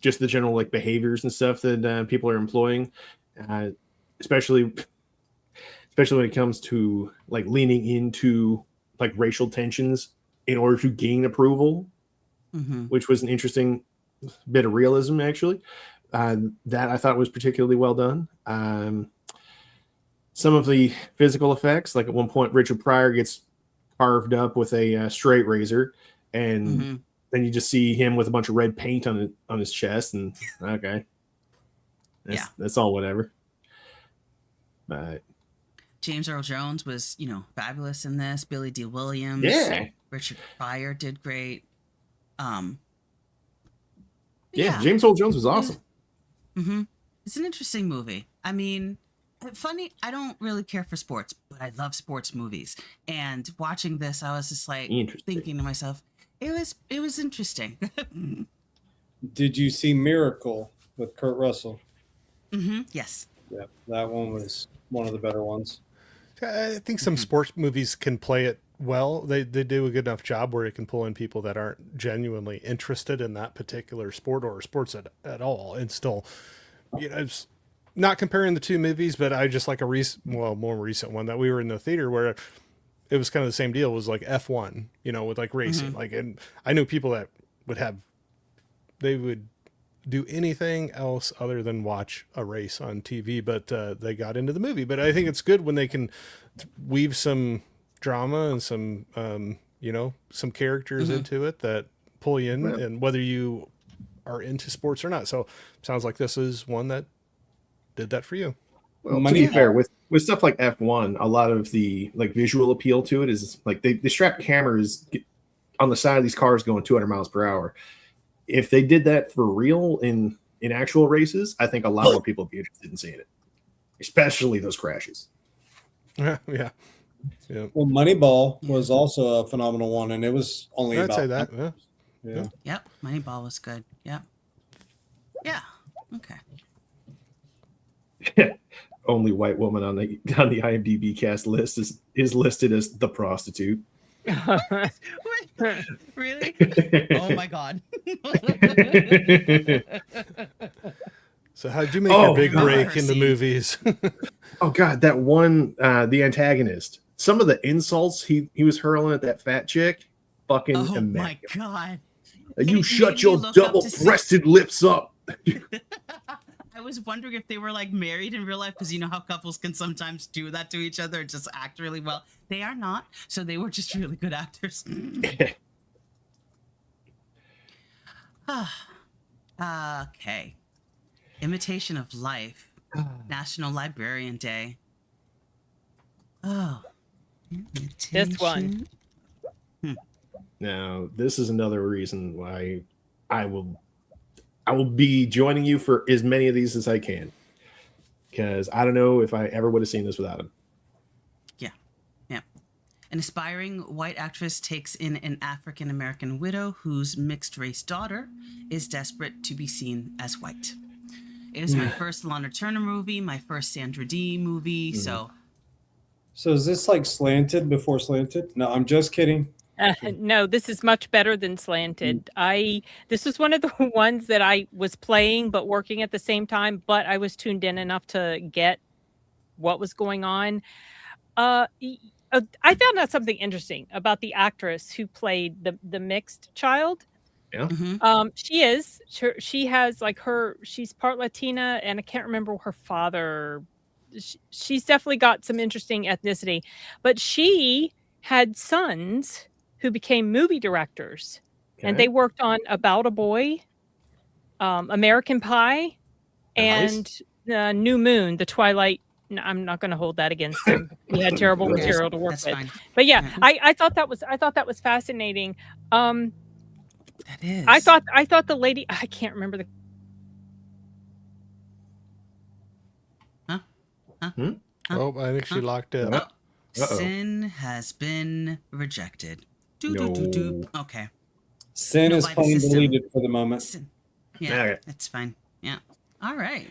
just the general like behaviors and stuff that people are employing, especially when it comes to like leaning into like racial tensions in order to gain approval, which was an interesting bit of realism actually. That I thought was particularly well done. Some of the physical effects, like at one point Richard Pryor gets carved up with a straight razor, and then you just see him with a bunch of red paint on his chest, and okay, that's all whatever. But James Earl Jones was, fabulous in this. Billy D. Williams, Richard Pryor did great. James Earl Jones was awesome. It's an interesting movie. I mean, funny, I don't really care for sports, but I love sports movies. And watching this, I was just like thinking to myself, it was interesting. did you see Miracle with Kurt Russell? Yes. Yeah, that one was one of the better ones. I think some sports movies can play it well. They do a good enough job where it can pull in people that aren't genuinely interested in that particular sport or sports at all. And still, it's not comparing the two movies, but I just like more recent one that we were in the theater where it was kind of the same deal. It was like F1, with like racing. Like, and I knew people that they would do anything else other than watch a race on TV, but they got into the movie. But I think it's good when they can weave some drama and some some characters into it that pull you in, and whether you are into sports or not. So sounds like this is one that did that for you. Well, to be fair, with stuff like F1, a lot of the like visual appeal to it is like they strap cameras on the side of these cars going 200 miles per hour. If they did that for real in actual races, I think a lot more people would be interested in seeing it, especially those crashes. Yeah. Well, Moneyball was also a phenomenal one, and it was only I'd about say that. Yeah. Yep. Moneyball was good. Yep. Yeah. Okay. Only white woman on the IMDb cast list is listed as the prostitute. Really? Oh my God. So how did you make your big break in the movies? Oh God, that one, the antagonist. Some of the insults he was hurling at that fat chick, fucking immaculate. My God. You shut your double-breasted lips up. I was wondering if they were like married in real life, because you know how couples can sometimes do that to each other and just act really well. They are not, so they were just really good actors. Okay. Imitation of Life. National Librarian Day. Oh. This one. Now, this is another reason why I will be joining you for as many of these as I can, because I don't know if I ever would have seen this without him. Yeah. An aspiring white actress takes in an African-American widow whose mixed-race daughter is desperate to be seen as white. It is my first Lana Turner movie, my first Sandra Dee movie, so is this like Slanted before Slanted? No, I'm just kidding. No, this is much better than Slanted. This was one of the ones that I was playing but working at the same time, but I was tuned in enough to get what was going on. I found out something interesting about the actress who played the mixed child. Yeah. She has like she's part Latina, and I can't remember her father. She's definitely got some interesting ethnicity, but she had sons who became movie directors, and they worked on About a Boy, American Pie, and New Moon, the Twilight. No, I'm not going to hold that against him. He had terrible material to work with. Fine. But yeah, I thought that was fascinating. That is. I thought the lady, I can't remember the. Oh, I think she locked it. Sin has been rejected. Okay. Sin is plain deleted for the moment. Sin. Yeah, that's fine. Yeah. All right.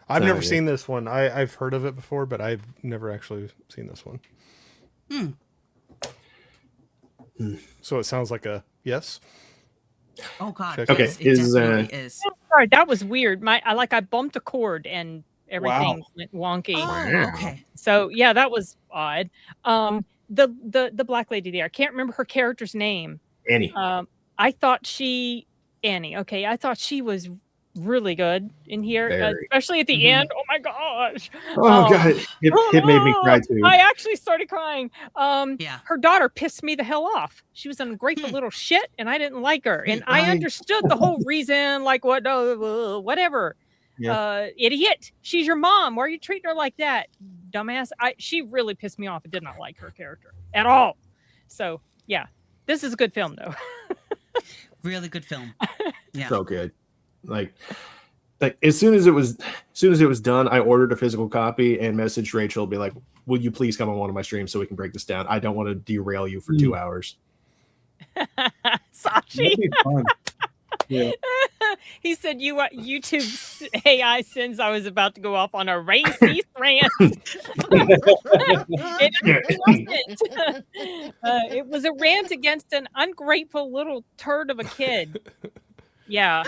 I've never seen this one. I've heard of it before, but I've never actually seen this one. So it sounds like a yes. Oh God. Okay. Yes, it definitely is. Oh, sorry, that was weird. I bumped a chord and everything went wonky. Oh, okay. So yeah, that was odd. The black lady there, I can't remember her character's name. Annie. I thought Annie. Okay, I thought she was really good in here, especially at the end. Oh my gosh! Oh God, it made me cry too. I actually started crying. Her daughter pissed me the hell off. She was an ungrateful little shit, and I didn't like her. And I understood the whole reason, like whatever. Yeah. Idiot! She's your mom. Why are you treating her like that, dumbass? She really pissed me off. I did not like her character at all. So yeah, this is a good film though. Really good film. Yeah. So good. Like as soon as it was done, I ordered a physical copy and messaged Rachel, be like, "Will you please come on one of my streams so we can break this down? I don't want to derail you for 2 hours." Sashi. Yeah. He said YouTube AI sins I was about to go off on a racist rant. It was a rant against an ungrateful little turd of a kid. Yeah.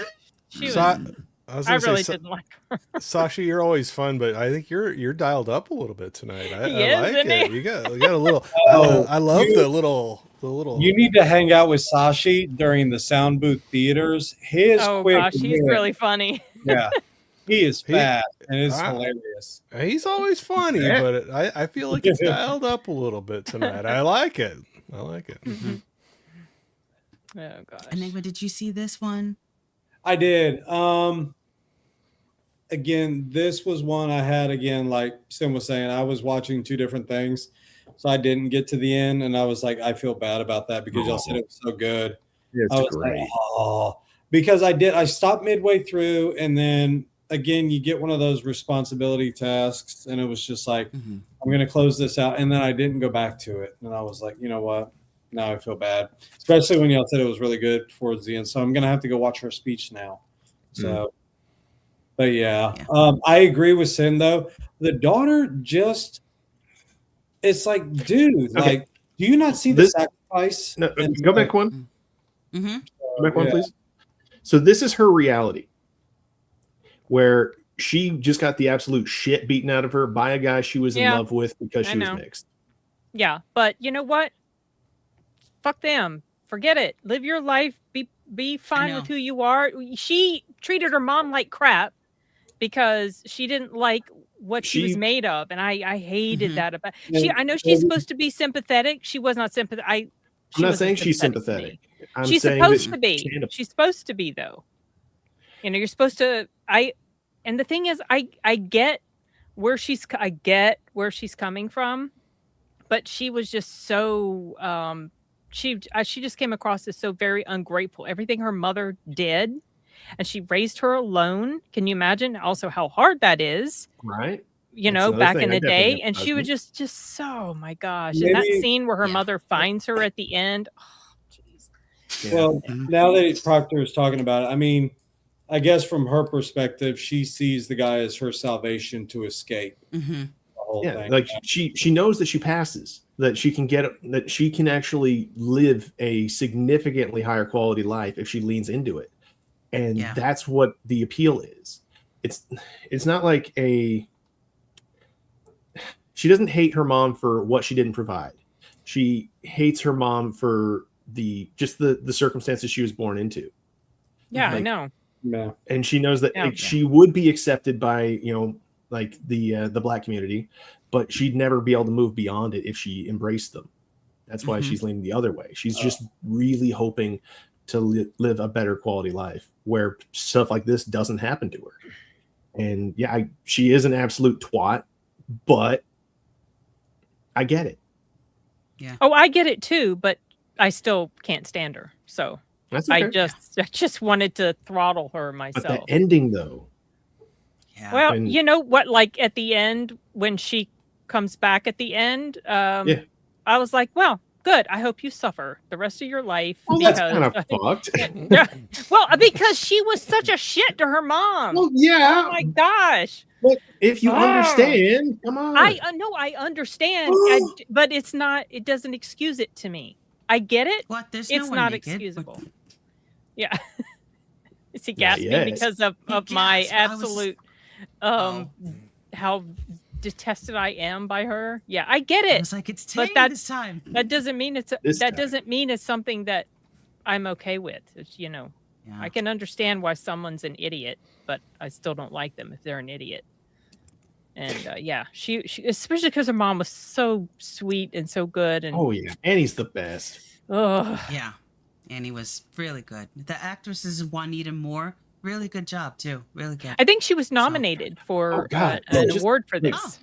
She was, I really didn't like her. Sashi, you're always fun, but I think you're dialed up a little bit tonight. I like it. He? You got a little. I love the little. You need to hang out with Sashi during the sound booth theaters. His he's really funny. Yeah, he is fast and it's hilarious. He's always funny, but I feel like it's dialed up a little bit tonight. I like it. Mm-hmm. Oh gosh. Enigma, did you see this one? I did. Again, this was one I had like Sim was saying, I was watching two different things. So I didn't get to the end, and I was like, I feel bad about that because y'all said it was so good. It's I was great. Like, because I stopped midway through, and then again, you get one of those responsibility tasks, and it was just like, I'm going to close this out, and then I didn't go back to it, and I was like, you know what? Now I feel bad, especially when y'all said it was really good towards the end. So I'm going to have to go watch her speech now. So, but yeah. I agree with Sin though. The daughter just it's like, dude, like, do you not see the sacrifice? No, go back one. Mm-hmm. Go back one, please. So this is her reality, where she just got the absolute shit beaten out of her by a guy she was in love with because she was mixed. Yeah, but you know what? Fuck them. Forget it. Live your life. Be fine with who you are. She treated her mom like crap because she didn't like what she was made of, and I hated that about. I know she's supposed to be sympathetic. She was not sympathetic. I'm not saying she's sympathetic. She's supposed to be. She's supposed to be, though. You know, you're supposed to. And the thing is, I get where she's coming from, but she was just so she just came across as so very ungrateful. Everything her mother did, and she raised her alone. Can you imagine also how hard that is? Right. You know, back in the day, and she was just so, oh my gosh. And that scene where her mother finds her at the end. Oh, jeez. Well, now that Proctor is talking about it, I mean, I guess from her perspective, she sees the guy as her salvation to escape. Mm-hmm. Yeah, like she knows that she passes, that she can actually live a significantly higher quality life if she leans into it, and that's what the appeal is. It's not like she doesn't hate her mom for what she didn't provide. She hates her mom for the circumstances she was born into. Yeah, I know. Yeah. And she knows that she would be accepted by, like the Black community, but she'd never be able to move beyond it if she embraced them. That's why she's leaning the other way. She's just really hoping to live a better quality life where stuff like this doesn't happen to her. And she is an absolute twat, but I get it. Yeah. Oh, I get it too, but I still can't stand her. So that's okay. I just wanted to throttle her myself. But the ending, though. Yeah. Well, you know what? Like at the end, when she comes back at the end, I was like, well, good. I hope you suffer the rest of your life. Well, because, that's kind of fucked. Well, because she was such a shit to her mom. Well, yeah. Oh my gosh. But if you understand, come on. I know I understand, but it's not. It doesn't excuse it to me. I get it. What? There's it's no not naked. excusable. Yeah. Is he gasping because of my absolute how detested I am by her? Yeah, I get it. It's like it's but this time. That doesn't mean doesn't mean it's something that I'm okay with. It's, I can understand why someone's an idiot, but I still don't like them if they're an idiot. And she especially because her mom was so sweet and so good. And Annie's the best. Oh yeah, Annie was really good. The actress is Juanita Moore. Really good job too. Really good. I think she was nominated for an award for this.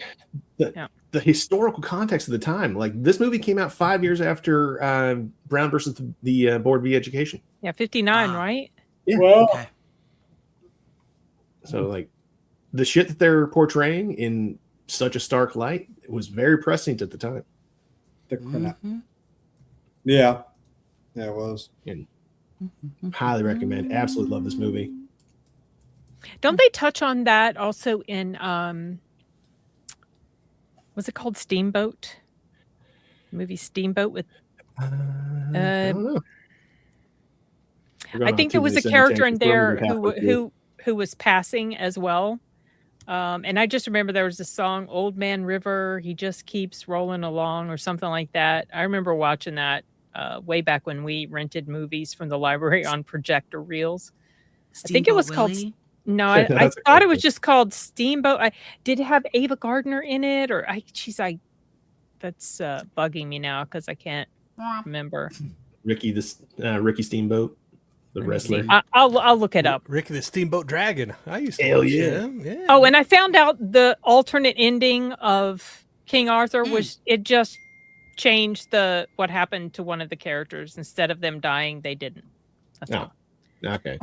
The historical context of the time, like this movie came out 5 years after Brown versus the Board of Education. Yeah, 59, right? Yeah. Well, so like the shit that they're portraying in such a stark light, it was very prescient at the time. Yeah, it was. And highly recommend. Absolutely love this movie. Don't they touch on that also in was it called Steamboat? The movie Steamboat with I don't know. I think there was a character in there who was passing as well. And I just remember there was a song, Old Man River, he just keeps rolling along or something like that. I remember watching that way back when we rented movies from the library on projector reels. I think it was called I thought it was just called Steamboat. Did it have Ava Gardner in it, or that's bugging me now because I can't remember. Ricky Steamboat, the wrestler. I'll look it up. Ricky the Steamboat Dragon. I used to watch him. Yeah. Oh, and I found out the alternate ending of King Arthur was it just changed what happened to one of the characters. Instead of them dying, they didn't. That's all. Okay.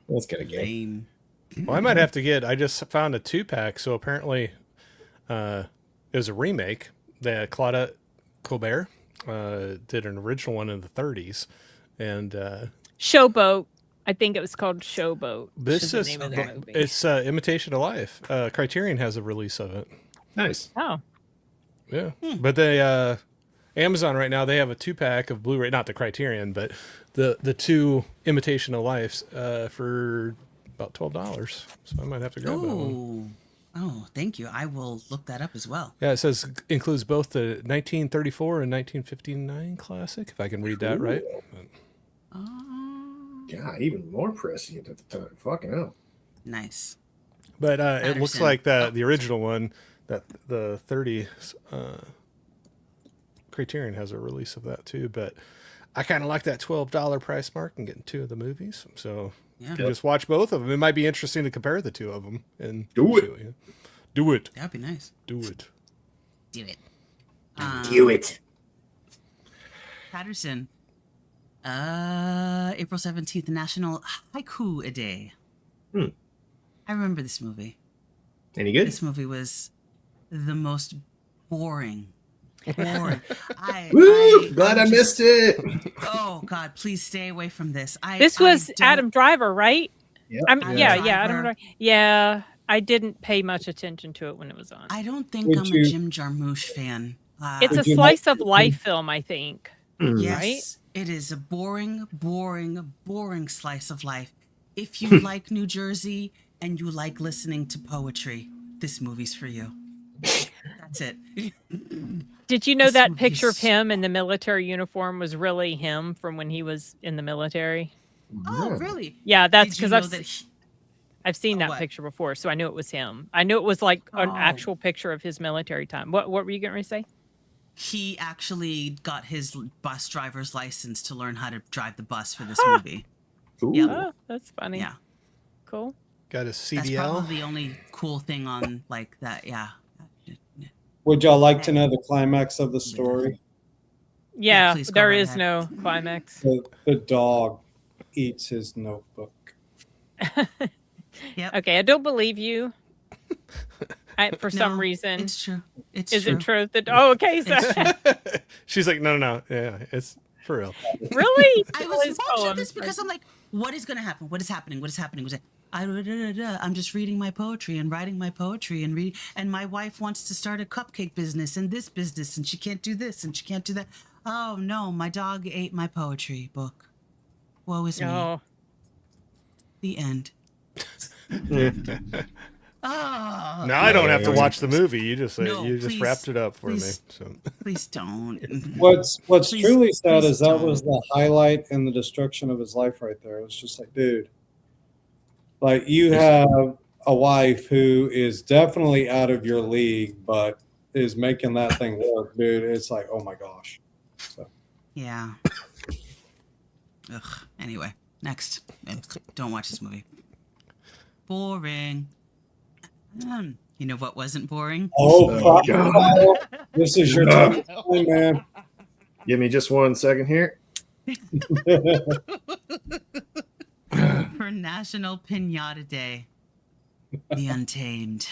That's kind of gay. Well, I might have to I just found a 2-pack. So apparently it was a remake that Claudia Colbert did an original one in the 30s. And Showboat. I think it was called Showboat. This is the name of the movie. It's Imitation of Life. Criterion has a release of it. Nice. Oh. Yeah, but they Amazon right now they have a 2-pack of Blu-ray, not the Criterion, but the 2 Imitation of Life for about $12. So I might have to grab that one. Oh, thank you. I will look that up as well. Yeah, it says includes both the 1934 and 1959 classic, if I can read that right. Yeah, even more prescient at the time. Fucking hell. Nice. But it looks like the original one, that the 30 Criterion has a release of that too. But I kind of like that $12 price mark and getting 2 of the movies. So you can just watch both of them. It might be interesting to compare the 2 of them and do it. Do it. That'd be nice. Do it. Do it. Do it. Patterson. April 17th, National Haiku Day. I remember this movie. Any good? This movie was the most boring. Glad I missed it. Oh God, please stay away from this. This was Adam Driver, right? Yep. Adam Driver. Yeah, I didn't pay much attention to it when it was on. I don't think I'm a Jim Jarmusch fan. It's a slice of life film, I think. Yes, right? It is a boring slice of life. If you like New Jersey and you like listening to poetry, this movie's for you. That's it. Did you know that picture of him in the military uniform was really him from when he was in the military? Oh, really? Yeah, that's because I've seen that picture before, so I knew it was him. I knew it was like an actual picture of his military time. What were you getting ready to say? He actually got his bus driver's license to learn how to drive the bus for this movie. Yeah, oh, that's funny. Yeah, cool. Got his CDL. That's probably the only cool thing on like that. Yeah. Would y'all like to know the climax of the story? Yeah, there is no climax. The dog eats his notebook. Yep. Okay, I don't believe you. For some reason, it's true. Is it true that? Oh, okay. So she's like, no, yeah, it's for real. Really? I was watching this because I'm like, what is going to happen? What is happening? What is happening? I'm just reading my poetry and writing my poetry and my wife wants to start a cupcake business and this business and she can't do this and she can't do that. Oh no, my dog ate my poetry book. Woe is me. The end. Now I don't have to watch the movie. You just wrapped it up for me. So please don't. What's truly sad is that was the highlight and the destruction of his life right there. It was just like, dude, like you have a wife who is definitely out of your league, but is making that thing work, dude. It's like, oh my gosh. So. Yeah. Ugh. Anyway, next. Don't watch this movie. Boring. You know what wasn't boring? Oh, God. This is your time, man. Give me just 1 second here. For National Pinata Day, The Untamed.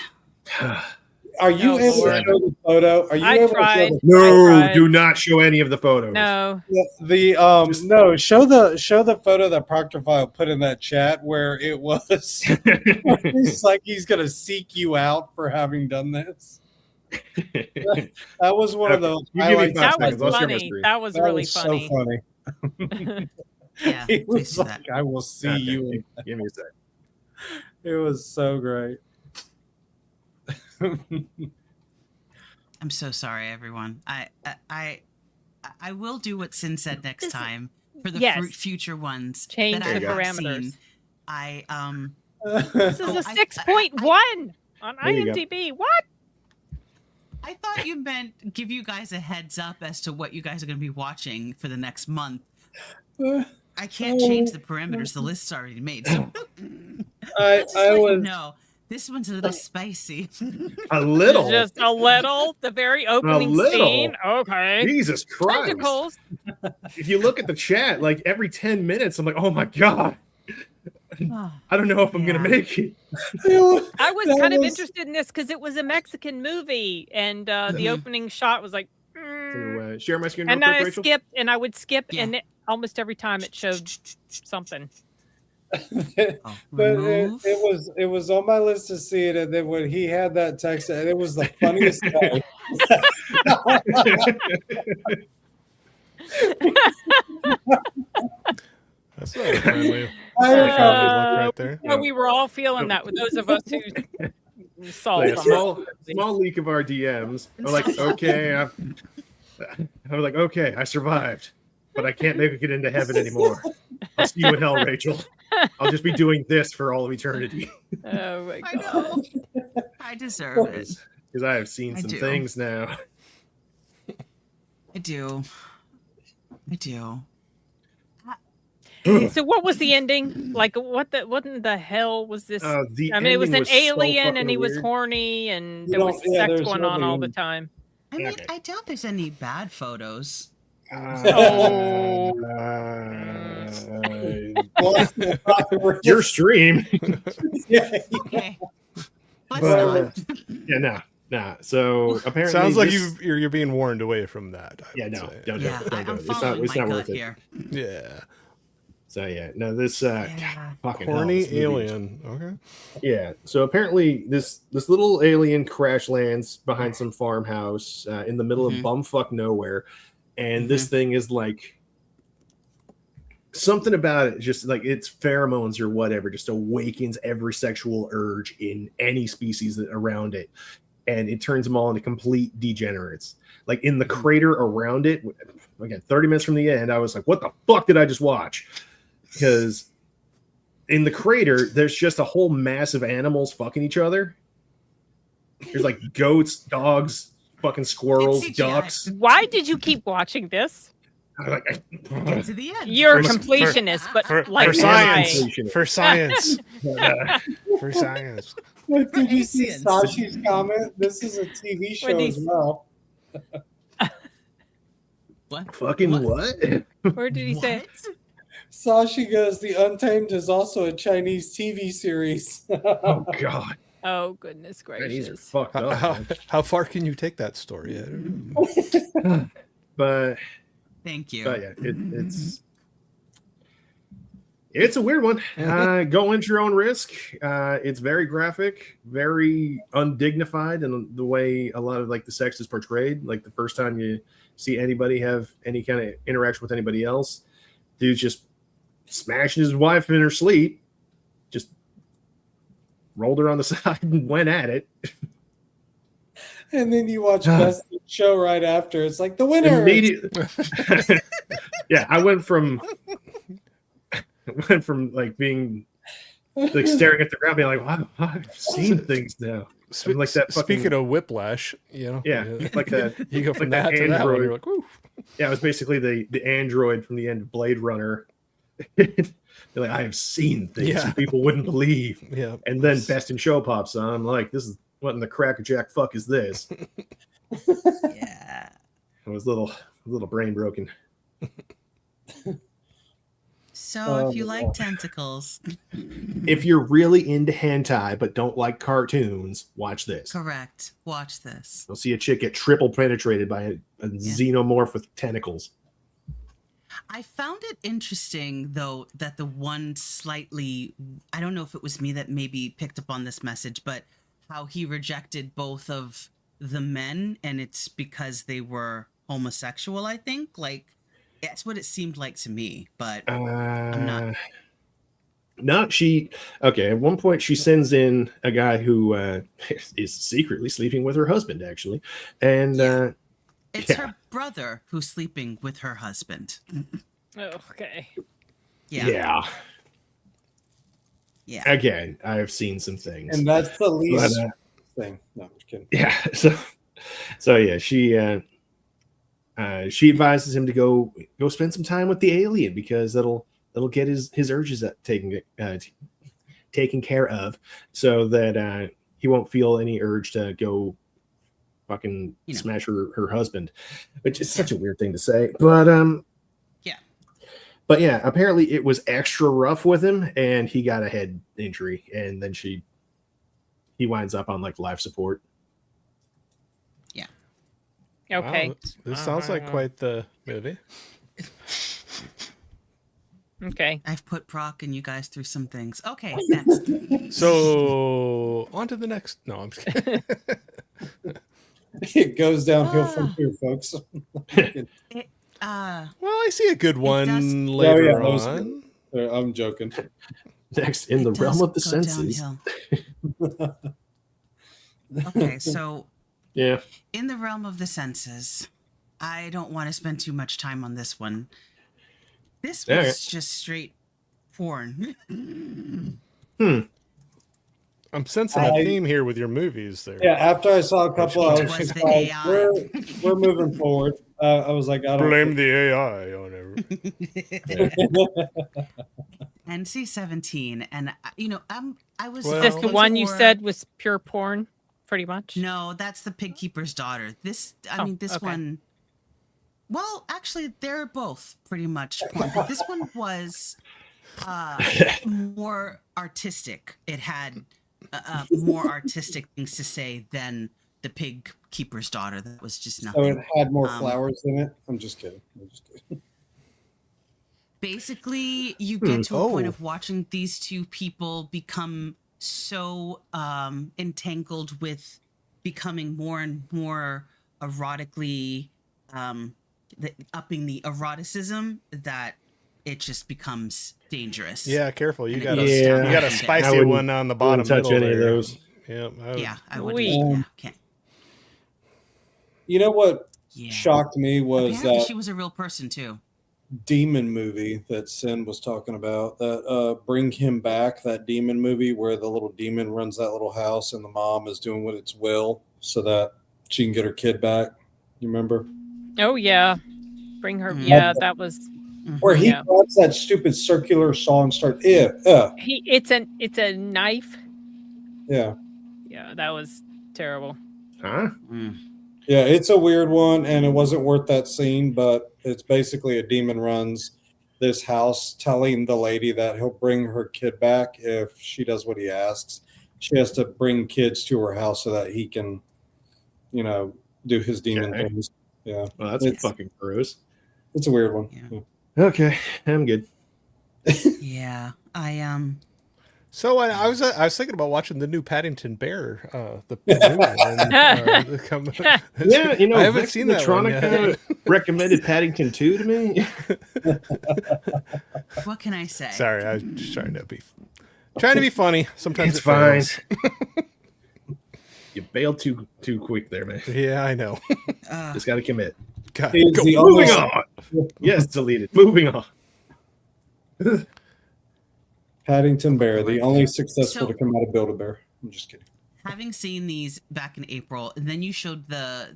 Are you able to show the photo? Are you able to show the No, do not show any of the photos. No. No, show the photo that Proctorfile put in that chat where it was it's like he's gonna seek you out for having done this. That was one of those. That was funny. That was really funny. So funny. Yeah, he was like, I will see you. Give me a sec. It was so great. I'm so sorry, everyone. I will do what Sin said next time for the future ones. Change that the parameters. Seen. This is a 6.1 on IMDb. What? I thought you meant give you guys a heads up as to what you guys are going to be watching for the next month. I can't change the parameters. The list's already made. So I was no. This one's a little spicy. A little. Just a little. The very opening scene. Okay. Jesus Christ. Tentacles. If you look at the chat, like every 10 minutes, I'm like, oh my God. I don't know if I'm going to make it. I was kind of interested in this because it was a Mexican movie. And the opening shot was like. So, share my screen and real quick, I Rachel? skipped, and I would skip, and almost every time it showed something. But it was on my list to see it, and then when he had that text, it was the funniest thing. That's not a friendly look right there. No, we were all feeling that with those of us who saw Like a from small leak of our DMs. We're like, okay, I was like, okay, I survived, but I can't make it into heaven anymore. I'll see you in hell, Rachel. I'll just be doing this for all of eternity. Oh my I god! know. I deserve it. Because I have seen some things now. I do. So what was the ending? Like what in the hell was this? The I mean, it was ending an so alien and fucking he was weird. horny and there was sex going on all the time. I mean, I doubt there's any bad photos. Your stream. Okay. Yeah, no. So apparently, Sounds like you're being warned away from that. Don't do it. Don't do it. following It's my not gut worth it. here. Yeah. So yeah, no, this fucking hell, Horny this movie is- alien. Okay. Yeah. So apparently, this little alien crash lands behind some farmhouse in the middle of bumfuck nowhere, and this thing is like something about it, just like its pheromones or whatever, just awakens every sexual urge in any species that around it, and it turns them all into complete degenerates. Like in the crater around it, again, 30 minutes from the end, I was like, "What the fuck did I just watch?" Because in the crater, there's just a whole mass of animals fucking each other. There's like goats, dogs, fucking squirrels, ducks. Why did you keep watching this? Get to the end. You're a completionist, but like for science. why? For science. For science. Did you see Sashi's comment? This is a TV show as well. What? Fucking what? Where did he say? Sashi goes, The Untamed is also a Chinese TV series. Oh God. Oh goodness These are gracious! fucked up. How far can you take that story? But Thank you. But yeah, it's a weird one. Go into your own risk. It's very graphic, very undignified in the way a lot of like the sex is portrayed. Like the first time you see anybody have any kind of interaction with anybody else, dude's just smashing his wife in her sleep, just rolled her on the side and went at it. And then you watch Best in Show right after. It's like the winner. Yeah, I went from like being like staring at the ground, being like, wow, I've seen things now. I'm like that. Speaking of whiplash, you know, yeah, like that. You go from like that to that one, you're like, woo. Yeah, it was basically the android from the end of Blade Runner. They're like, I have seen things that people wouldn't believe. Yeah, and then Best in Show pops on. I'm like, this is what in the crackerjack fuck is this? Yeah. I was a little brain broken. So if you like tentacles, if you're really into hentai but don't like cartoons, watch this. Correct. Watch this. You'll see a chick get triple penetrated by a xenomorph with tentacles. I found it interesting, though, that the one slightly, I don't know if it was me that maybe picked up on this message, but how he rejected both of the men, and it's because they were homosexual, I think. Like, that's what it seemed like to me, but I'm not. No, at one point she sends in a guy who is secretly sleeping with her husband, actually. And it's her brother who's sleeping with her husband. Oh, okay. Yeah. Again, I have seen some things. And that's the least thing. No, I'm just kidding. Yeah. So yeah, she advises him to go spend some time with the alien because that'll get his urges taken care of, so that he won't feel any urge to go fucking smash her husband, which is such a weird thing to say. But yeah, apparently it was extra rough with him, and he got a head injury, and then he winds up on like life support. Okay. Wow, this sounds like quite the movie. Okay. I've put Proc and you guys through some things. Okay, next. So on to the next. No, I'm just kidding. it goes downhill from here, folks. Well, I see a good one Oh, later yeah, that was on. good. I'm joking. Next, in the realm of the senses. Okay, so Yeah. in the realm of the senses, I don't want to spend too much time on this one. This was Okay. just straight porn. I'm sensing a theme here with your movies there. Yeah, after I saw a couple, I was was just the like, AI. we're moving forward. I was like, I don't Blame the AI on everything. NC-17, and I was. Well- Is this the one you for- said was pure porn, pretty much? No, that's the Pig Keeper's Daughter. This okay. one. Well, actually, they're both pretty much porn, but this one was more artistic. It had more artistic things to say than the Pig Keeper's Daughter. That was just So nothing. it had more flowers in it. I'm just kidding. Basically, you get to a point Oh. of watching these two people become so entangled with becoming more and more erotically upping the eroticism that it just becomes dangerous. Yeah, careful. You And it got goes a down you got a from there. spicy wouldn't- one on the bottom touch middle any of there. those. Yeah, Yeah, I would. Wait. Yeah, okay. You know what Yeah. shocked me was Apparently, that she was a real person too. demon movie that Sin was talking about. That Bring Him Back, that demon movie where the little demon runs that little house and the mom is doing what its will so that she can get her kid back. You remember? Oh yeah, bring her. Mhm. Yeah, that was. Where he Yeah. grabs that stupid circular saw and starts, yeah. It's a knife. Yeah. Yeah, that was terrible. Huh? Yeah, it's a weird one, and it wasn't worth that scene, but it's basically a demon runs this house telling the lady that he'll bring her kid back if she does what he asks. She has to bring kids to her house so that he can, do his demon Okay. things. Yeah. Well, that's It's- fucking gross. It's a weird one. Yeah. Yeah. Okay, I'm good. Yeah, So I was thinking about watching the new Paddington Bear, the new one. Yeah, I haven't seen that one yet. Vetronica recommended Paddington 2 to me. what can I say? Sorry, I was just trying to be funny. Sometimes It's it fine. fails. You bailed too quick there, man. Yeah, I know. Just got to commit. God, He's go- the Moving only- on. Yes, deleted. Moving on. Paddington Bear, the only successful So- to come out of Build-A-Bear. I'm just kidding. Having seen these back in April, and then you showed the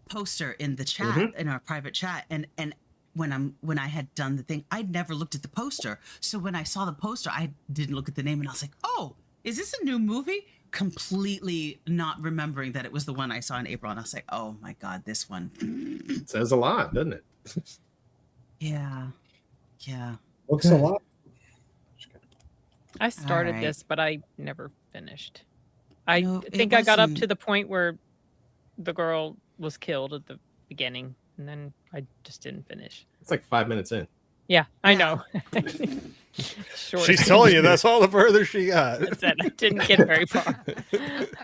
poster in the chat in our private chat, and when I had done the thing, I'd never looked at the poster. So when I saw the poster, I didn't look at the name, and I was like, "Oh, is this a new movie?" Completely not remembering that it was the one I saw in April, and I was like, "Oh my god, this one." It says a lot, doesn't it? Yeah. Looks a lot. I started right. this, but I never finished. I No, it think I got up to wasn't- the point where the girl was killed at the beginning, and then I just didn't finish. It's like 5 minutes in. Yeah, I know. Short. She's telling you that's all the further she got. That's it. I didn't get very far.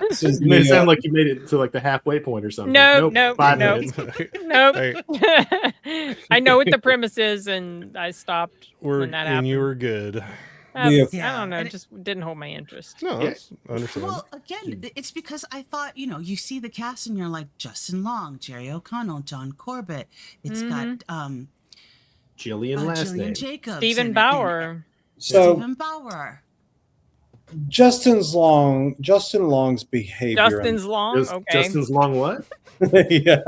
This is It made it the, sound like you made it to like the halfway point or something. Nope, Nope, nope, 5 nope. minutes. Nope. Hey, I know what the premise is, and I stopped when that happened. you were good. I Yeah. don't know. And It just didn't hold my interest. No, Yeah. that's understandable. Well, again, it's because I thought, you see the cast and you're like Justin Long, Jerry O'Connell, John Corbett. It's got Jillian last Jillian name. Jacobs, Stephen and Bauer. so Stephen Bauer. Justin Long's behavior. Justin's Long. Okay. Justin's long what? Yeah.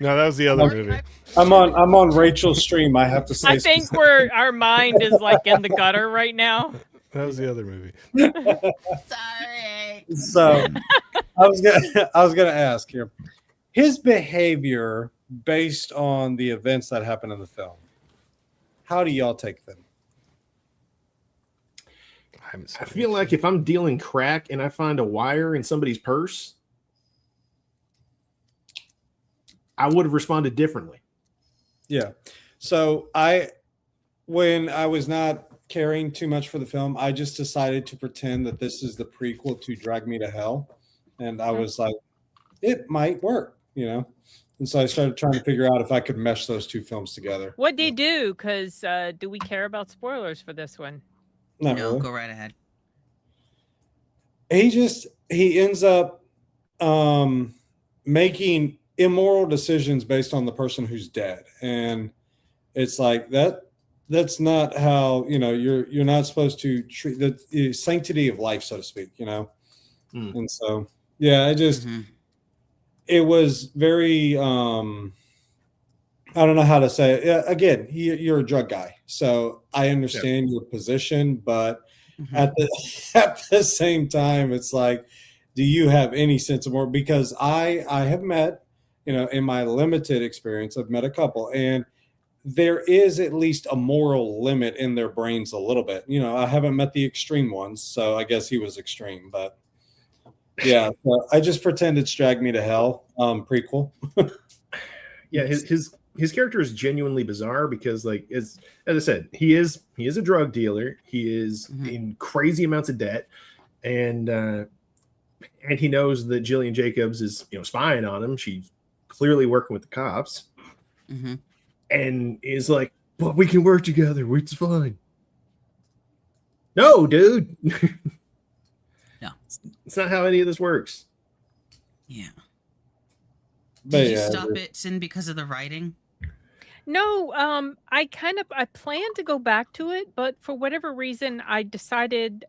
No, that was the other movie. I'm on Rachel's stream. I have to say. I think our mind is like in the gutter right now. That was the other movie. Sorry. So I was gonna ask here, his behavior based on the events that happened in the film. How do y'all take them? I feel like if I'm dealing crack and I find a wire in somebody's purse, I would have responded differently. Yeah. So when I was not caring too much for the film, I just decided to pretend that this is the prequel to Drag Me to Hell. And I was like, it might work, you know. And so I started trying to figure out if I could mesh those two films together. What did he do? Because do we care about spoilers for this one? Not No, really. go right ahead. He ends up making immoral decisions based on the person who's dead, and it's like that's not how, you know, you're not supposed to treat the sanctity of life, so to speak, you know. And so yeah, it was very I don't know how to say it. Yeah, again, you're a drug guy, so I understand your position, but at the same time, it's like, do you have any sense of more? Because I have met, you know, in my limited experience, I've met a couple, and there is at least a moral limit in their brains a little bit. You know, I haven't met the extreme ones, so I guess he was extreme, but yeah, so I just pretend it's Drag Me to Hell prequel. Yeah, his character is genuinely bizarre because, like, as I said, he is a drug dealer. He is in crazy amounts of debt, and he knows that Jillian Jacobs is, you know, spying on him. She's clearly working with the cops, and is like, "But we can work together. It's fine." No, dude. No, it's not how any of this works. Yeah. But Did you yeah, stop it, Sin, because of the writing? No, I planned to go back to it, but for whatever reason, I decided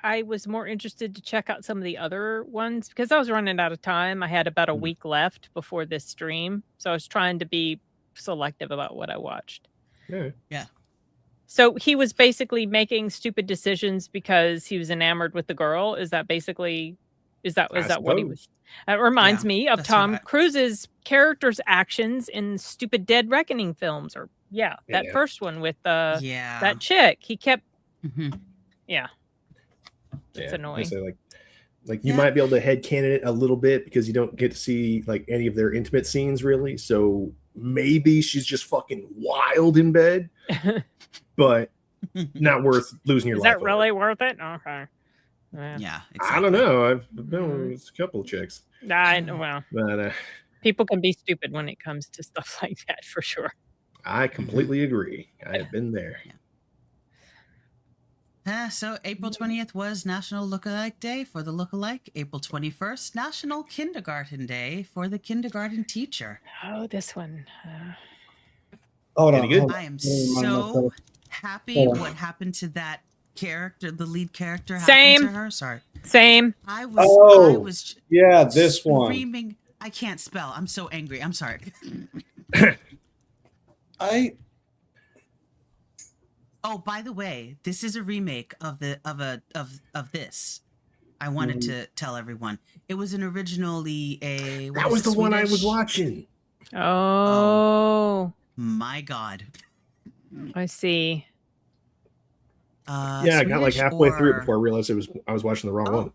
I was more interested to check out some of the other ones because I was running out of time. I had about a week left before this stream, so I was trying to be selective about what I watched. Yeah. So he was basically making stupid decisions because he was enamored with the girl. Is that basically? Is that what he was? It reminds me of Tom Cruise's character's actions in stupid Dead Reckoning films, or that first one with that chick. He kept, it's annoying. Say, like you might be able to headcanon it a little bit because you don't get to see like any of their intimate scenes really. So maybe she's just fucking wild in bed, but not worth losing your life. Is that really worth it? Okay. Yeah, exactly. I don't know. I've been with a couple of chicks. I know. Well, but people can be stupid when it comes to stuff like that, for sure. I completely agree. I have been there. So April 20th was National Lookalike Day for the lookalike. April 21st, National Kindergarten Day for the kindergarten teacher. Oh, this one. Hold on. I am so happy what happened to that character, the lead character. Same. To her. Sorry. Same. I was this one. Screaming. I can't spell. I'm so angry. I'm sorry. Oh, by the way, this is a remake of this. I wanted to tell everyone. It was an originally a. That was the one I was watching. Oh. My God. I see. I got like halfway through it before I realized I was watching the wrong one.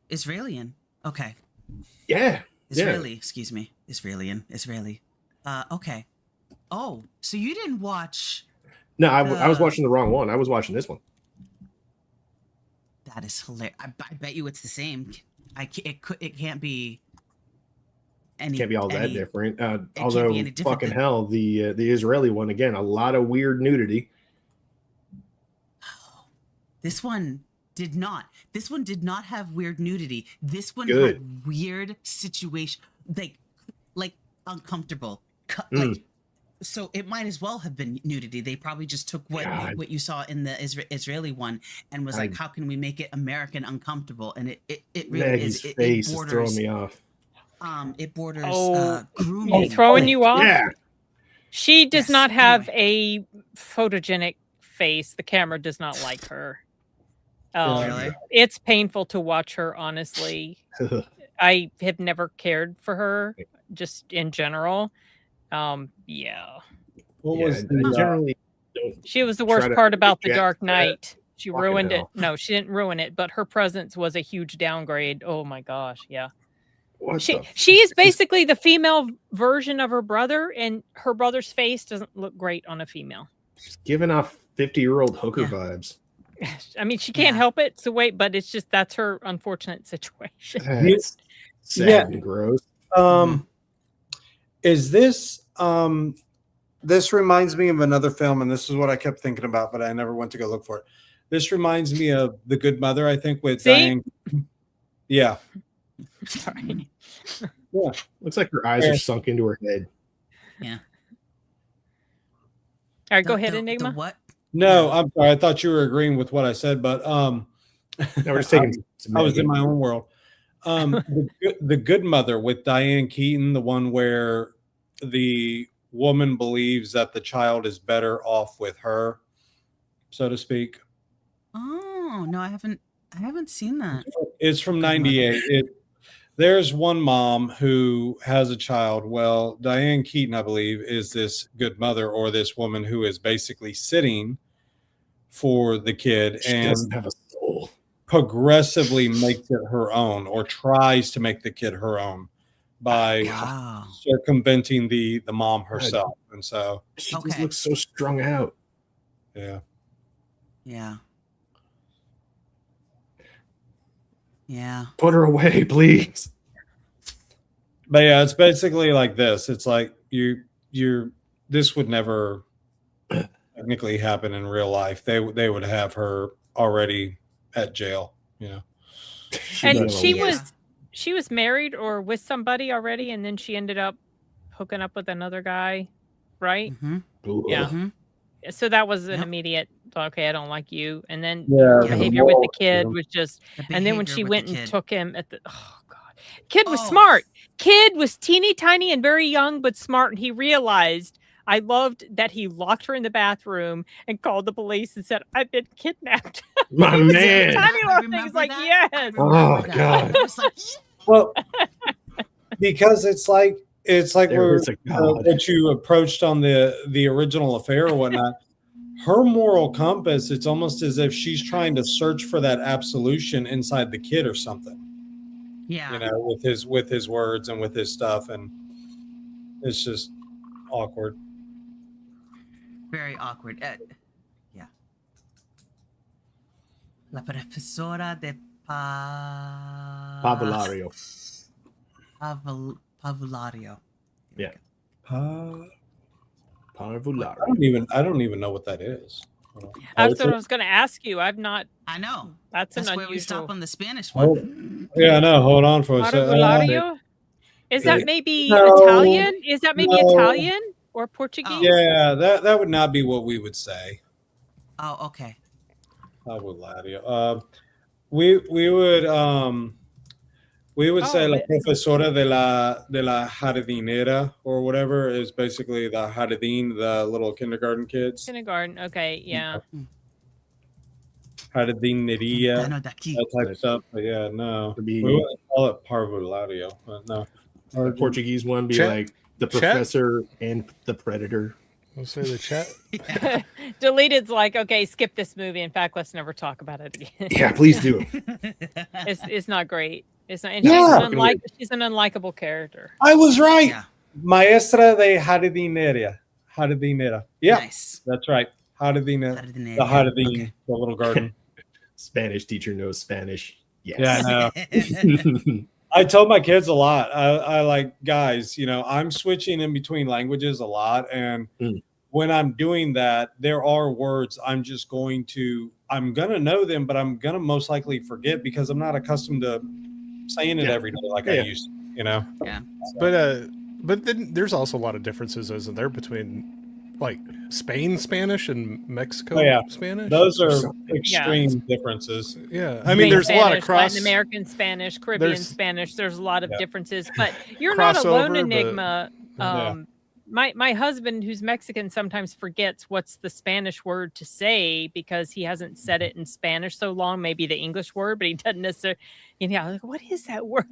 Israelian. Okay. Yeah. Israeli. Excuse me. Israeli. Okay. Oh, so you didn't watch? No, I was watching the wrong one. I was watching this one. That is hilarious. I bet you it's the same. It can't be. Can't be all that different. Although fucking hell, the Israeli one again, a lot of weird nudity. This one did not. This one did not have weird nudity. This one had weird situation, like uncomfortable. So it might as well have been nudity. They probably just took what you saw in the Israeli one and was like, how can we make it American uncomfortable? And it really Maggie's is. Face it borders, is throwing me off. It borders grooming. Throwing you off? Yeah. She does not have a photogenic face. The camera does not like her. Really? It's painful to watch her, honestly. I have never cared for her, just in general. What was generally she was the worst part about The Dark Knight. She Fucking ruined hell. it. No, she didn't ruin it, but her presence was a huge downgrade. Oh my gosh, yeah. She is basically the female version of her brother, and her brother's face doesn't look great on a female. She's giving off 50-year-old hooker vibes. I mean, she can't help it. So but it's just that's her unfortunate situation. It's sad and gross. Is this this reminds me of another film, and this is what I kept thinking about, but I never went to go look for it. This reminds me of The Good Mother, I think, with Diane. Yeah. Sorry. Yeah. Looks like her eyes are sunk into her head. Yeah. All right, go ahead, Enigma. What? No, I'm sorry. I thought you were agreeing with what I said, but No, we're just taking I was in my own world. The Good Mother with Diane Keaton, the one where the woman believes that the child is better off with her, so to speak. Oh no, I haven't seen that. It's from '98. There's one mom who has a child. Well, Diane Keaton, I believe, is this good mother, or this woman who is basically sitting for the kid and doesn't have a soul. Progressively makes it her own, or tries to make the kid her own by circumventing the mom herself. And so she just looks so strung out. Yeah. Yeah. Yeah. Put her away, please. But yeah, it's basically like this. It's like this would never technically happen in real life. They would have her already at jail, you know. And she was married or with somebody already, and then she ended up hooking up with another guy, right? Yeah. So that was an immediate, okay, I don't like you. And then her behavior with the kid was just, and then when she went and took him at the, oh God, kid was smart. Kid was teeny tiny and very young, but smart. And he realized, I loved that he locked her in the bathroom and called the police and said, I've been kidnapped. My man. Tiny little thing. He's like, yes. Oh God. Well, because it's like what you approached on the original affair or whatnot. Her moral compass, it's almost as if she's trying to search for that absolution inside the kid or something. Yeah. You know, with his words and with his stuff, and it's just awkward. Very awkward. Yeah. La profesora de Pavulario. Pavulario. Yeah. Parvulario. I don't even know what that is. That's what I was going to ask you. I've not. I know. That's where unusual. we stop on the Spanish one. Yeah, I know. Hold on for a second. Parvulario? Is that maybe Italian? Is that maybe Italian or Portuguese? Yeah, that would not be what we would say. Oh, okay. Pavulario. We would say la profesora de la jardinera or whatever is basically the jardín, the little kindergarten kids. Kindergarten, okay, yeah. Jardineria, that type of stuff. But yeah, no. We wouldn't call it parvulario, but no. The Portuguese one be like the professor and the predator. We'll say the chat. Deleted's like, okay, skip this movie. In fact, let's never talk about it again. Yeah, please do. It's not great. It's not. And she's an unlikable character. I was right. Yeah. Maestra de jardinera. Yeah, nice. That's right. Jardinera. The jardín, the little garden. Spanish teacher knows Spanish. Yes. Yeah, I know. I told my kids a lot. I like, guys, you know, I'm switching in between languages a lot. And when I'm doing that, there are words I'm going to know them, but I'm going to most likely forget because I'm not accustomed to saying it every day like I used to, you know? Yeah. So. But then there's also a lot of differences, isn't there, between like Spain Spanish and Mexico Spanish? Those are extreme differences. Yeah. I mean, there's Spanish, a lot of Latin American Spanish, Caribbean Spanish. There's a lot of differences, but you're not alone, Enigma. My husband, who's Mexican, sometimes forgets what's the Spanish word to say because he hasn't said it in Spanish so long, maybe the English word, but he doesn't necessarily, like, what is that word?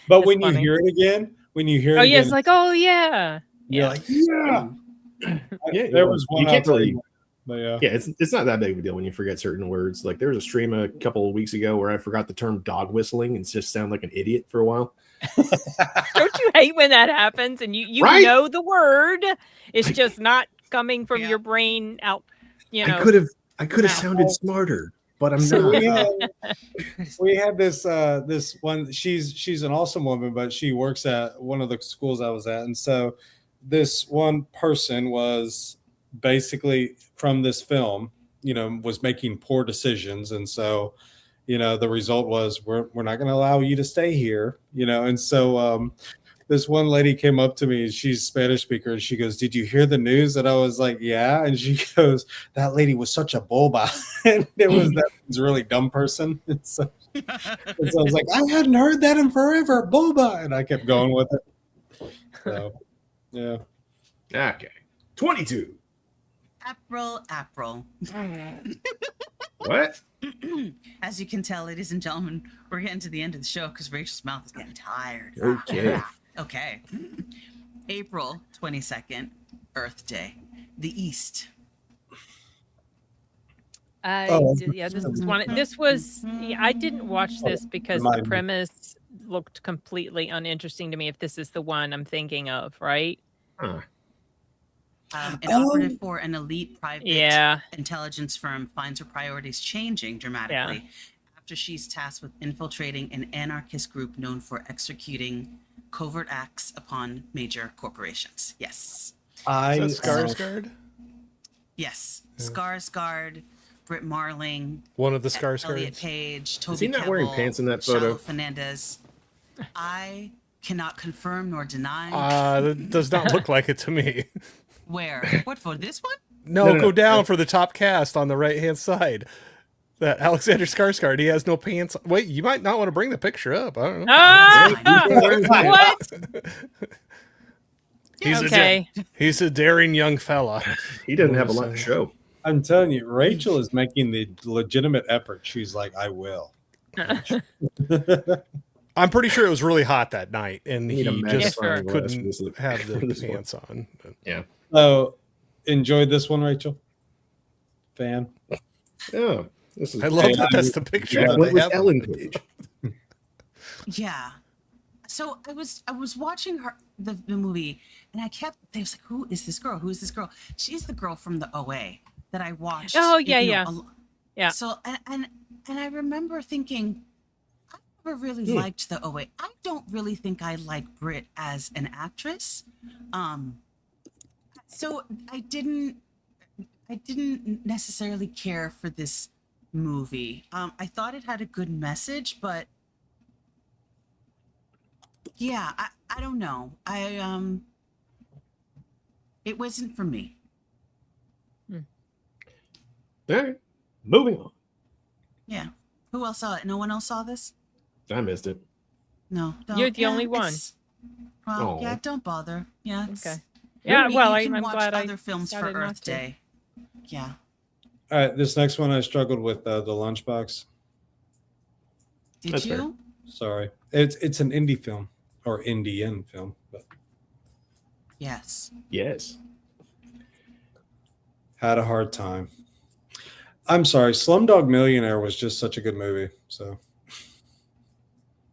But when you hear it again, it's like, oh yeah. You're like, yeah. There was one. You can't really, it's not that big of a deal when you forget certain words. Like there was a stream a couple of weeks ago where I forgot the term dog whistling and just sound like an idiot for a while. Don't you hate when that happens and you know the word? It's just not coming from your brain out. You know, I could have sounded smarter. but I'm So not. we had this one. She's an awesome woman, but she works at one of the schools I was at, and so this one person was basically from this film, was making poor decisions, and so the result was we're not going to allow you to stay here, and so this one lady came up to me, she's a Spanish speaker, and she goes, "Did you hear the news?" And I was like, "Yeah." And she goes, "That lady was such a boba." And it was that was a really dumb person. And so I was like, "I hadn't heard that in forever, boba." And I kept going with it. So, yeah. Okay. 22. April. What? As you can tell, ladies and gentlemen, we're getting to the end of the show because Rachel's mouth is getting tired. Okay. Okay. April 22nd, Earth Day. The East. This was I didn't watch this because the premise looked completely uninteresting to me. If this is the one I'm thinking of, right? An operative for an elite private intelligence firm finds her priorities changing dramatically after she's tasked with infiltrating an anarchist group known for executing covert acts upon major corporations. Yes. Skarsgård? Yes. Yeah. Skarsgård, Britt Marling, one of the Skarsgårds. Elliot Page, Toby Is he not Kebbell, wearing pants in that photo? Charlotte Fernandez. I cannot confirm nor deny. That does not look like it to me. Where? What, for this one? No, go down for the top cast on the right-hand side. That Alexander Skarsgård, he has no pants. Wait, you might not want to bring the picture up. I don't know. What? He's a daring young fella. He doesn't have a lot to show. I'm telling you, Rachel is making the legitimate effort. She's like, "I will." I'm pretty sure it was really hot that night, and he just couldn't have the pants on. Yeah. So, enjoyed this one, Rachel? Fan? Yeah. I love that that's the picture. Yeah, what was Ellen Page? Yeah. So I was watching the movie, and I was like, "Who is this girl? Who is this girl?" She's the girl from the OA that I watched. Oh yeah. So and I remember thinking, I never really liked the OA. I don't really think I like Britt as an actress. So I didn't necessarily care for this movie. I thought it had a good message, but yeah, I don't know. It wasn't for me. All right, moving on. Yeah. Who else saw it? No one else saw this? I missed it. No. You're the only one. Well, yeah, don't bother. Yeah. Okay. Yeah, well, I'm glad watch I other films for Earth Day. Yeah. All right, this next one I struggled with the Lunchbox. Did you? Sorry, it's an indie film or Indian film, but yes. Had a hard time. I'm sorry, Slumdog Millionaire was just such a good movie. So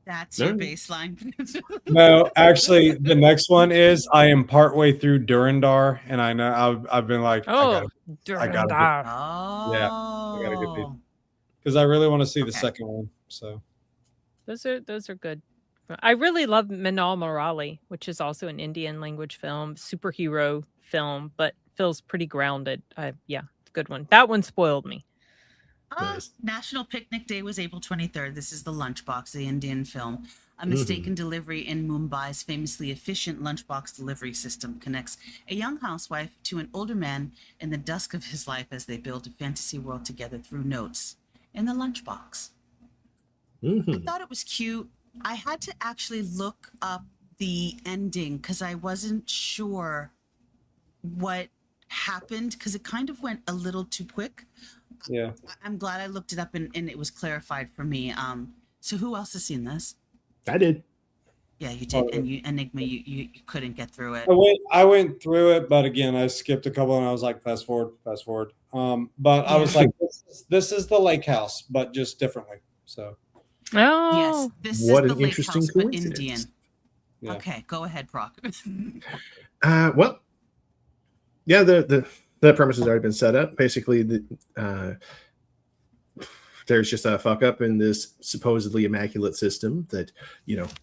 that's your baseline. No, actually, the next one is I am partway through Durandar, and I know I've been like, Durandar. I gotta get because I really want to see the second one. So those are good. I really love Minal Murali, which is also an Indian language film, superhero film, but feels pretty grounded. Yeah, good one. That one spoiled me. National Picnic Day was April 23rd. This is the Lunchbox, the Indian film. A mistaken delivery in Mumbai's famously efficient lunchbox delivery system connects a young housewife to an older man in the dusk of his life as they build a fantasy world together through notes in the lunchbox. I thought it was cute. I had to actually look up the ending because I wasn't sure what happened because it kind of went a little too quick. Yeah. I'm glad I looked it up and it was clarified for me. So who else has seen this? I did. Yeah, you did. And you, Enigma, you couldn't get through it. I went through it, but again, I skipped a couple and I was like, fast forward. But I was like, this is the lake house, but just differently. So. Oh, yes, this what is an the lake interesting house, but coincidence. Indian. Yeah. Okay, go ahead, Brock. Well, yeah, the premise has already been set up. Basically, there's just a fuck up in this supposedly immaculate system that,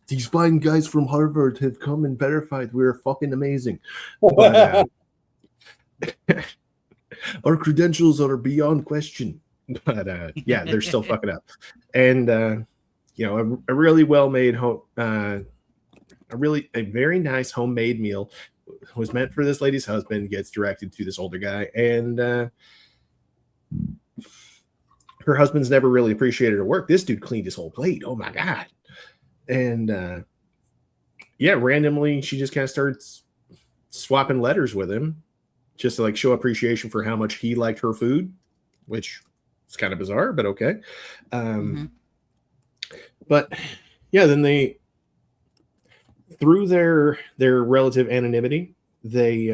these fine guys from Harvard have come and verified we're fucking amazing. But, our credentials are beyond question. But yeah, they're still fucking up. And a really well-made a very nice homemade meal was meant for this lady's husband, gets directed to this older guy, and her husband's never really appreciated her work. This dude cleaned his whole plate. Oh my god. And randomly she just kind of starts swapping letters with him just to like show appreciation for how much he liked her food, which is kind of bizarre, but okay. But yeah, then they, through their relative anonymity, they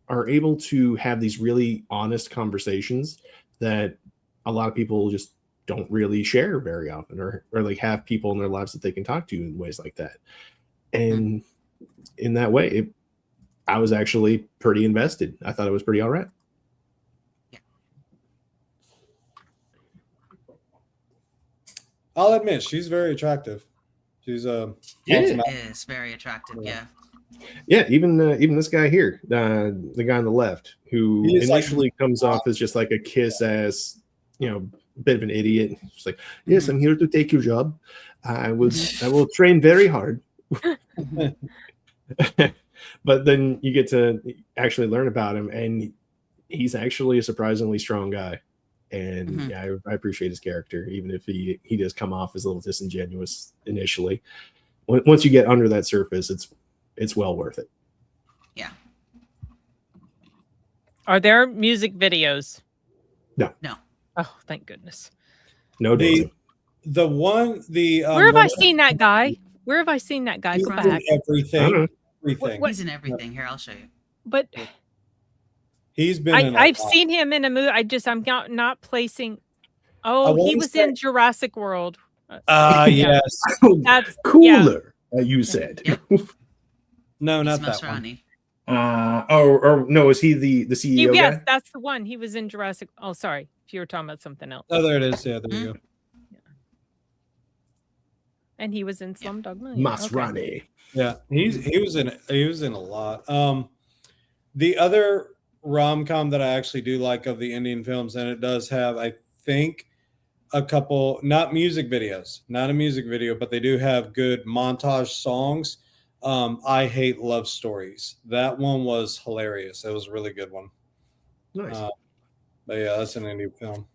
are able to have these really honest conversations that a lot of people just don't really share very often, or like have people in their lives that they can talk to in ways like that. And in that way, I was actually pretty invested. I thought it was pretty all right. I'll admit, she's very attractive. She's is very attractive. Yeah, even this guy here, the guy on the left, who initially comes off as just like a kiss ass, bit of an idiot. Just like, yes, I'm here to take your job. I will train very hard. But then you get to actually learn about him, and he's actually a surprisingly strong guy. And yeah, I appreciate his character, even if he does come off as a little disingenuous initially. Once you get under that surface, it's well worth it. Yeah. Are there music videos? No. Oh, thank goodness. No. The where have I seen that guy? Where have I seen that guy? He's in everything. He's in everything. Here, I'll show you. But he's been. I've seen him in a movie. I'm not placing. Oh, he was in Jurassic World. Yes. That's cooler. You said. No, not that one. No, is he the CEO? Yes, guy? that's the one. He was in Jurassic. Oh, sorry. If you were talking about something else. Oh, there it is. Yeah, there you go. And he was in Slumdog Millionaire. Masrani. Okay. Yeah, he was in a lot. The other rom-com that I actually do like of the Indian films, and it does have, I think, a couple, not a music video, but they do have good montage songs. I Hate Love Stories. That one was hilarious. It was a really good one. Nice. But yeah, that's an Indian film.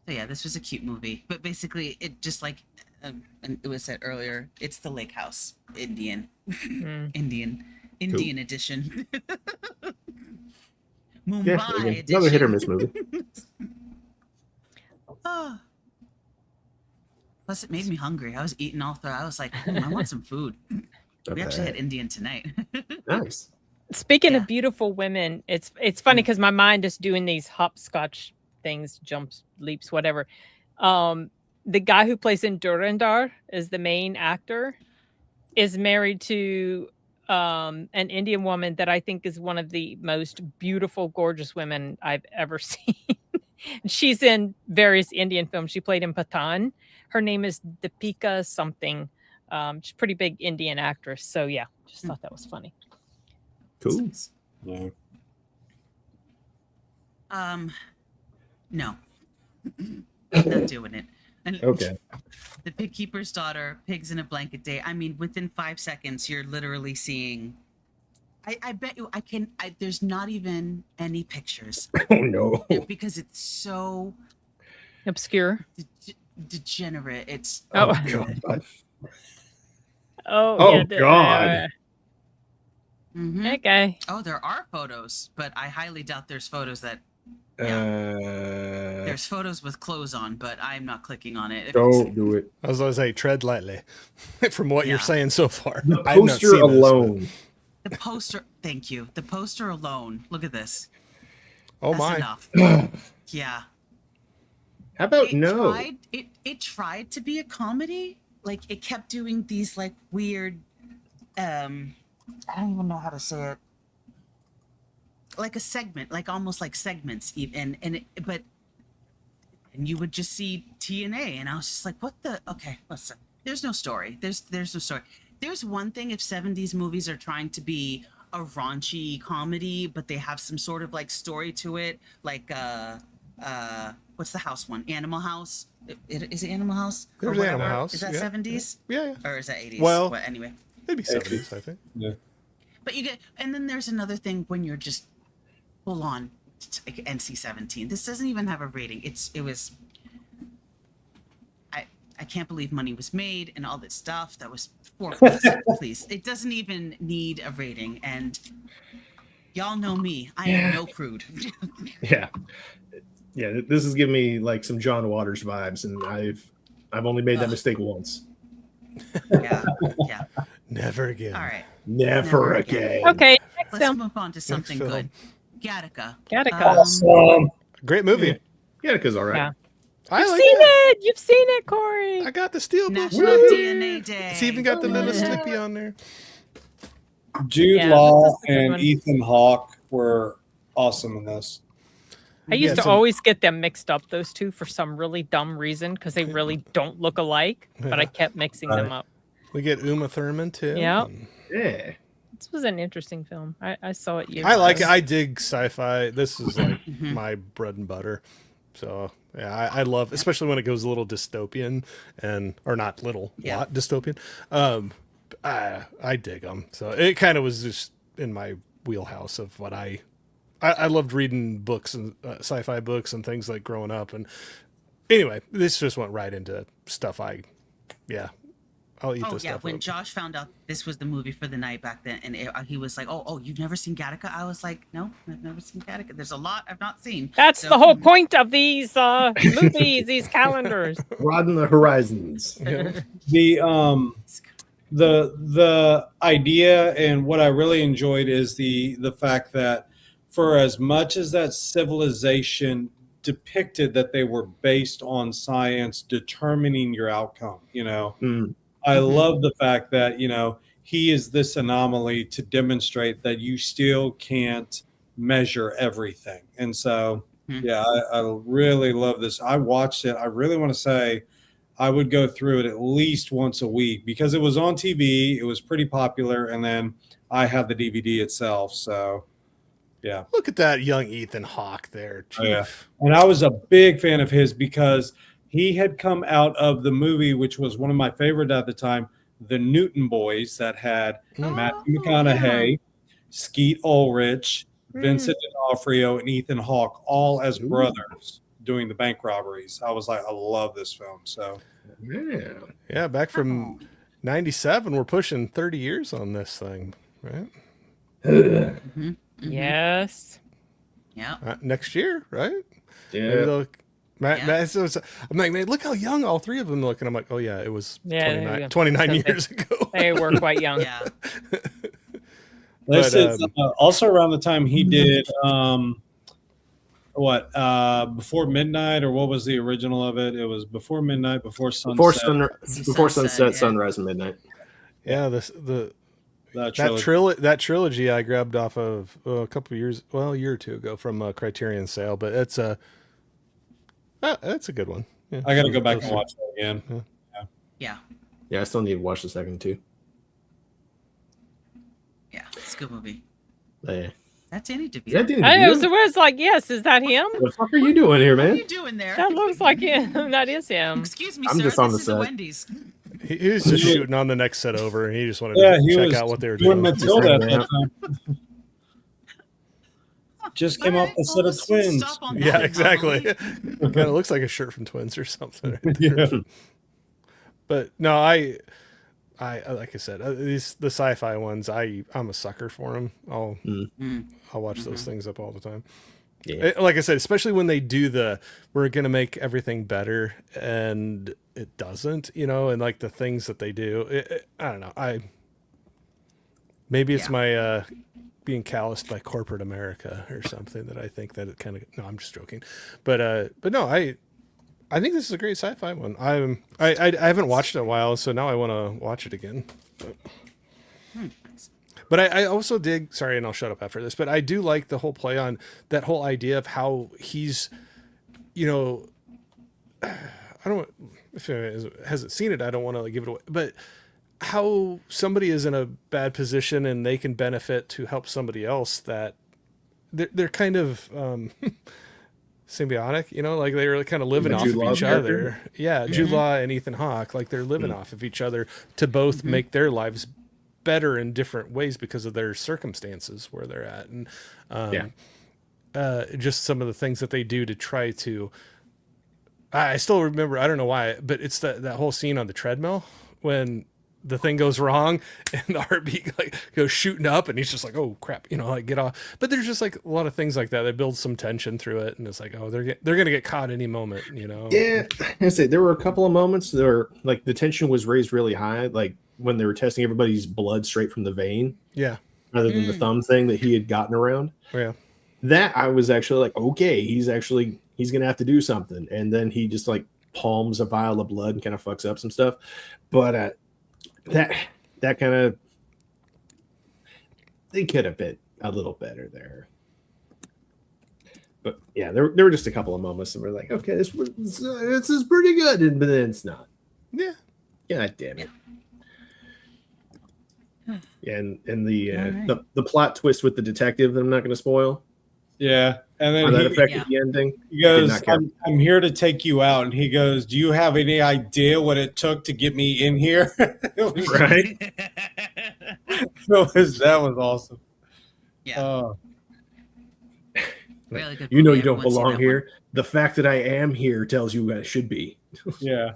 So yeah, this was a cute movie, but basically it just like and it was said earlier, it's the Lake House Indian edition. Mumbai edition. Another hit or miss movie. Plus, it made me hungry. I was eating all through. I was like, I want some food. We actually had Indian tonight. Nice. Speaking of beautiful women, it's funny because my mind is doing these hopscotch things, jumps, leaps, whatever. The guy who plays in Dhurandhar is the main actor, is married to an Indian woman that I think is one of the most beautiful, gorgeous women I've ever seen. She's in various Indian films. She played in Pathan. Her name is Deepika something. She's a pretty big Indian actress. So yeah, just thought that was funny. Cool. Yeah. No. Not doing it. And okay. The Pig Keeper's Daughter, Pigs in a Blanket Day. I mean, within 5 seconds, you're literally seeing. I bet you there's not even any pictures. Oh no. Because it's so obscure. Degenerate. It's God. God. Oh God. Okay. Oh, there are photos, but I highly doubt there's photos that. Yeah. There's photos with clothes on, but I'm not clicking on it. Don't do it. I was going to say, tread lightly. From what you're saying so far, the poster alone. The poster. Thank you. The poster alone. Look at this. Oh That's my. Enough. Yeah. How about It tried to be a comedy. Like it kept doing these like weird. I don't even know how to say it. like a segment, like almost like segments, and you would just see TNA, and I was just like, what the? Okay, listen, there's no story. There's no story. There's one thing if 70s movies are trying to be a raunchy comedy, but they have some sort of like story to it, like what's the house one? Animal House. Is it Animal House? There's Animal House. Is that 70s? Yeah. Or is that 80s? Well, anyway. Maybe 70s, I think. Yeah. But you get, and then there's another thing when you're just full on NC-17. This doesn't even have a rating. It was. I can't believe money was made and all this stuff. That was please. It doesn't even need a rating, and y'all know me. I am no prude. Yeah. This is giving me like some John Waters vibes, and I've only made that mistake once. Yeah. Never again. All right. Never again. Okay, next Let's film. move on to something film. good. Gattaca. Gattaca. Great movie. Gattaca's all right. Yeah. I You've like seen it. it. You've seen it, Corey. I got the Steelbook. National DNA Day. It's even got the little Slippy on there. Jude Yeah, Law this is a good and one. Ethan Hawke were awesome in this. I used to some- always get them mixed up, those two, for some really dumb reason, because they really don't look alike, but I kept mixing them up. We get Uma Thurman too. Yeah. Yeah. This was an interesting film. I saw it years I like ago. it. I dig sci-fi. This is like Mm-hmm. my bread and butter. So yeah, I love, especially when it goes a little dystopian or not little, lot dystopian. I dig them. So it kind of was just in my wheelhouse of what I loved reading books and sci-fi books and things like growing up. And anyway, this just went right into stuff. I'll eat this stuff When up. Josh found out this was the movie for the night back then, and he was like, "Oh, you've never seen Gattaca?" I was like, "No, I've never seen Gattaca. There's a lot I've not seen." That's the whole point of these movies, these calendars. Broaden the horizons. The idea and what I really enjoyed is the fact that for as much as that civilization depicted that they were based on science determining your outcome, I love the fact that he is this anomaly to demonstrate that you still can't measure everything. And so I really love this. I watched it. I really want to say I would go through it at least once a week because it was on TV. It was pretty popular. And then I have the DVD itself. So, yeah. Look at that young Ethan Hawke there. Oh, yeah. And I was a big fan of his because he had come out of the movie, which was one of my favorite at the time, The Newton Boys, that had Matthew McConaughey, Skeet Ulrich, Vincent D'Onofrio, and Ethan Hawke, all as brothers doing the bank robberies. I was like, I love this film. So, yeah, back from 97, we're pushing 30 years on this thing, right? Yes. Yeah. Next year, right? Yeah. Matt, I'm like, man, look how young all three of them look. And I'm like, oh, yeah, it was 29 years ago. They were quite young. Yeah. This is also around the time he did Before Midnight, or what was the original of it? It was Before Midnight, Before Sunset. Before Sunset, Sunrise, and Midnight. Yeah, that trilogy I grabbed off of a year or two ago from Criterion Sale, but it's that's a good one. Yeah. I got to go back and watch it again. Yeah. Yeah, I still need to watch the second too. Yeah, it's a good movie. Yeah. That's Danny DeVito. Is that Danny I DeVito? was like, yes, is that him? What the fuck are you doing here, What are man? you doing there? That looks like him. That is him. Excuse me, I'm sir. just on This the is a set. Wendy's. He was just shooting on the next set over, and he just wanted he to was check out what they were doing doing. Matilda at that time. Just came off the set of Twins. Stop on that, Yeah, Molly. exactly. Kind of looks like a shirt from Twins or something. Yeah. But no, I like I said, the sci-fi ones, I'm a sucker for them. I'll watch those things up all the time. Yeah. Like I said, especially when they do we're gonna make everything better, and it doesn't, and like the things that they do. I don't know. Maybe it's my being calloused by corporate America or something that I think that it kind of. No, I'm just joking, but no, I think this is a great sci-fi one. I haven't watched it in a while, so now I want to watch it again. But I also dig, sorry, and I'll shut up after this, but I do like the whole play on that whole idea of how he's, you know, I don't, if it hasn't seen it, I don't want to give it away, but how somebody is in a bad position and they can benefit to help somebody else, that they're kind of symbiotic, you know, like they're kind of living off of each other. Yeah, Jude Law and Ethan Hawke, like they're living off of each other to both make their lives better in different ways because of their circumstances where they're at. And just some of the things that they do to try to, I still remember, I don't know why, but it's that whole scene on the treadmill when the thing goes wrong and the heartbeat like goes shooting up and he's just like, oh crap, you know, like get off. But there's just like a lot of things like that. They build some tension through it. And it's like, oh, they're going to get caught any moment, you know? Yeah. I say there were a couple of moments where like the tension was raised really high. Like when they were testing everybody's blood straight from the vein. Yeah. Rather than the thumb thing that he had gotten around. Yeah. That I was actually like, okay, he's going to have to do something. And then he just like palms a vial of blood and kind of fucks up some stuff. But, that kind of, they could have been a little better there. But yeah, there were just a couple of moments and we're like, okay, this is pretty good, but then it's not. Yeah. God damn it. Yeah, and the plot twist with the detective that I'm not going to spoil. Yeah, and then that affected the ending. He goes, I'm here to take you out. And he goes, do you have any idea what it took to get me in here? Right? That was awesome. Yeah. Really good. You know you don't belong here. The fact that I am here tells you I should be. Yeah.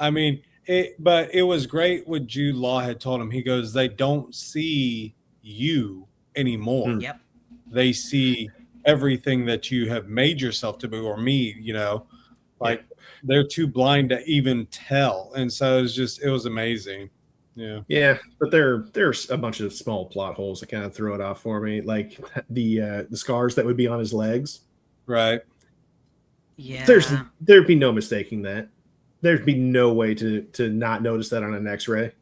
I mean, but it was great what Jude Law had told him. He goes, they don't see you anymore. Yep. They see everything that you have made yourself to be, or me, you know, like they're too blind to even tell. And so it was amazing. Yeah. Yeah. But there's a bunch of small plot holes that kind of throw it off for me. Like the scars that would be on his legs. Right. Yeah. There'd be no mistaking that. There'd be no way to not notice that on an X-ray.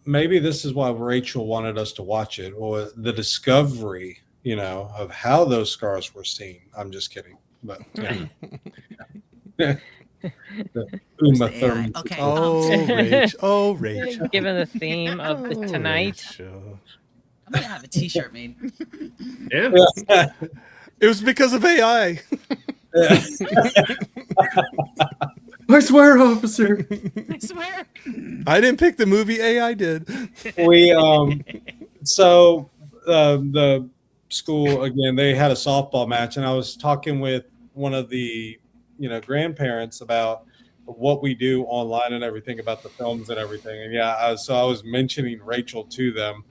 Maybe this is why Rachel wanted us to watch it, or the discovery, you know, of how those scars were seen. I'm just kidding, but yeah. Uma Thurman. Okay. Oh, Rachel. Given the theme of the tonight. Rachel. I'm gonna have a T-shirt made. Yeah. It was because of AI. I swear, officer. I swear. I didn't pick the movie. AI did. We so the school again. They had a softball match, and I was talking with one of the grandparents about what we do online and everything about the films and everything. And yeah, so I was mentioning Rachel to them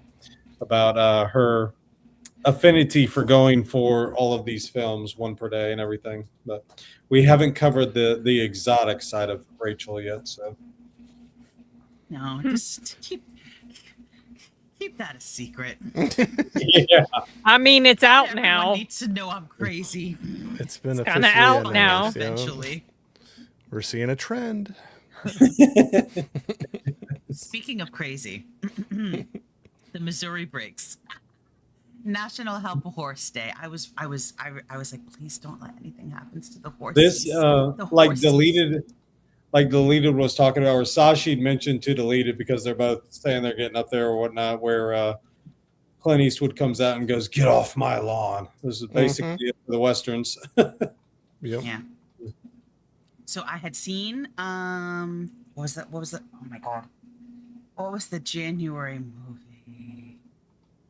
about her affinity for going for all of these films, one per day and everything, but we haven't covered the exotic side of Rachel yet. So no, just keep that a secret. Yeah, I mean, it's out Everyone now. needs to know I'm crazy. It's been kinda officially out now. announced, you know. Eventually. We're seeing a trend. Speaking of crazy, the Missouri Breaks. National Help a Horse Day. I was like, please don't let anything happen to the horses. this The like horses. deleted was talking about, or Sashi mentioned to deleted, because they're both saying they're getting up there or whatnot, where Clint Eastwood comes out and goes, "Get off my lawn." This is basically it for the Westerns. Yep. Yeah. So I had seen what was that? Oh my god. What was the January movie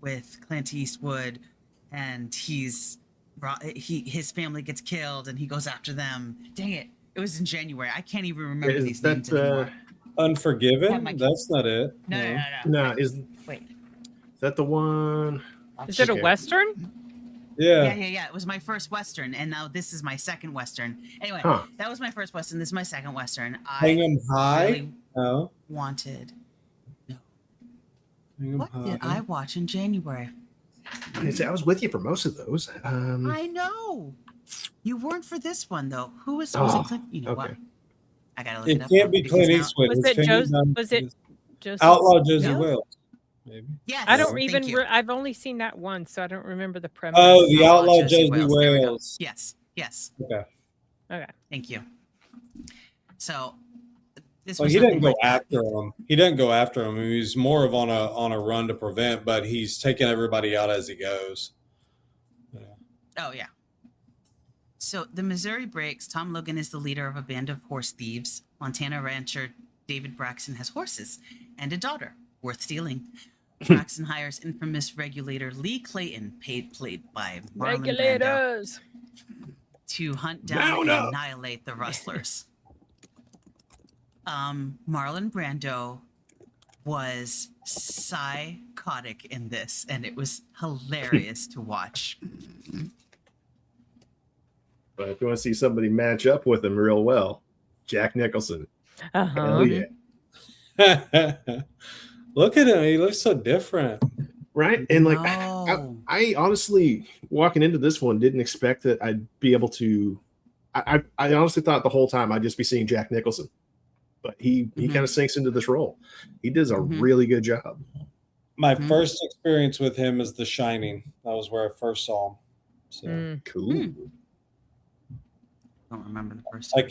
with Clint Eastwood, and his family gets killed and he goes after them. Dang it. It was in January. I can't even remember these names anymore. Unforgiven? That's not it. No. No, Wait. Is that the one? Is it a Western? Yeah. Yeah. It was my first Western, and now this is my second Western. Anyway, that was my first Western. This is my second Western. Hang 'em high? Really No. wanted. Hang 'em What high. did I watch in January? I was with you for most of those. I know. You weren't for this one though. Who was it? Clint? You know what? I gotta look it It up. can't be because Clint now- Eastwood. Was His it family's Joseph? on- Was it Josie Yeah. Wales. Maybe. Yes. I don't thank even. you. I've only seen that once, so I don't remember the premise. Oh, the Outlaw Josie Josie Wales. There we go. Wales. Yes. Yes. Okay. Okay. Thank you. So this Well, was he didn't nothing go like that. after him. He didn't go after him. He's more of on a run to prevent, but he's taking everybody out as he goes. Oh, yeah. So the Missouri breaks. Tom Logan is the leader of a band of horse thieves. Montana rancher David Braxton has horses and a daughter worth stealing. Braxton hires infamous regulator Lee Clayton, played by Marlon Brando, Regulators. to hunt down Mount and up. annihilate the rustlers. Marlon Brando was psychotic in this, and it was hilarious to watch. But if you want to see somebody match up with him real well, Jack Nicholson. Hell yeah. Look at him. He looks so different. Right? And like, No. I honestly, walking into this one, didn't expect that I'd be able to. I honestly thought the whole time I'd just be seeing Jack Nicholson. But he kind of sinks into this role. He does a really good job. My first experience with him is The Shining. That was where I first saw him. So Cool. I don't remember the first I time.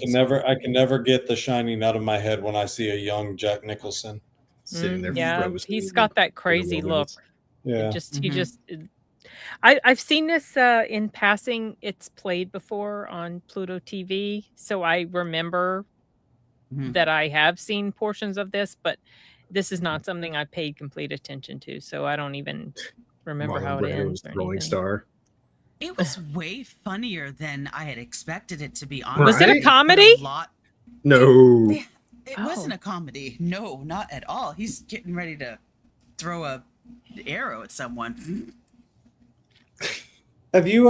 can never get The Shining out of my head when I see a young Jack Nicholson Sitting there Yeah, frozen he's in got that the crazy look. wilderness. Yeah. He just. I've seen this in passing. It's played before on Pluto TV, so I remember that I have seen portions of this, but this is not something I paid complete attention to, so I don't even remember Marlon how it Brando ends. was or throwing anything. star. It was way funnier than I had expected it to be. Was Honestly, it a They put comedy? lot. No. It wasn't a comedy. No, not at all. He's getting ready to throw a arrow at someone. Have you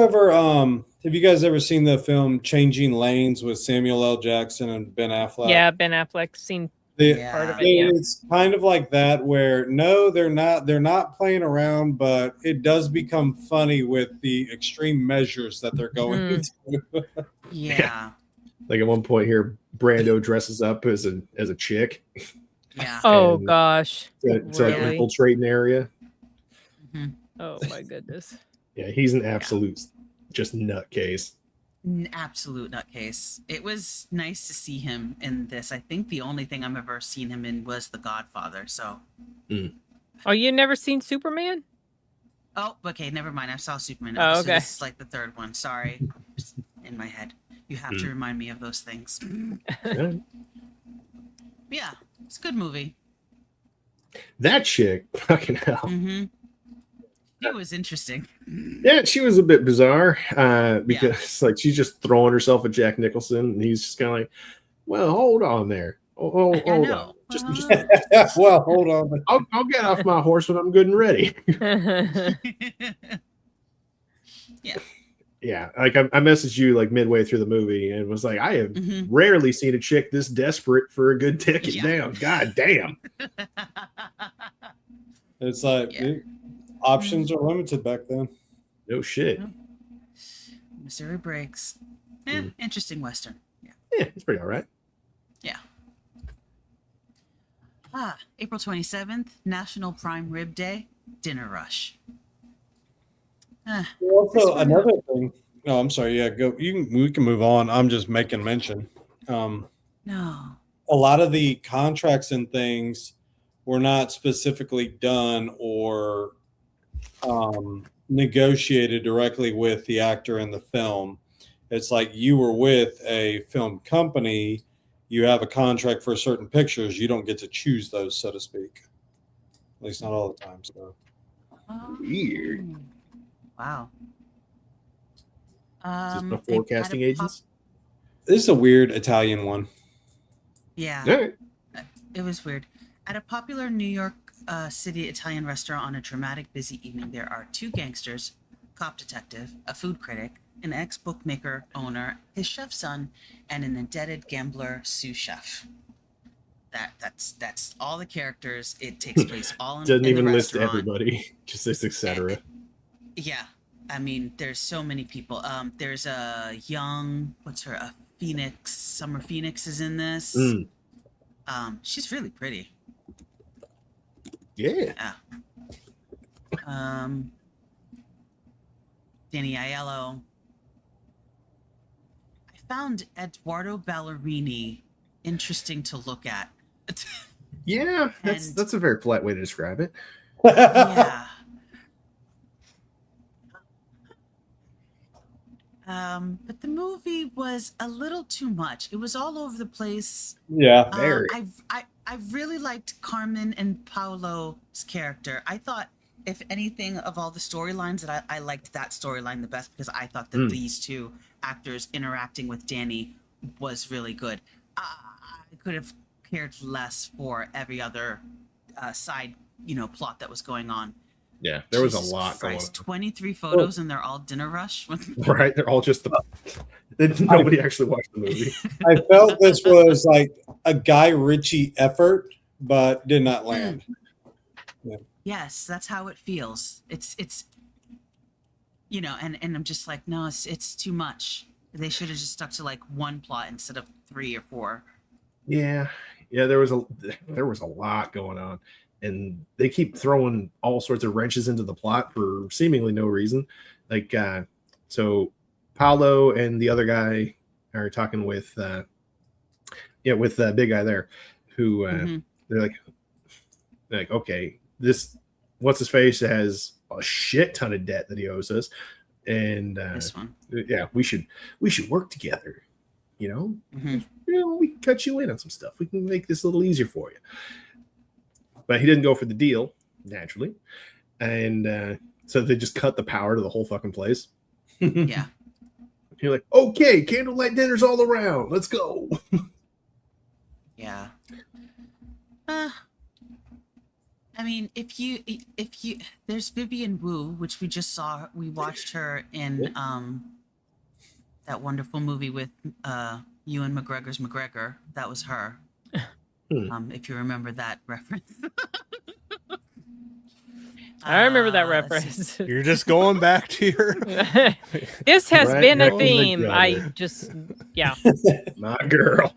guys ever seen the film Changing Lanes with Samuel L. Jackson and Ben Affleck? Yeah, Ben Affleck seen part of it. Yeah. It's kind of like that where no, they're not playing around, but it does become funny with the extreme measures that they're going to. Yeah. Like at one point here, Brando dresses up as a chick. Yeah. Oh And gosh. to like Really? infiltrate an area. Oh my goodness. Yeah, he's an absolute just nutcase. An absolute nutcase. It was nice to see him in this. I think the only thing I've ever seen him in was The Godfather. So, Oh, you never seen Superman? oh, okay, never mind. I saw Superman. Oh, So okay. this is like the third one. Sorry, Just in my head. You have to remind me of those things. Yeah, it's a good movie. That chick, fucking hell. It was interesting. Yeah, she was a bit bizarre because like she's just throwing herself at Jack Nicholson, and he's just kind of like, "Well, hold on there, hold on, just well, hold on. I'll get off my horse when I'm good and ready." Yeah. Yeah, like I messaged you like midway through the movie and was like, I have rarely seen a chick this desperate for a good ticket. Damn, god damn. It's like options are limited back then. No shit. Missouri Breaks. Interesting Western. Yeah. Yeah, it's pretty all right. Yeah. April 27th, National Prime Rib Day, Dinner Rush. Also, another thing. No, I'm sorry. Yeah, go. We can move on. I'm just making mention. No. A lot of the contracts and things were not specifically done or negotiated directly with the actor in the film. It's like you were with a film company. You have a contract for certain pictures. You don't get to choose those, so to speak. At least not all the time. So weird. Wow. Is this before casting agents? This is a weird Italian one. Yeah. All right. It was weird. At a popular New York City Italian restaurant on a dramatic, busy evening, there are two gangsters, cop detective, a food critic, an ex-bookmaker owner, his chef's son, and an indebted gambler sous chef. That's all the characters. It takes place all in Doesn't in even the list restaurant. everybody, just this etc. Yeah, I mean, there's so many people. There's a young, a Phoenix. Summer Phoenix is in this. She's really pretty. Yeah. Danny Aiello. I found Eduardo Ballerini interesting to look at. Yeah, that's a very polite way to describe it. Yeah. But the movie was a little too much. It was all over the place. Yeah, very. I really liked Carmen and Paolo's character. I thought, if anything, of all the storylines, that I liked that storyline the best, because I thought that these two actors interacting with Danny was really good. I could have cared less for every other side, plot that was going on. Yeah, there was Jesus a lot going on. 23 photos, and they're all dinner rush. Right, they're all just nobody actually watched the movie. I felt this was like a Guy Ritchie effort, but did not land. Yeah. Yes, that's how it feels. It's and I'm just like, no, it's too much. They should have just stuck to like one plot instead of 3 or 4. Yeah, there was a lot going on, and they keep throwing all sorts of wrenches into the plot for seemingly no reason. Like, so Paolo and the other guy are talking with the big guy there, who they're like, okay, this what's his face has a shit ton of debt that he owes us, and this one, we should work together. We can cut you in on some stuff. We can make this a little easier for you. But he didn't go for the deal, naturally. And so they just cut the power to the whole fucking place. Yeah. You're like, okay, candlelight dinners all around. Let's go. Yeah. I mean, if you there's Vivian Wu, which we watched her in that wonderful movie with Ewan McGregor's McGregor. That was her. If you remember that reference. I remember that reference. You're just going back to your. This has been a theme. My girl.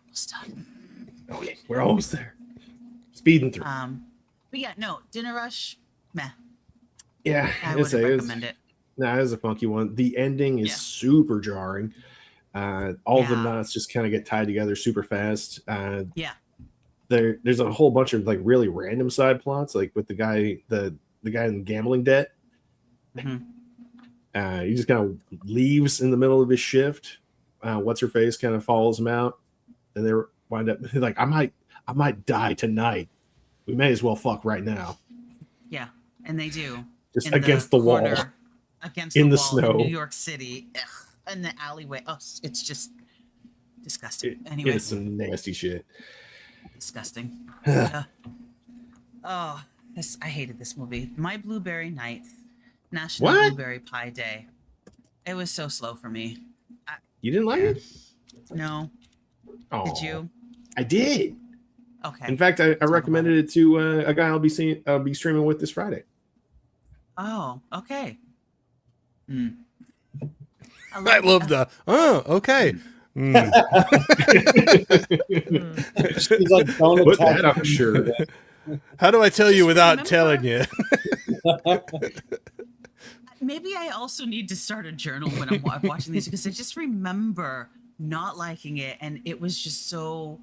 Almost done. Okay, we're almost there. Speeding through. But yeah, no, Dinner Rush, meh. Yeah, I would recommend it. Nah, it is a funky one. The ending is super jarring. All the knots just kind of get tied together super fast. There's a whole bunch of like really random side plots, like with the guy in gambling debt. He just kind of leaves in the middle of his shift. What's her face kind of follows him out, and they wind up like, I might die tonight. We may as well fuck right now. Yeah, and they do. Just against the wall, against in the the wall snow, in New York City, in the alleyway. Oh, it's just disgusting. Anyway, it's some nasty shit. Disgusting. I hated this movie. My Blueberry Night, National Blueberry Pie Day. It was so slow for me. You didn't like it? No. Oh, did you? I did. Okay. In fact, I recommended it to a guy I'll be streaming with this Friday. Oh, okay. I love the okay. She's like, don't put that on a shirt. How do I tell you without telling you? Maybe I also need to start a journal when I'm watching these, because I just remember not liking it, and it was just so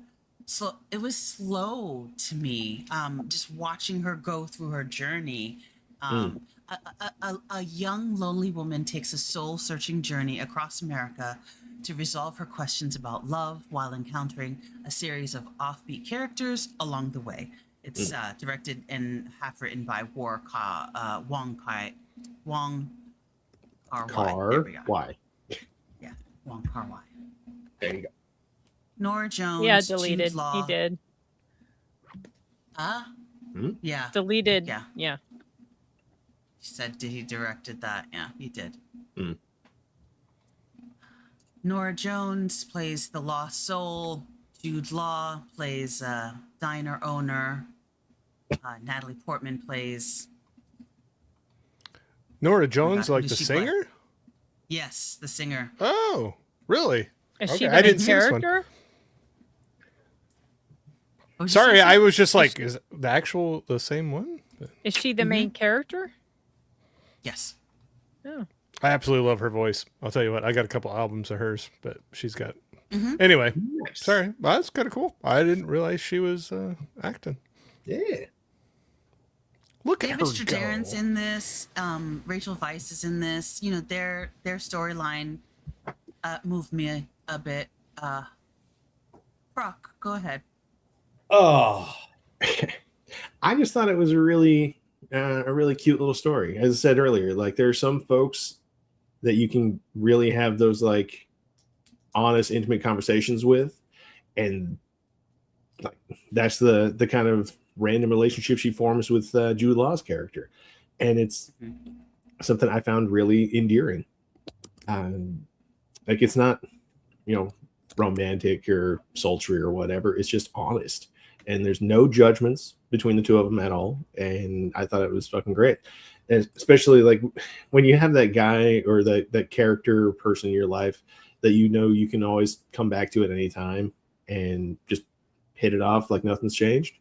slow. It was slow to me. Just watching her go through her journey. A young lonely woman takes a soul-searching journey across America to resolve her questions about love while encountering a series of offbeat characters along the way. It's directed and half written by Wong Kar-wai. Yeah, Wong Kar-wai. There you go. Nora Jones. Yeah, deleted. Jude Law. He did. Yeah. Deleted. Yeah. She said he directed that. Yeah, he did. Nora Jones plays the lost soul. Jude Law plays diner owner. Natalie Portman plays Nora Jones, like the singer? Yes, the singer. Oh, really? Is she the main character? Sorry, I was just like, is the same one? Is she the main character? Yes. Oh. I absolutely love her voice. I'll tell you what, I got a couple albums of hers, but she's got. Anyway, sorry, well, that's kind of cool. I didn't realize she was acting. Yeah. Look David at her Straderin's go. in this. Rachel Weisz is in this. You know, their storyline moved me a bit. Brock, go ahead. Oh, I just thought it was a really cute little story. As I said earlier, like there are some folks that you can really have those like honest, intimate conversations with, and like that's the kind of random relationship she forms with Jude Law's character, and it's something I found really endearing. Like it's not, romantic or sultry or whatever. It's just honest, and there's no judgments between the two of them at all. And I thought it was fucking great, and especially like when you have that guy or that character person in your life that you can always come back to at any time and just hit it off like nothing's changed.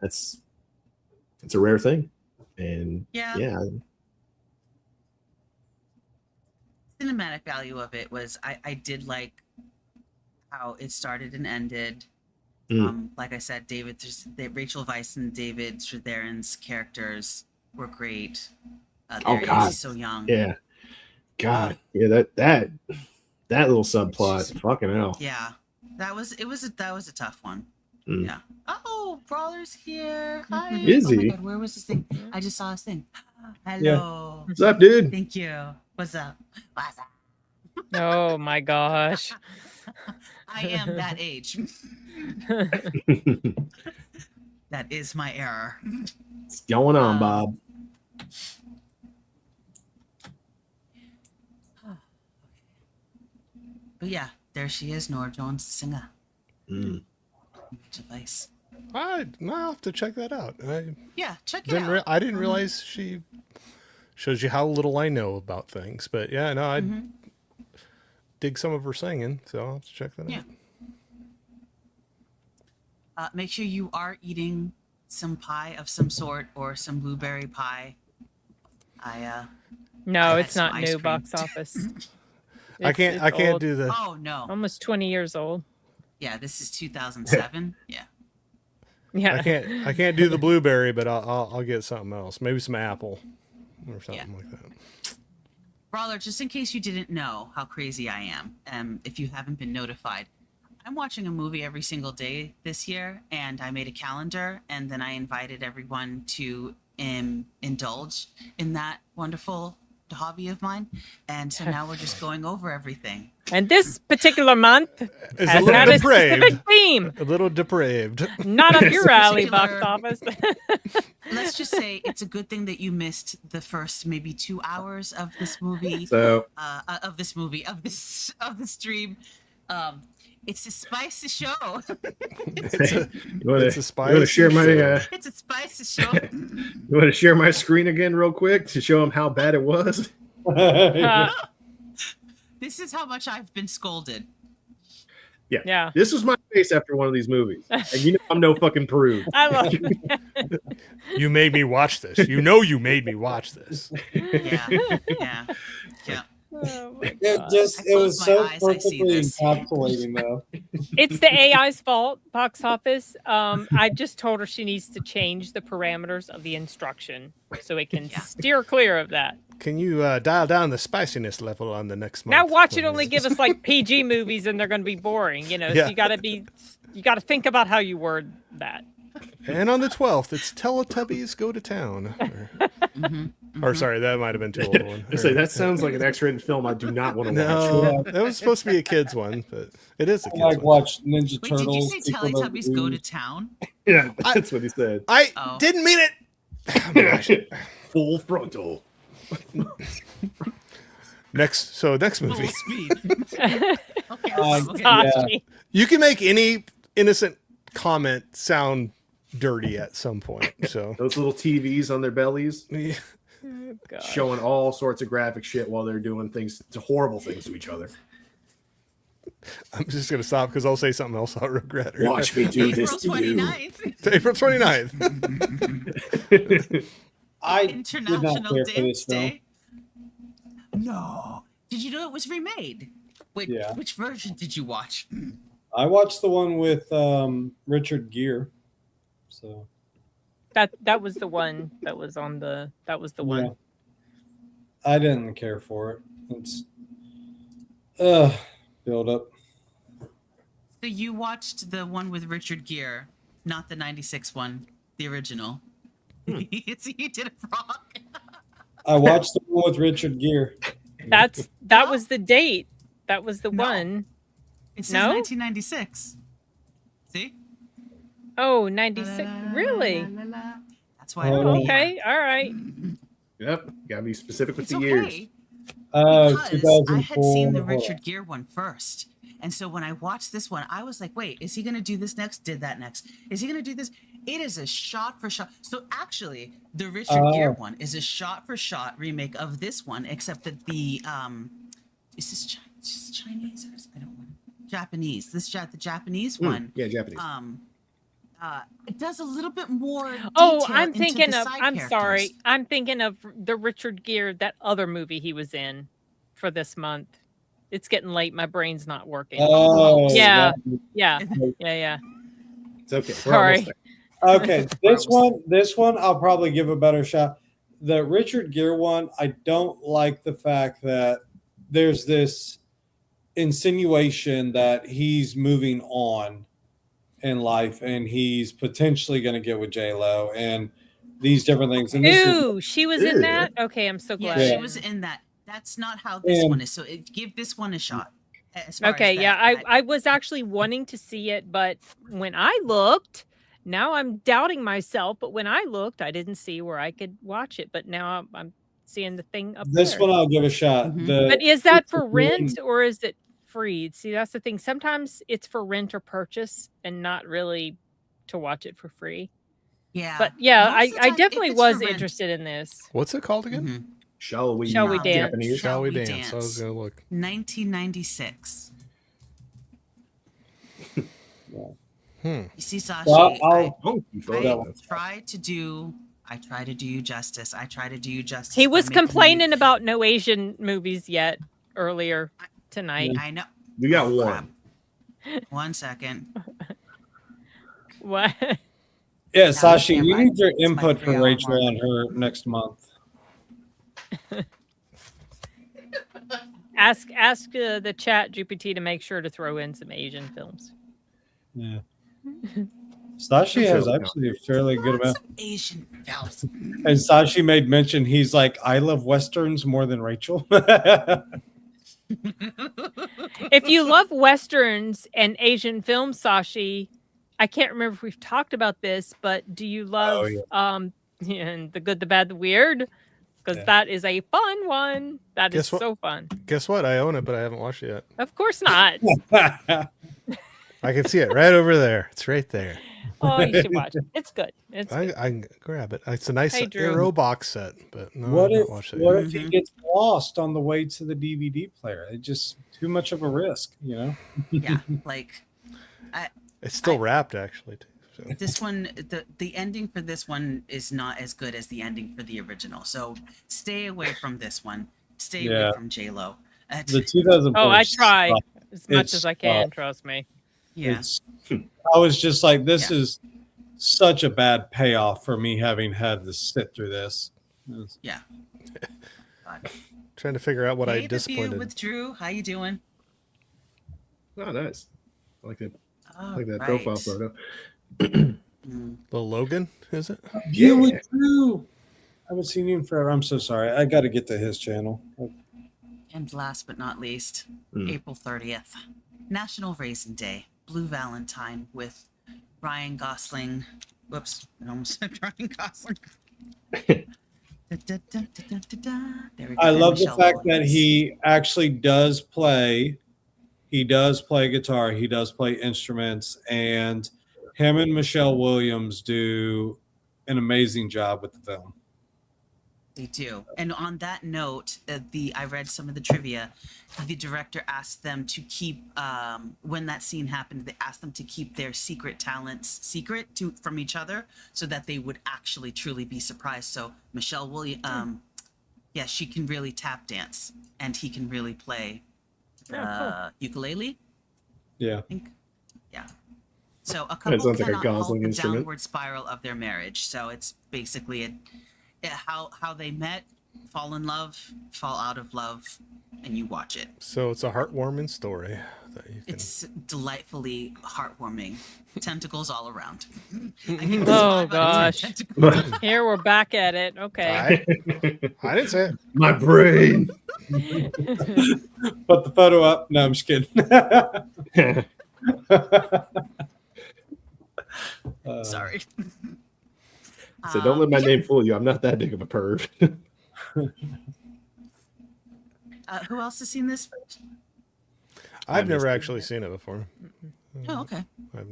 It's a rare thing, and yeah. Cinematic value of it was I did like how it started and ended. Like I said, Rachel Weisz and David Straderin's characters were great. God, so young. Yeah, God, yeah, that little subplot, fucking hell. Yeah, that was a tough one. Yeah. Oh, Brawler's here. Hi. Is oh my he? God, where was this thing? I just saw his thing. Hello. Yeah. What's up, dude? Thank you. What's up? What's up? Oh my gosh. I am that age. That is my error. What's going on, Bob? But yeah, there she is, Norah Jones, the singer. Device. I'll have to check that out. Yeah, check it out. I didn't realize she shows you how little I know about things. But yeah, no, I dig some of her singing, so I'll have to check that out. Make sure you are eating some pie of some sort or some blueberry pie. No, it's not new box office. I can't old. do the. Oh no, almost 20 years old. Yeah, this is 2007. Yeah. Yeah. I can't do the blueberry, but I'll get something else. Maybe some apple or something like that. Brawler, just in case you didn't know how crazy I am, if you haven't been notified, I'm watching a movie every single day this year, and I made a calendar, and then I invited everyone to indulge in that wonderful hobby of mine. And so now we're just going over everything. And this particular month is has had a specific theme. A little depraved. Not up your alley, box office. Let's just say it's a good thing that you missed the first maybe 2 hours of this movie. So of the stream. It's a spicy show. You want to share my? It's a spicy show. You want to share my screen again, real quick, to show them how bad it was? This is how much I've been scolded. Yeah. This was my face after one of these movies, and I'm no fucking prude. I love it. You made me watch this. You made me watch this. Yeah. Oh it was so perfectly encapsulating, though. It's the AI's fault, box office. I just told her she needs to change the parameters of the instruction so it can steer clear of that. Can you dial down the spiciness level on the next month? Now watch it only give us like PG movies and they're going to be boring, So you got to think about how you word that. And on the 12th, it's Teletubbies Go to Town. Or sorry, that might have been too old one. That sounds like an X-rated film I do not want to watch. No, that was supposed to be a kid's one, but it is a kid's one. Watch Ninja Turtles. Did you say Teletubbies Go to Town? Yeah, that's what he said. I didn't mean it. Oh my gosh. Full frontal. Next movie. Full speed. Okay. You can make any innocent comment sound dirty at some point. So those little TVs on their bellies, Oh, showing all sorts of graphic shit while they're doing horrible things to each other. I'm just going to stop because I'll say something else I'll regret. Watch me do this to you. 29th. It's April 29th. I did not International care for this Dance film. Day. No. Did you know it was remade? Wait, Yeah. which version did you watch? I watched the one with Richard Gere. So That was the one that was on the. That was the one. yeah. I didn't care for it. It's build up. So you watched the one with Richard Gere, not the 96 one, the original. So you did it wrong. I watched the one with Richard Gere. That was the date. That was the one. It says No? 1996. See? Oh, 96. Really? That's why. Oh, okay. All right. Yep. Gotta be specific with It's the okay. years. Because I had seen the 2004. Richard Gere one first. And so when I watched this one, I was like, wait, is he going to do this next? Did that next. Is he going to do this? It is a shot for shot. So actually, the Richard Gere one is a shot for shot remake of this one, except that the, is this Chinese? Or I don't know. Japanese. The Japanese one. Yeah, Japanese. It does a little bit more. Oh, detail I'm into thinking the of. side I'm characters. sorry. I'm thinking of the Richard Gere, that other movie he was in for this month. It's getting late. My brain's not working. Oh, yeah, that- yeah. It's okay. We're Sorry. almost there. Okay, this one I'll probably give a better shot. The Richard Gere one, I don't like the fact that there's this insinuation that he's moving on in life and he's potentially going to get with J-Lo and these different things. And this Ooh, she was in that. Okay, I'm so Yeah, glad. she was in that. That's not how this And- one is. So give this one a shot. As far Okay, as yeah, that. I was actually wanting to see it, but when I looked, now I'm doubting myself. But when I looked, I didn't see where I could watch it. But now I'm seeing the thing up this there. one I'll give a shot. Mhm. But is that it's for the rent or is it free? See, that's the thing. Sometimes it's for rent or purchase, and not really to watch it for free. Yeah. But yeah, Most of the I time, if definitely it's was for rent- interested in this. What's it called again? Mhm. Shall we? Shall we dance? Japanese. Shall we We dance? I was Dance. going to look. 1996. You see, Sashi, Well, I I'll- try to do you justice. I try to do you justice. He by was making you- complaining about no Asian movies yet earlier tonight. I know. We got Oh, one. crap. 1 second. What? Yeah, Sashi, damn you right. need your It's my input from 3-hour Rachel mark. on her next month. Ask the chat GPT to make sure to throw in some Asian films. Yeah. Sashi has actually a fairly good amount. Some Asian films. And Sashi made mention he's like, I love Westerns more than Rachel. If you love Westerns and Asian films, Sashi, I can't remember if we've talked about this, but do you love and The Good, the Bad, the Weird? Because that is a fun one. That is Guess what? so fun. Guess what? I own it, but I haven't watched it yet. Of course not. I can see it right over there. It's right there. Oh, you should watch it. It's good. It's I good. can grab it. It's a nice Hey, Drew. Arrow box set, but no, What I've if not watched it what yet. if he gets lost on the way to the DVD player? It's just too much of a risk, you know? Yeah, like It's still wrapped, actually. Too, so. this one. The ending for this one is not as good as the ending for the original. So stay away from this one. Stay Yeah. away from J Lo. The 2004. Oh, I try as much It's as I can. sucked. Trust me. Yeah. It's, I was just like, this is such a bad payoff for me having had to sit through this. Yeah. Trying to figure out what Hey, I The View disappointed. with Drew. How you doing? Oh, nice. I like it. I All like that right. profile photo. The Logan, is it? You with Drew. I haven't seen you in forever. I'm so sorry. I got to get to his channel. And last but not least, Hmm. April 30th, National Raisin Day, Blue Valentine with Ryan Gosling. Whoops, I almost said Ryan Gosling. There we go. I And love the Michelle fact that Williams. he actually does play. He does play guitar. He does play instruments, and him and Michelle Williams do an amazing job with the film. They do. And on that note, I read some of the trivia. The director asked them to keep, when that scene happened, they asked them to keep their secret talents secret from each other so that they would actually truly be surprised. So Michelle Williams, she can really tap dance and he can really play ukulele. Yeah. I think. Yeah. So a couple sounds like a cannot Gosling halt the instrument. downward spiral of their marriage. So it's basically how they met, fall in love, fall out of love, and you watch it. So it's a heartwarming story that you can. It's delightfully heartwarming. Tentacles all around. Oh gosh. Here we're back at it. Okay. I didn't say it. My brain. Put the photo up. No, I'm just kidding. Sorry. So don't let my name fool you. I'm not that big of a perv. Who else has seen this? I've never actually seen it before. Oh, okay.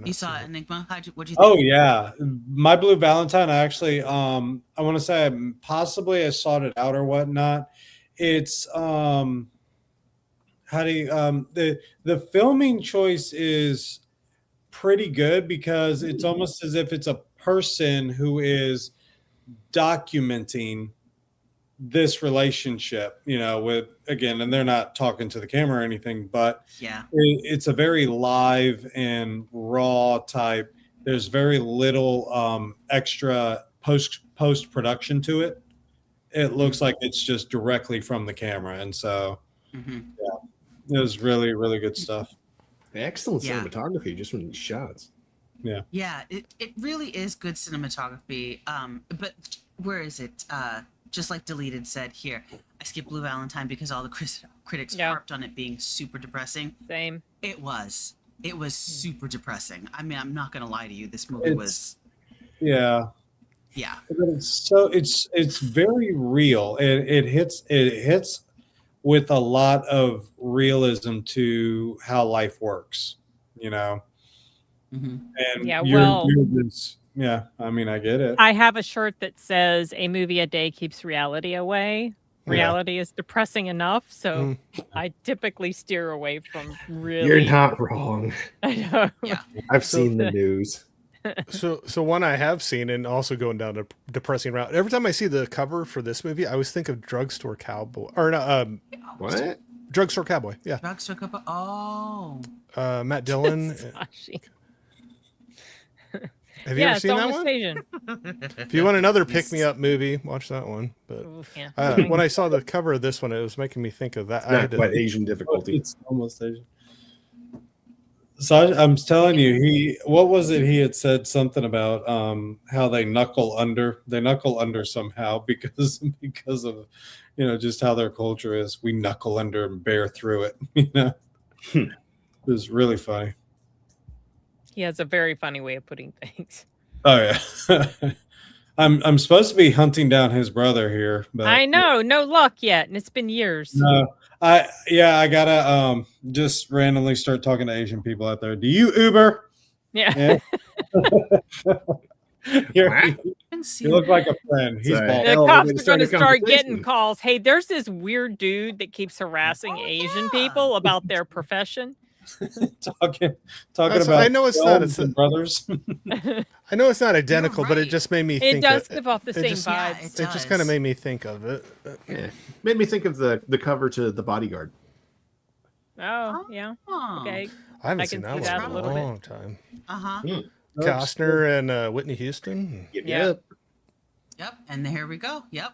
You saw Enigma. What'd you think? Oh yeah, My Blue Valentine. I actually, I want to say possibly I sought it out or whatnot. It's how do you the filming choice is pretty good because it's almost as if it's a person who is documenting this relationship, with, again, and they're not talking to the camera or anything, but it's a very live and raw type. There's very little extra post production to it. It looks like it's just directly from the camera. And so, it was really, really good stuff. Excellent cinematography just from these shots. Yeah, it really is good cinematography. But where is it? Just like Deleted said here, I skipped Blue Valentine because all the critics harped on it being super depressing. Same. It was super depressing. I mean, I'm not gonna lie to you. This movie was. Yeah. Yeah. It's very real. It hits with a lot of realism to how life works. And I mean, I get it. I have a shirt that says a movie a day keeps reality away. Reality is depressing enough, so I typically steer away from really. You're not wrong. I know. Yeah. I've seen the news. So one I have seen, and also going down a depressing route. Every time I see the cover for this movie, I always think of Drugstore Cowboy. Or no, what? Drugstore Cowboy. Yeah. Drugstore Cowboy. Oh. Matt Dillon. Have you ever seen that one? Asian. If you want another pick-me-up movie, watch that one. But when I saw the cover of this one, it was making me think of that. Not quite Asian difficulty. It's almost Asian. So I'm telling you, what was it? He had said something about how they knuckle under. They knuckle under somehow because of just how their culture is. We knuckle under and bear through it. It was really funny. He has a very funny way of putting things. Oh yeah. I'm supposed to be hunting down his brother here, but I know, no luck yet, and it's been years. No, I gotta just randomly start talking to Asian people out there. Do you Uber? Yeah. You look like a friend. He's bald. The cops are going to start getting calls. Hey, there's this weird dude that keeps harassing Asian people about their profession. talking about. I know it's not brothers. I know it's not identical, but it just made me think. It does give off the same vibe. It just kind of made me think of it. Yeah. Made me think of the cover to The Bodyguard. Oh, yeah. Okay. I haven't seen that one in a long time. Costner and Whitney Houston. Yep. And here we go. Yep.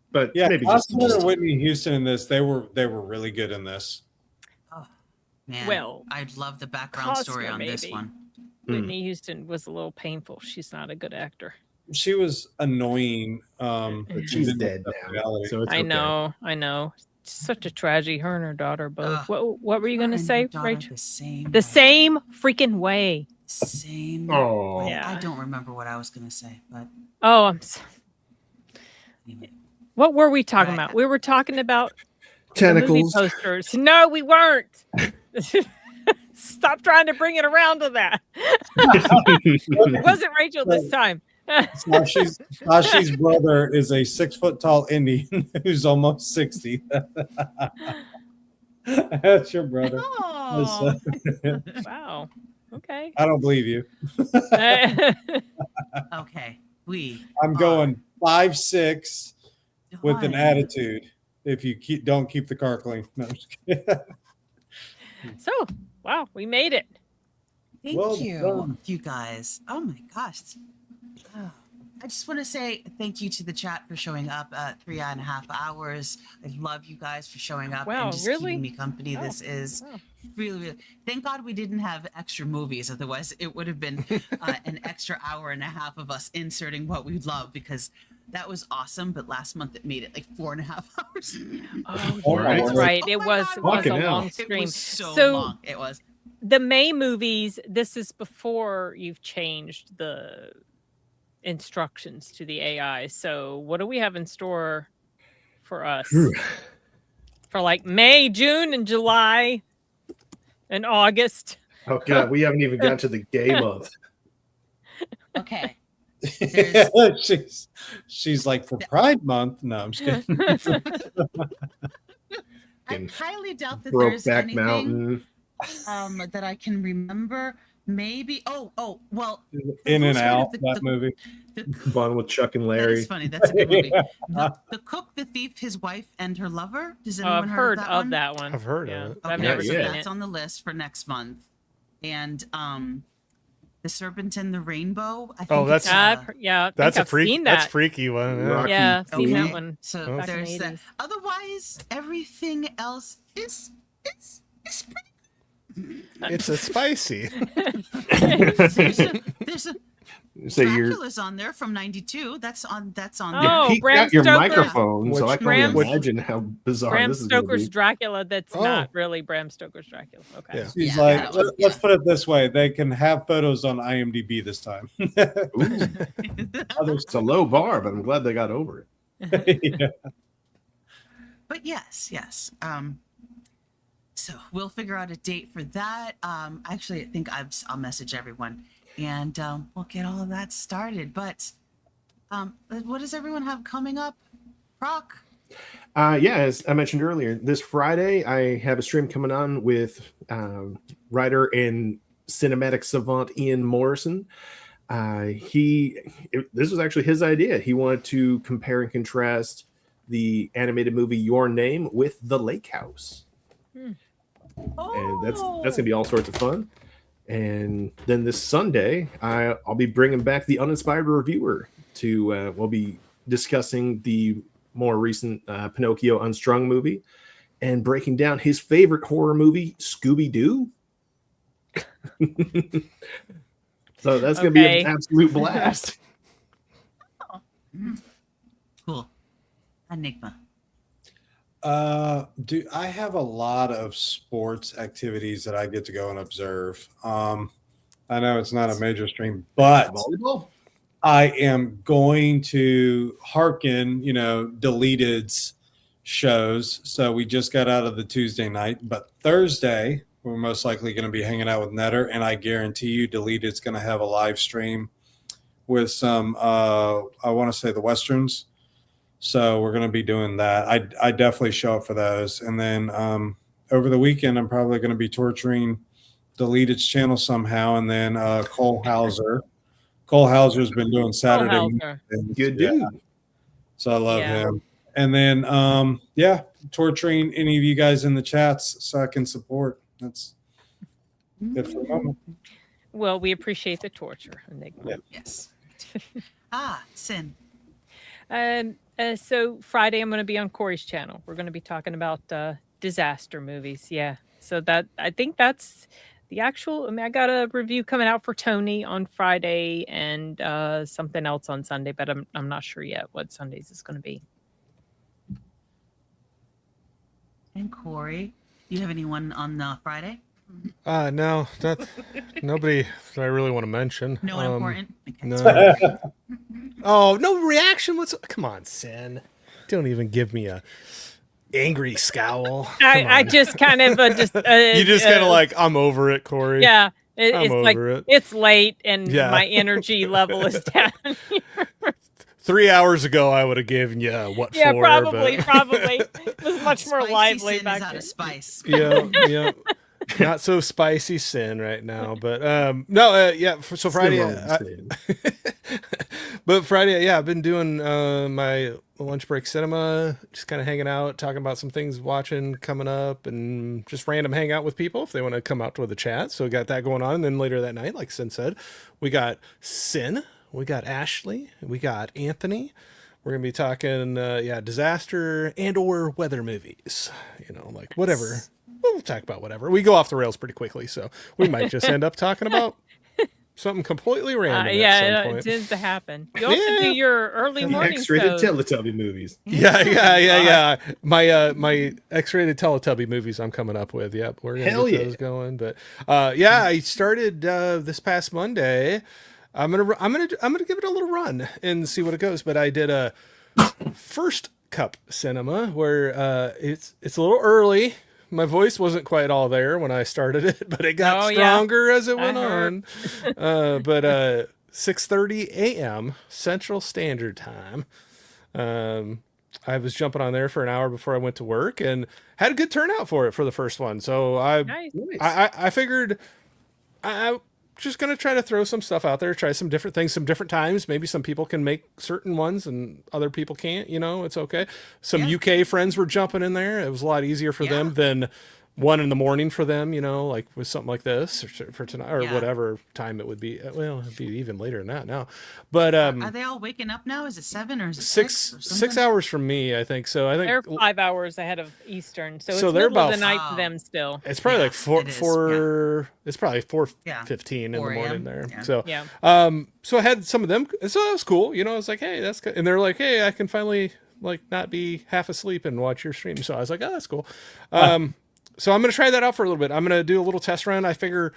But yeah, maybe Costner and Whitney Houston in this, they were really good in this. Oh man, well, I'd love the background story on this one. Whitney Houston was a little painful. She's not a good actor. She was annoying. But she's dead now. So it's I know. It's such a tragedy. Her and her daughter both. What were you gonna say, Rachel? The same freaking way. Same. Oh, yeah. I don't remember what I was gonna say, but I'm. What were we talking about? We were talking about tentacles posters. No, we weren't. Stop trying to bring it around to that. It wasn't Rachel this time. Sashi's brother is a 6 foot tall Indian who's almost 60. That's your brother. Oh. Wow. Okay. I don't believe you. Okay. I'm going 5'6" with an attitude. If you don't keep the car clean. No, I'm just kidding. So, wow, we made it. Thank you guys. Oh my gosh. Oh, I just want to say thank you to the chat for showing up at 3.5 hours. I love you guys for showing up Wow, and just really? keeping me company. This is really, really. Thank God we didn't have extra movies. Otherwise, it would have been an extra hour and a half of us inserting what we love, because that was awesome. But last month it made it like 4.5 hours. Oh, that's right. It was a long stream. It was so long. It was. The May movies, this is before you've changed the instructions to the AI. So what do we have in store for us? For like May, June, and July, and August? Oh God, we haven't even got to the gay month. Okay. she's like, for Pride Month. No, I'm just kidding. I highly doubt that there's Brokeback anything Mountain. That I can remember. Maybe. Oh, well. In and Out, that movie. Fun with Chuck and Larry. That is funny. That's a good movie. The Cook, the Thief, His Wife, and Her Lover. Does anyone I've heard of of that one? that one. I've heard of it. I've never seen That's it. on the list for next month. And The Serpent and the Rainbow. I think Oh, that's I've a freak. seen that. That's freaky one. Yeah, I've seen that one. So back in there's the that. 80s. Otherwise, everything else is pretty. It's a spicy. There's a So Dracula's on there from '92. That's on. Oh, peeked Bram out your Stoker's- microphone, so I can Bram- only imagine how bizarre Bram this is going to Stoker's be. Dracula. That's not really Bram Stoker's Dracula. Okay. Yeah. She's like, let's put it this way: they can have photos on IMDb this time. It's a low bar, but I'm glad they got over it. Yeah. But yes. So we'll figure out a date for that. Actually, I think I'll message everyone, and we'll get all of that started. But what does everyone have coming up? Rock. Yeah, as I mentioned earlier, this Friday I have a stream coming on with writer and cinematic savant Ian Morrison. This was actually his idea. He wanted to compare and contrast the animated movie Your Name with The Lake House. And that's gonna be all sorts of fun. And then this Sunday, I'll be bringing back the Uninspired Reviewer to. We'll be discussing the more recent Pinocchio Unstrung movie and breaking down his favorite horror movie, Scooby Doo. So that's gonna be an absolute blast. Cool. Enigma. I have a lot of sports activities that I get to go and observe. I know it's not a major stream, but volleyball. I am going to hearken, Deleted's shows. So we just got out of the Tuesday night, but Thursday we're most likely going to be hanging out with Netter, and I guarantee you Deleted's going to have a live stream with some I want to say the Westerns. So we're going to be doing that. I definitely show up for those. And then over the weekend, I'm probably going to be torturing Deleted's channel somehow. And then Cole Hauser. Cole Hauser's been doing Saturday. Good dude. So I love him. And then, torturing any of you guys in the chats so I can support. That's it for the moment. Well, we appreciate the torture, Enigma. Yep. Yes. Sin. So Friday I'm going to be on Corey's channel. We're going to be talking about disaster movies. Yeah. So I think that's the actual. I got a review coming out for Tony on Friday and something else on Sunday, but I'm not sure yet what Sundays is going to be. And Corey, you have anyone on Friday? No, nobody that I really want to mention. No one important. Okay. No. Oh, no reaction. Come on, Sin. Don't even give me a angry scowl. I just kind of you just kind of like, I'm over it, Corey. Yeah. I'm It's over like it. it's late and Yeah. my energy level is down. 3 hours ago, I would have given you what Yeah, for. probably. But... It was much more Spicy lively sin back is out then. of spice. yeah. Not so spicy sin right now, but no, yeah. So Friday, but Friday, yeah, I've been doing my lunch break cinema, just kind of hanging out, talking about some things watching coming up, and just random hang out with people if they want to come out to the chat. So we got that going on, and then later that night, like Sin said, we got Sin, we got Ashley, we got Anthony. We're gonna be talking, disaster and or weather movies. Like whatever. We'll talk about whatever. We go off the rails pretty quickly, so we might just end up talking about something completely random. Yeah, it tends to happen. You also do your early morning X-rated shows. Teletubby movies. Yeah. My X-rated Teletubby movies I'm coming up with. Yep, we're gonna get those going. But I started this past Monday. I'm gonna give it a little run and see what it goes. But I did a first cup cinema where it's a little early. My voice wasn't quite all there when I started it, but it got stronger as it went on. But 6:30 a.m. Central Standard Time. I was jumping on there for an hour before I went to work and had a good turnout for it for the first one. So I figured I'm just going to try to throw some stuff out there, try some different things, some different times. Maybe some people can make certain ones and other people can't, it's okay. Some UK friends were jumping in there. It was a lot easier for them than 1 a.m. for them, like with something like this or for tonight or whatever time it would be. Well, it'd be even later than that now. But are they all waking up now? Is it 7 or is it 6 or 6 hours from me, I think. So I think they're 5 hours ahead of Eastern, so it's they're middle about of the night for them still. It's probably like four. It's probably 4:15 in the morning there. So so I had some of them. So that was cool. I was like, hey, that's good. And they're like, hey, I can finally not be half asleep and watch your stream. So I was like, oh, that's cool. So I'm going to try that out for a little bit. I'm going to do a little test run. I figure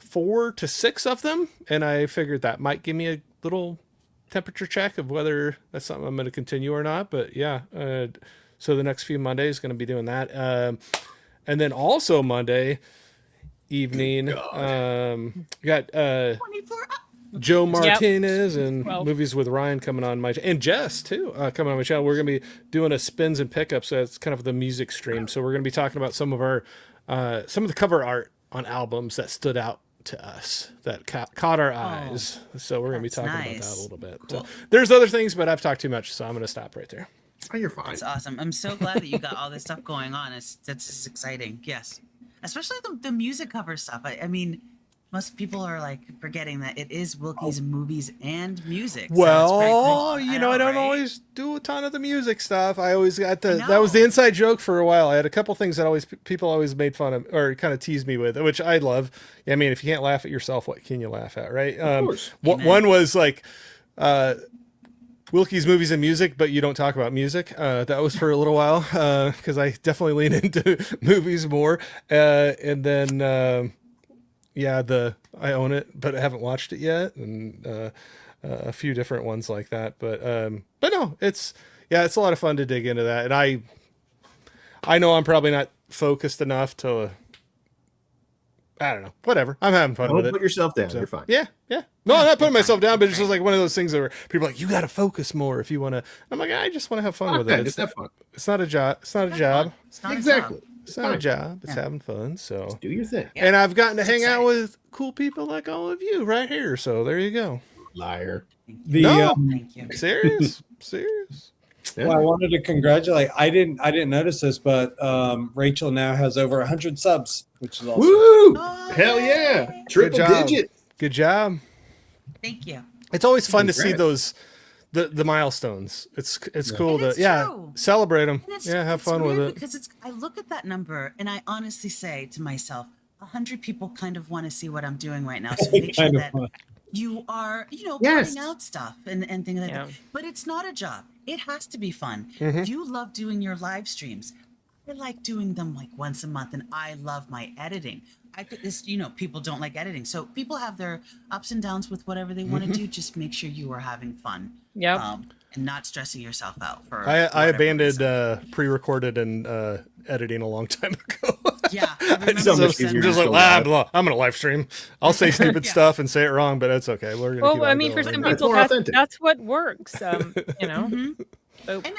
4 to 6 of them. And I figured that might give me a little temperature check of whether that's something I'm going to continue or not. But so the next few Mondays going to be doing that. And then also Monday evening, got 24 Joe Martinez and Movies with Ryan coming on my and Jess too coming on my channel. We're gonna be doing a spins and pickups. So it's kind of the music stream. So we're gonna be talking about some of the cover art on albums that stood out to us that caught our eyes. So we're gonna be talking about that a little bit. Cool. There's other things, but I've talked too much, so I'm gonna stop right there. Oh, you're fine. That's awesome. I'm so glad that you got all this stuff going on. That's exciting. Yes, especially the music cover stuff. I mean. Most people are forgetting that it is Wilkie's movies and music. Well, I don't always do a ton of the music stuff. I always got that was the inside joke for a while. I had a couple things that people always made fun of or kind of teased me with, which I love. I mean, if you can't laugh at yourself, what can you laugh at, right? Of course. One was Wilkie's movies and music, but you don't talk about music. That was for a little while because I definitely lean into movies more. And then I own it, but I haven't watched it yet, and a few different ones like that. But no, it's a lot of fun to dig into that, and I know I'm probably not focused enough to. I don't know. Whatever. I'm having fun with it. Don't put yourself down. So, you're fine. Yeah. No, I'm not putting myself down, but it's just like one of those things where people are like, you got to focus more if you want to. I'm like, I just want to have fun with it. Just have fun. It's not a job. It's not a job. Exactly. It's not a job. It's having fun. So just do your thing. And I've gotten to hang out with cool people like all of you right here. So there you go. Liar. Thank you. Serious. Yeah. Well, I wanted to congratulate. I didn't notice this, but Rachel now has over 100 subs, which is awesome. Woo! Hell yeah! Triple digit. Good job. Thank you. It's always fun to see those the milestones. It's cool to celebrate them. Have fun with it. Because I look at that number and I honestly say to myself, 100 people kind of want to see what I'm doing right now. So make sure that you are, putting out stuff and things like that. But it's not a job. It has to be fun. Mm-hmm. You love doing your live streams. I like doing them once a month, and I love my editing. People don't like editing. So people have their ups and downs with whatever they want to do. Just make sure you are having fun. Yep. And not stressing yourself out for I abandoned pre-recorded and editing a long time ago. Yeah. It's so much easier. Just like, I'm gonna live stream. I'll say stupid stuff and say it wrong, but it's okay. We're gonna. Well, I mean, for some people, that's what works. You know. So, and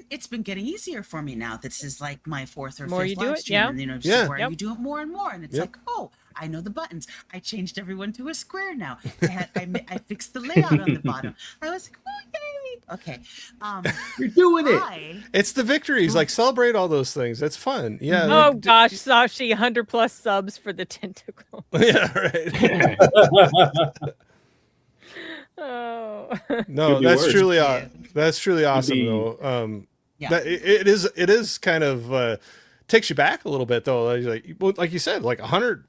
it's been getting easier for me now. This is like my fourth or more fifth you do live it, stream, and, you know, just where you do it more and more, and it's Yep. like, oh, I know the buttons. I changed everyone to a square now. I fixed the layout on the bottom. I was like, oh, yay! Okay, you're doing it. It's the victories. Like celebrate all those things. That's fun. Yeah. Oh gosh, Sashi, 100+ subs for the tentacle. Yeah. Right. Oh. No, that's truly awesome though. That it is kind of takes you back a little bit though. Like you said, like 100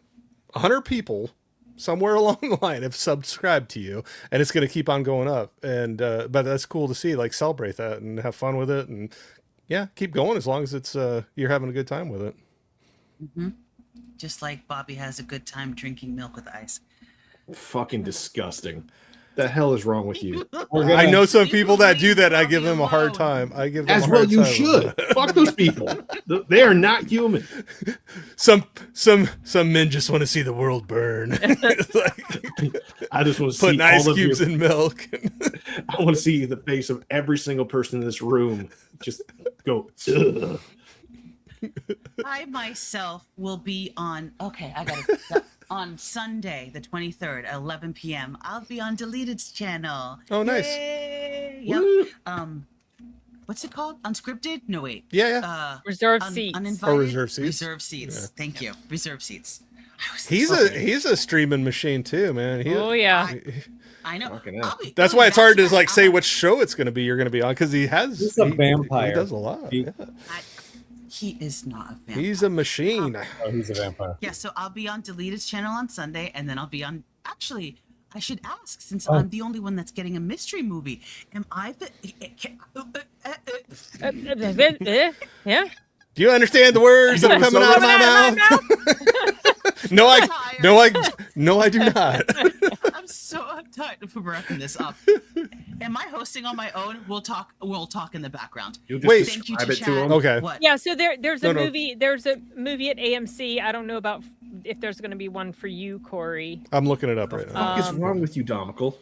people somewhere along the line have subscribed to you, and it's going to keep on going up. And but that's cool to see. Like celebrate that and have fun with it, and yeah, keep going as long as it's you're having a good time with it. Mm-hmm. Just like Bobby has a good time drinking milk with ice. Fucking disgusting. The hell is wrong with you? I know some people that do that. I give them a hard time. I give them as a well. hard You time. should fuck those people. They are not human. Some men just want to see the world burn. Like, I just want to putting see ice all of cubes your, in milk. I want to see the face of every single person in this room just go. Ugh. I myself will be on. Okay, I got it. On Sunday, the 23rd, at 11 p.m. I'll be on Deleted's channel. Oh, nice. Yay! Yep. What's it called? Unscripted? No, wait. Yeah. Reserved seats. Uninvited? Oh, reserved seats. Reserved seats. Yeah. Thank you. Reserved seats. He's a streaming machine too, man. I know. That's why it's hard to like say which show it's going to be. You're going to be on because he's a vampire. He does a lot. He is not a vampire. He's a machine. Oh, he's a vampire. Yeah, so I'll be on Deleted's channel on Sunday, and then I'll be on. Actually, I should ask since I'm the only one that's getting a mystery movie. Am I the? Yeah. Do you understand the words that are coming out of my mouth? No, I do not. I'm so tired of wrapping this up. Am I hosting on my own? We'll talk in the background. Wait, thank you describe to it to Chad. him. Okay. What? Yeah, so there's a movie. There's a movie at AMC. I don't know about if there's going to be one for you, Corey. I'm looking it up right now. What is wrong with you, Domical?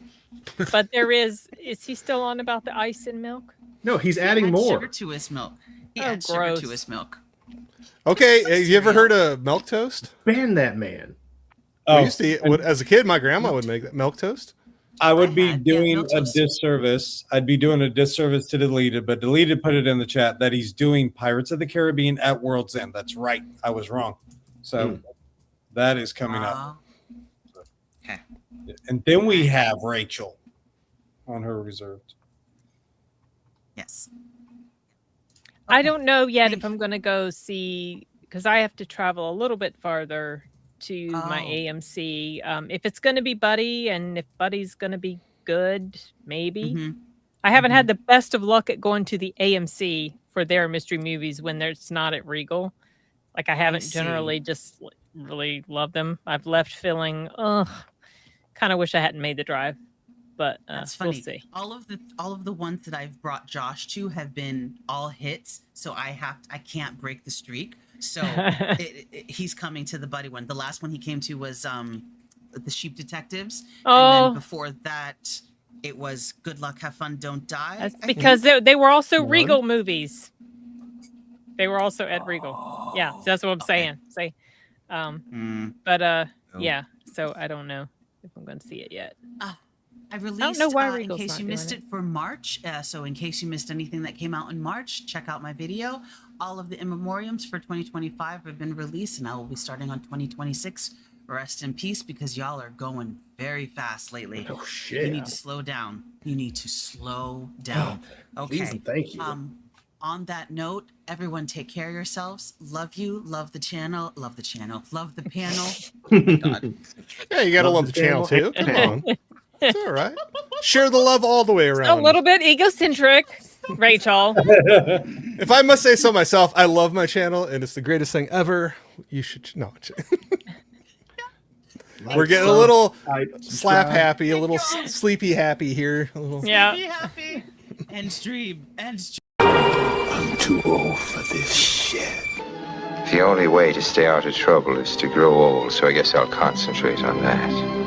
But there is. Is he still on about the ice in milk? No, he's adding Add more. sugar to his milk. He adds sugar gross. to his milk. Okay, have you ever heard of milk toast? Ban that man. We used to eat, as a kid, my grandma would make that milk toast. I would be doing a disservice. I'd be doing a disservice to Deleted, but Deleted put it in the chat that he's doing Pirates of the Caribbean at World's End. That's right. I was wrong. So that is coming up. Okay. And then we have Rachel on her reserved. Yes. I don't know yet if I'm going to go see because I have to travel a little bit farther to my AMC. If it's going to be Buddy and if Buddy's going to be good, maybe. I haven't had the best of luck at going to the AMC for their mystery movies when it's not at Regal. Like I haven't generally just really loved them. I've left feeling, kind of wish I hadn't made the drive. But that's funny. We'll see. All of the ones that I've brought Josh to have been all hits, so I can't break the streak. So he's coming to the Buddy one. The last one he came to was the Sheep Detectives, and then before that it was Good Luck, Have Fun, Don't Die. That's because they were also Regal movies. They were also at Regal. Yeah, so that's what I'm saying. Say, yeah. So I don't know if I'm going to see it yet. I released, I don't know why in Regal's case not you doing missed it for March. So in case you missed anything that came out in March, check out my video. All of the in memoriams for 2025 have been released, and I will be starting on 2026. Rest in peace, because y'all are going very fast lately. Oh shit! You need to slow down. You need to slow down. Okay. Please and thank you. On that note, everyone take care of yourselves. Love you. Love the channel. Love the channel. Love the panel. Oh my God. Yeah, you gotta love the channel too. Come on. It's all right. Share the love all the way around. A little bit egocentric, Rachel. If I must say so myself, I love my channel and it's the greatest thing ever. You should no. We're getting a little slap happy, a little sleepy happy here. Yeah. Be happy and stream and stream. I'm too old for this shit. The only way to stay out of trouble is to grow old, so I guess I'll concentrate on that.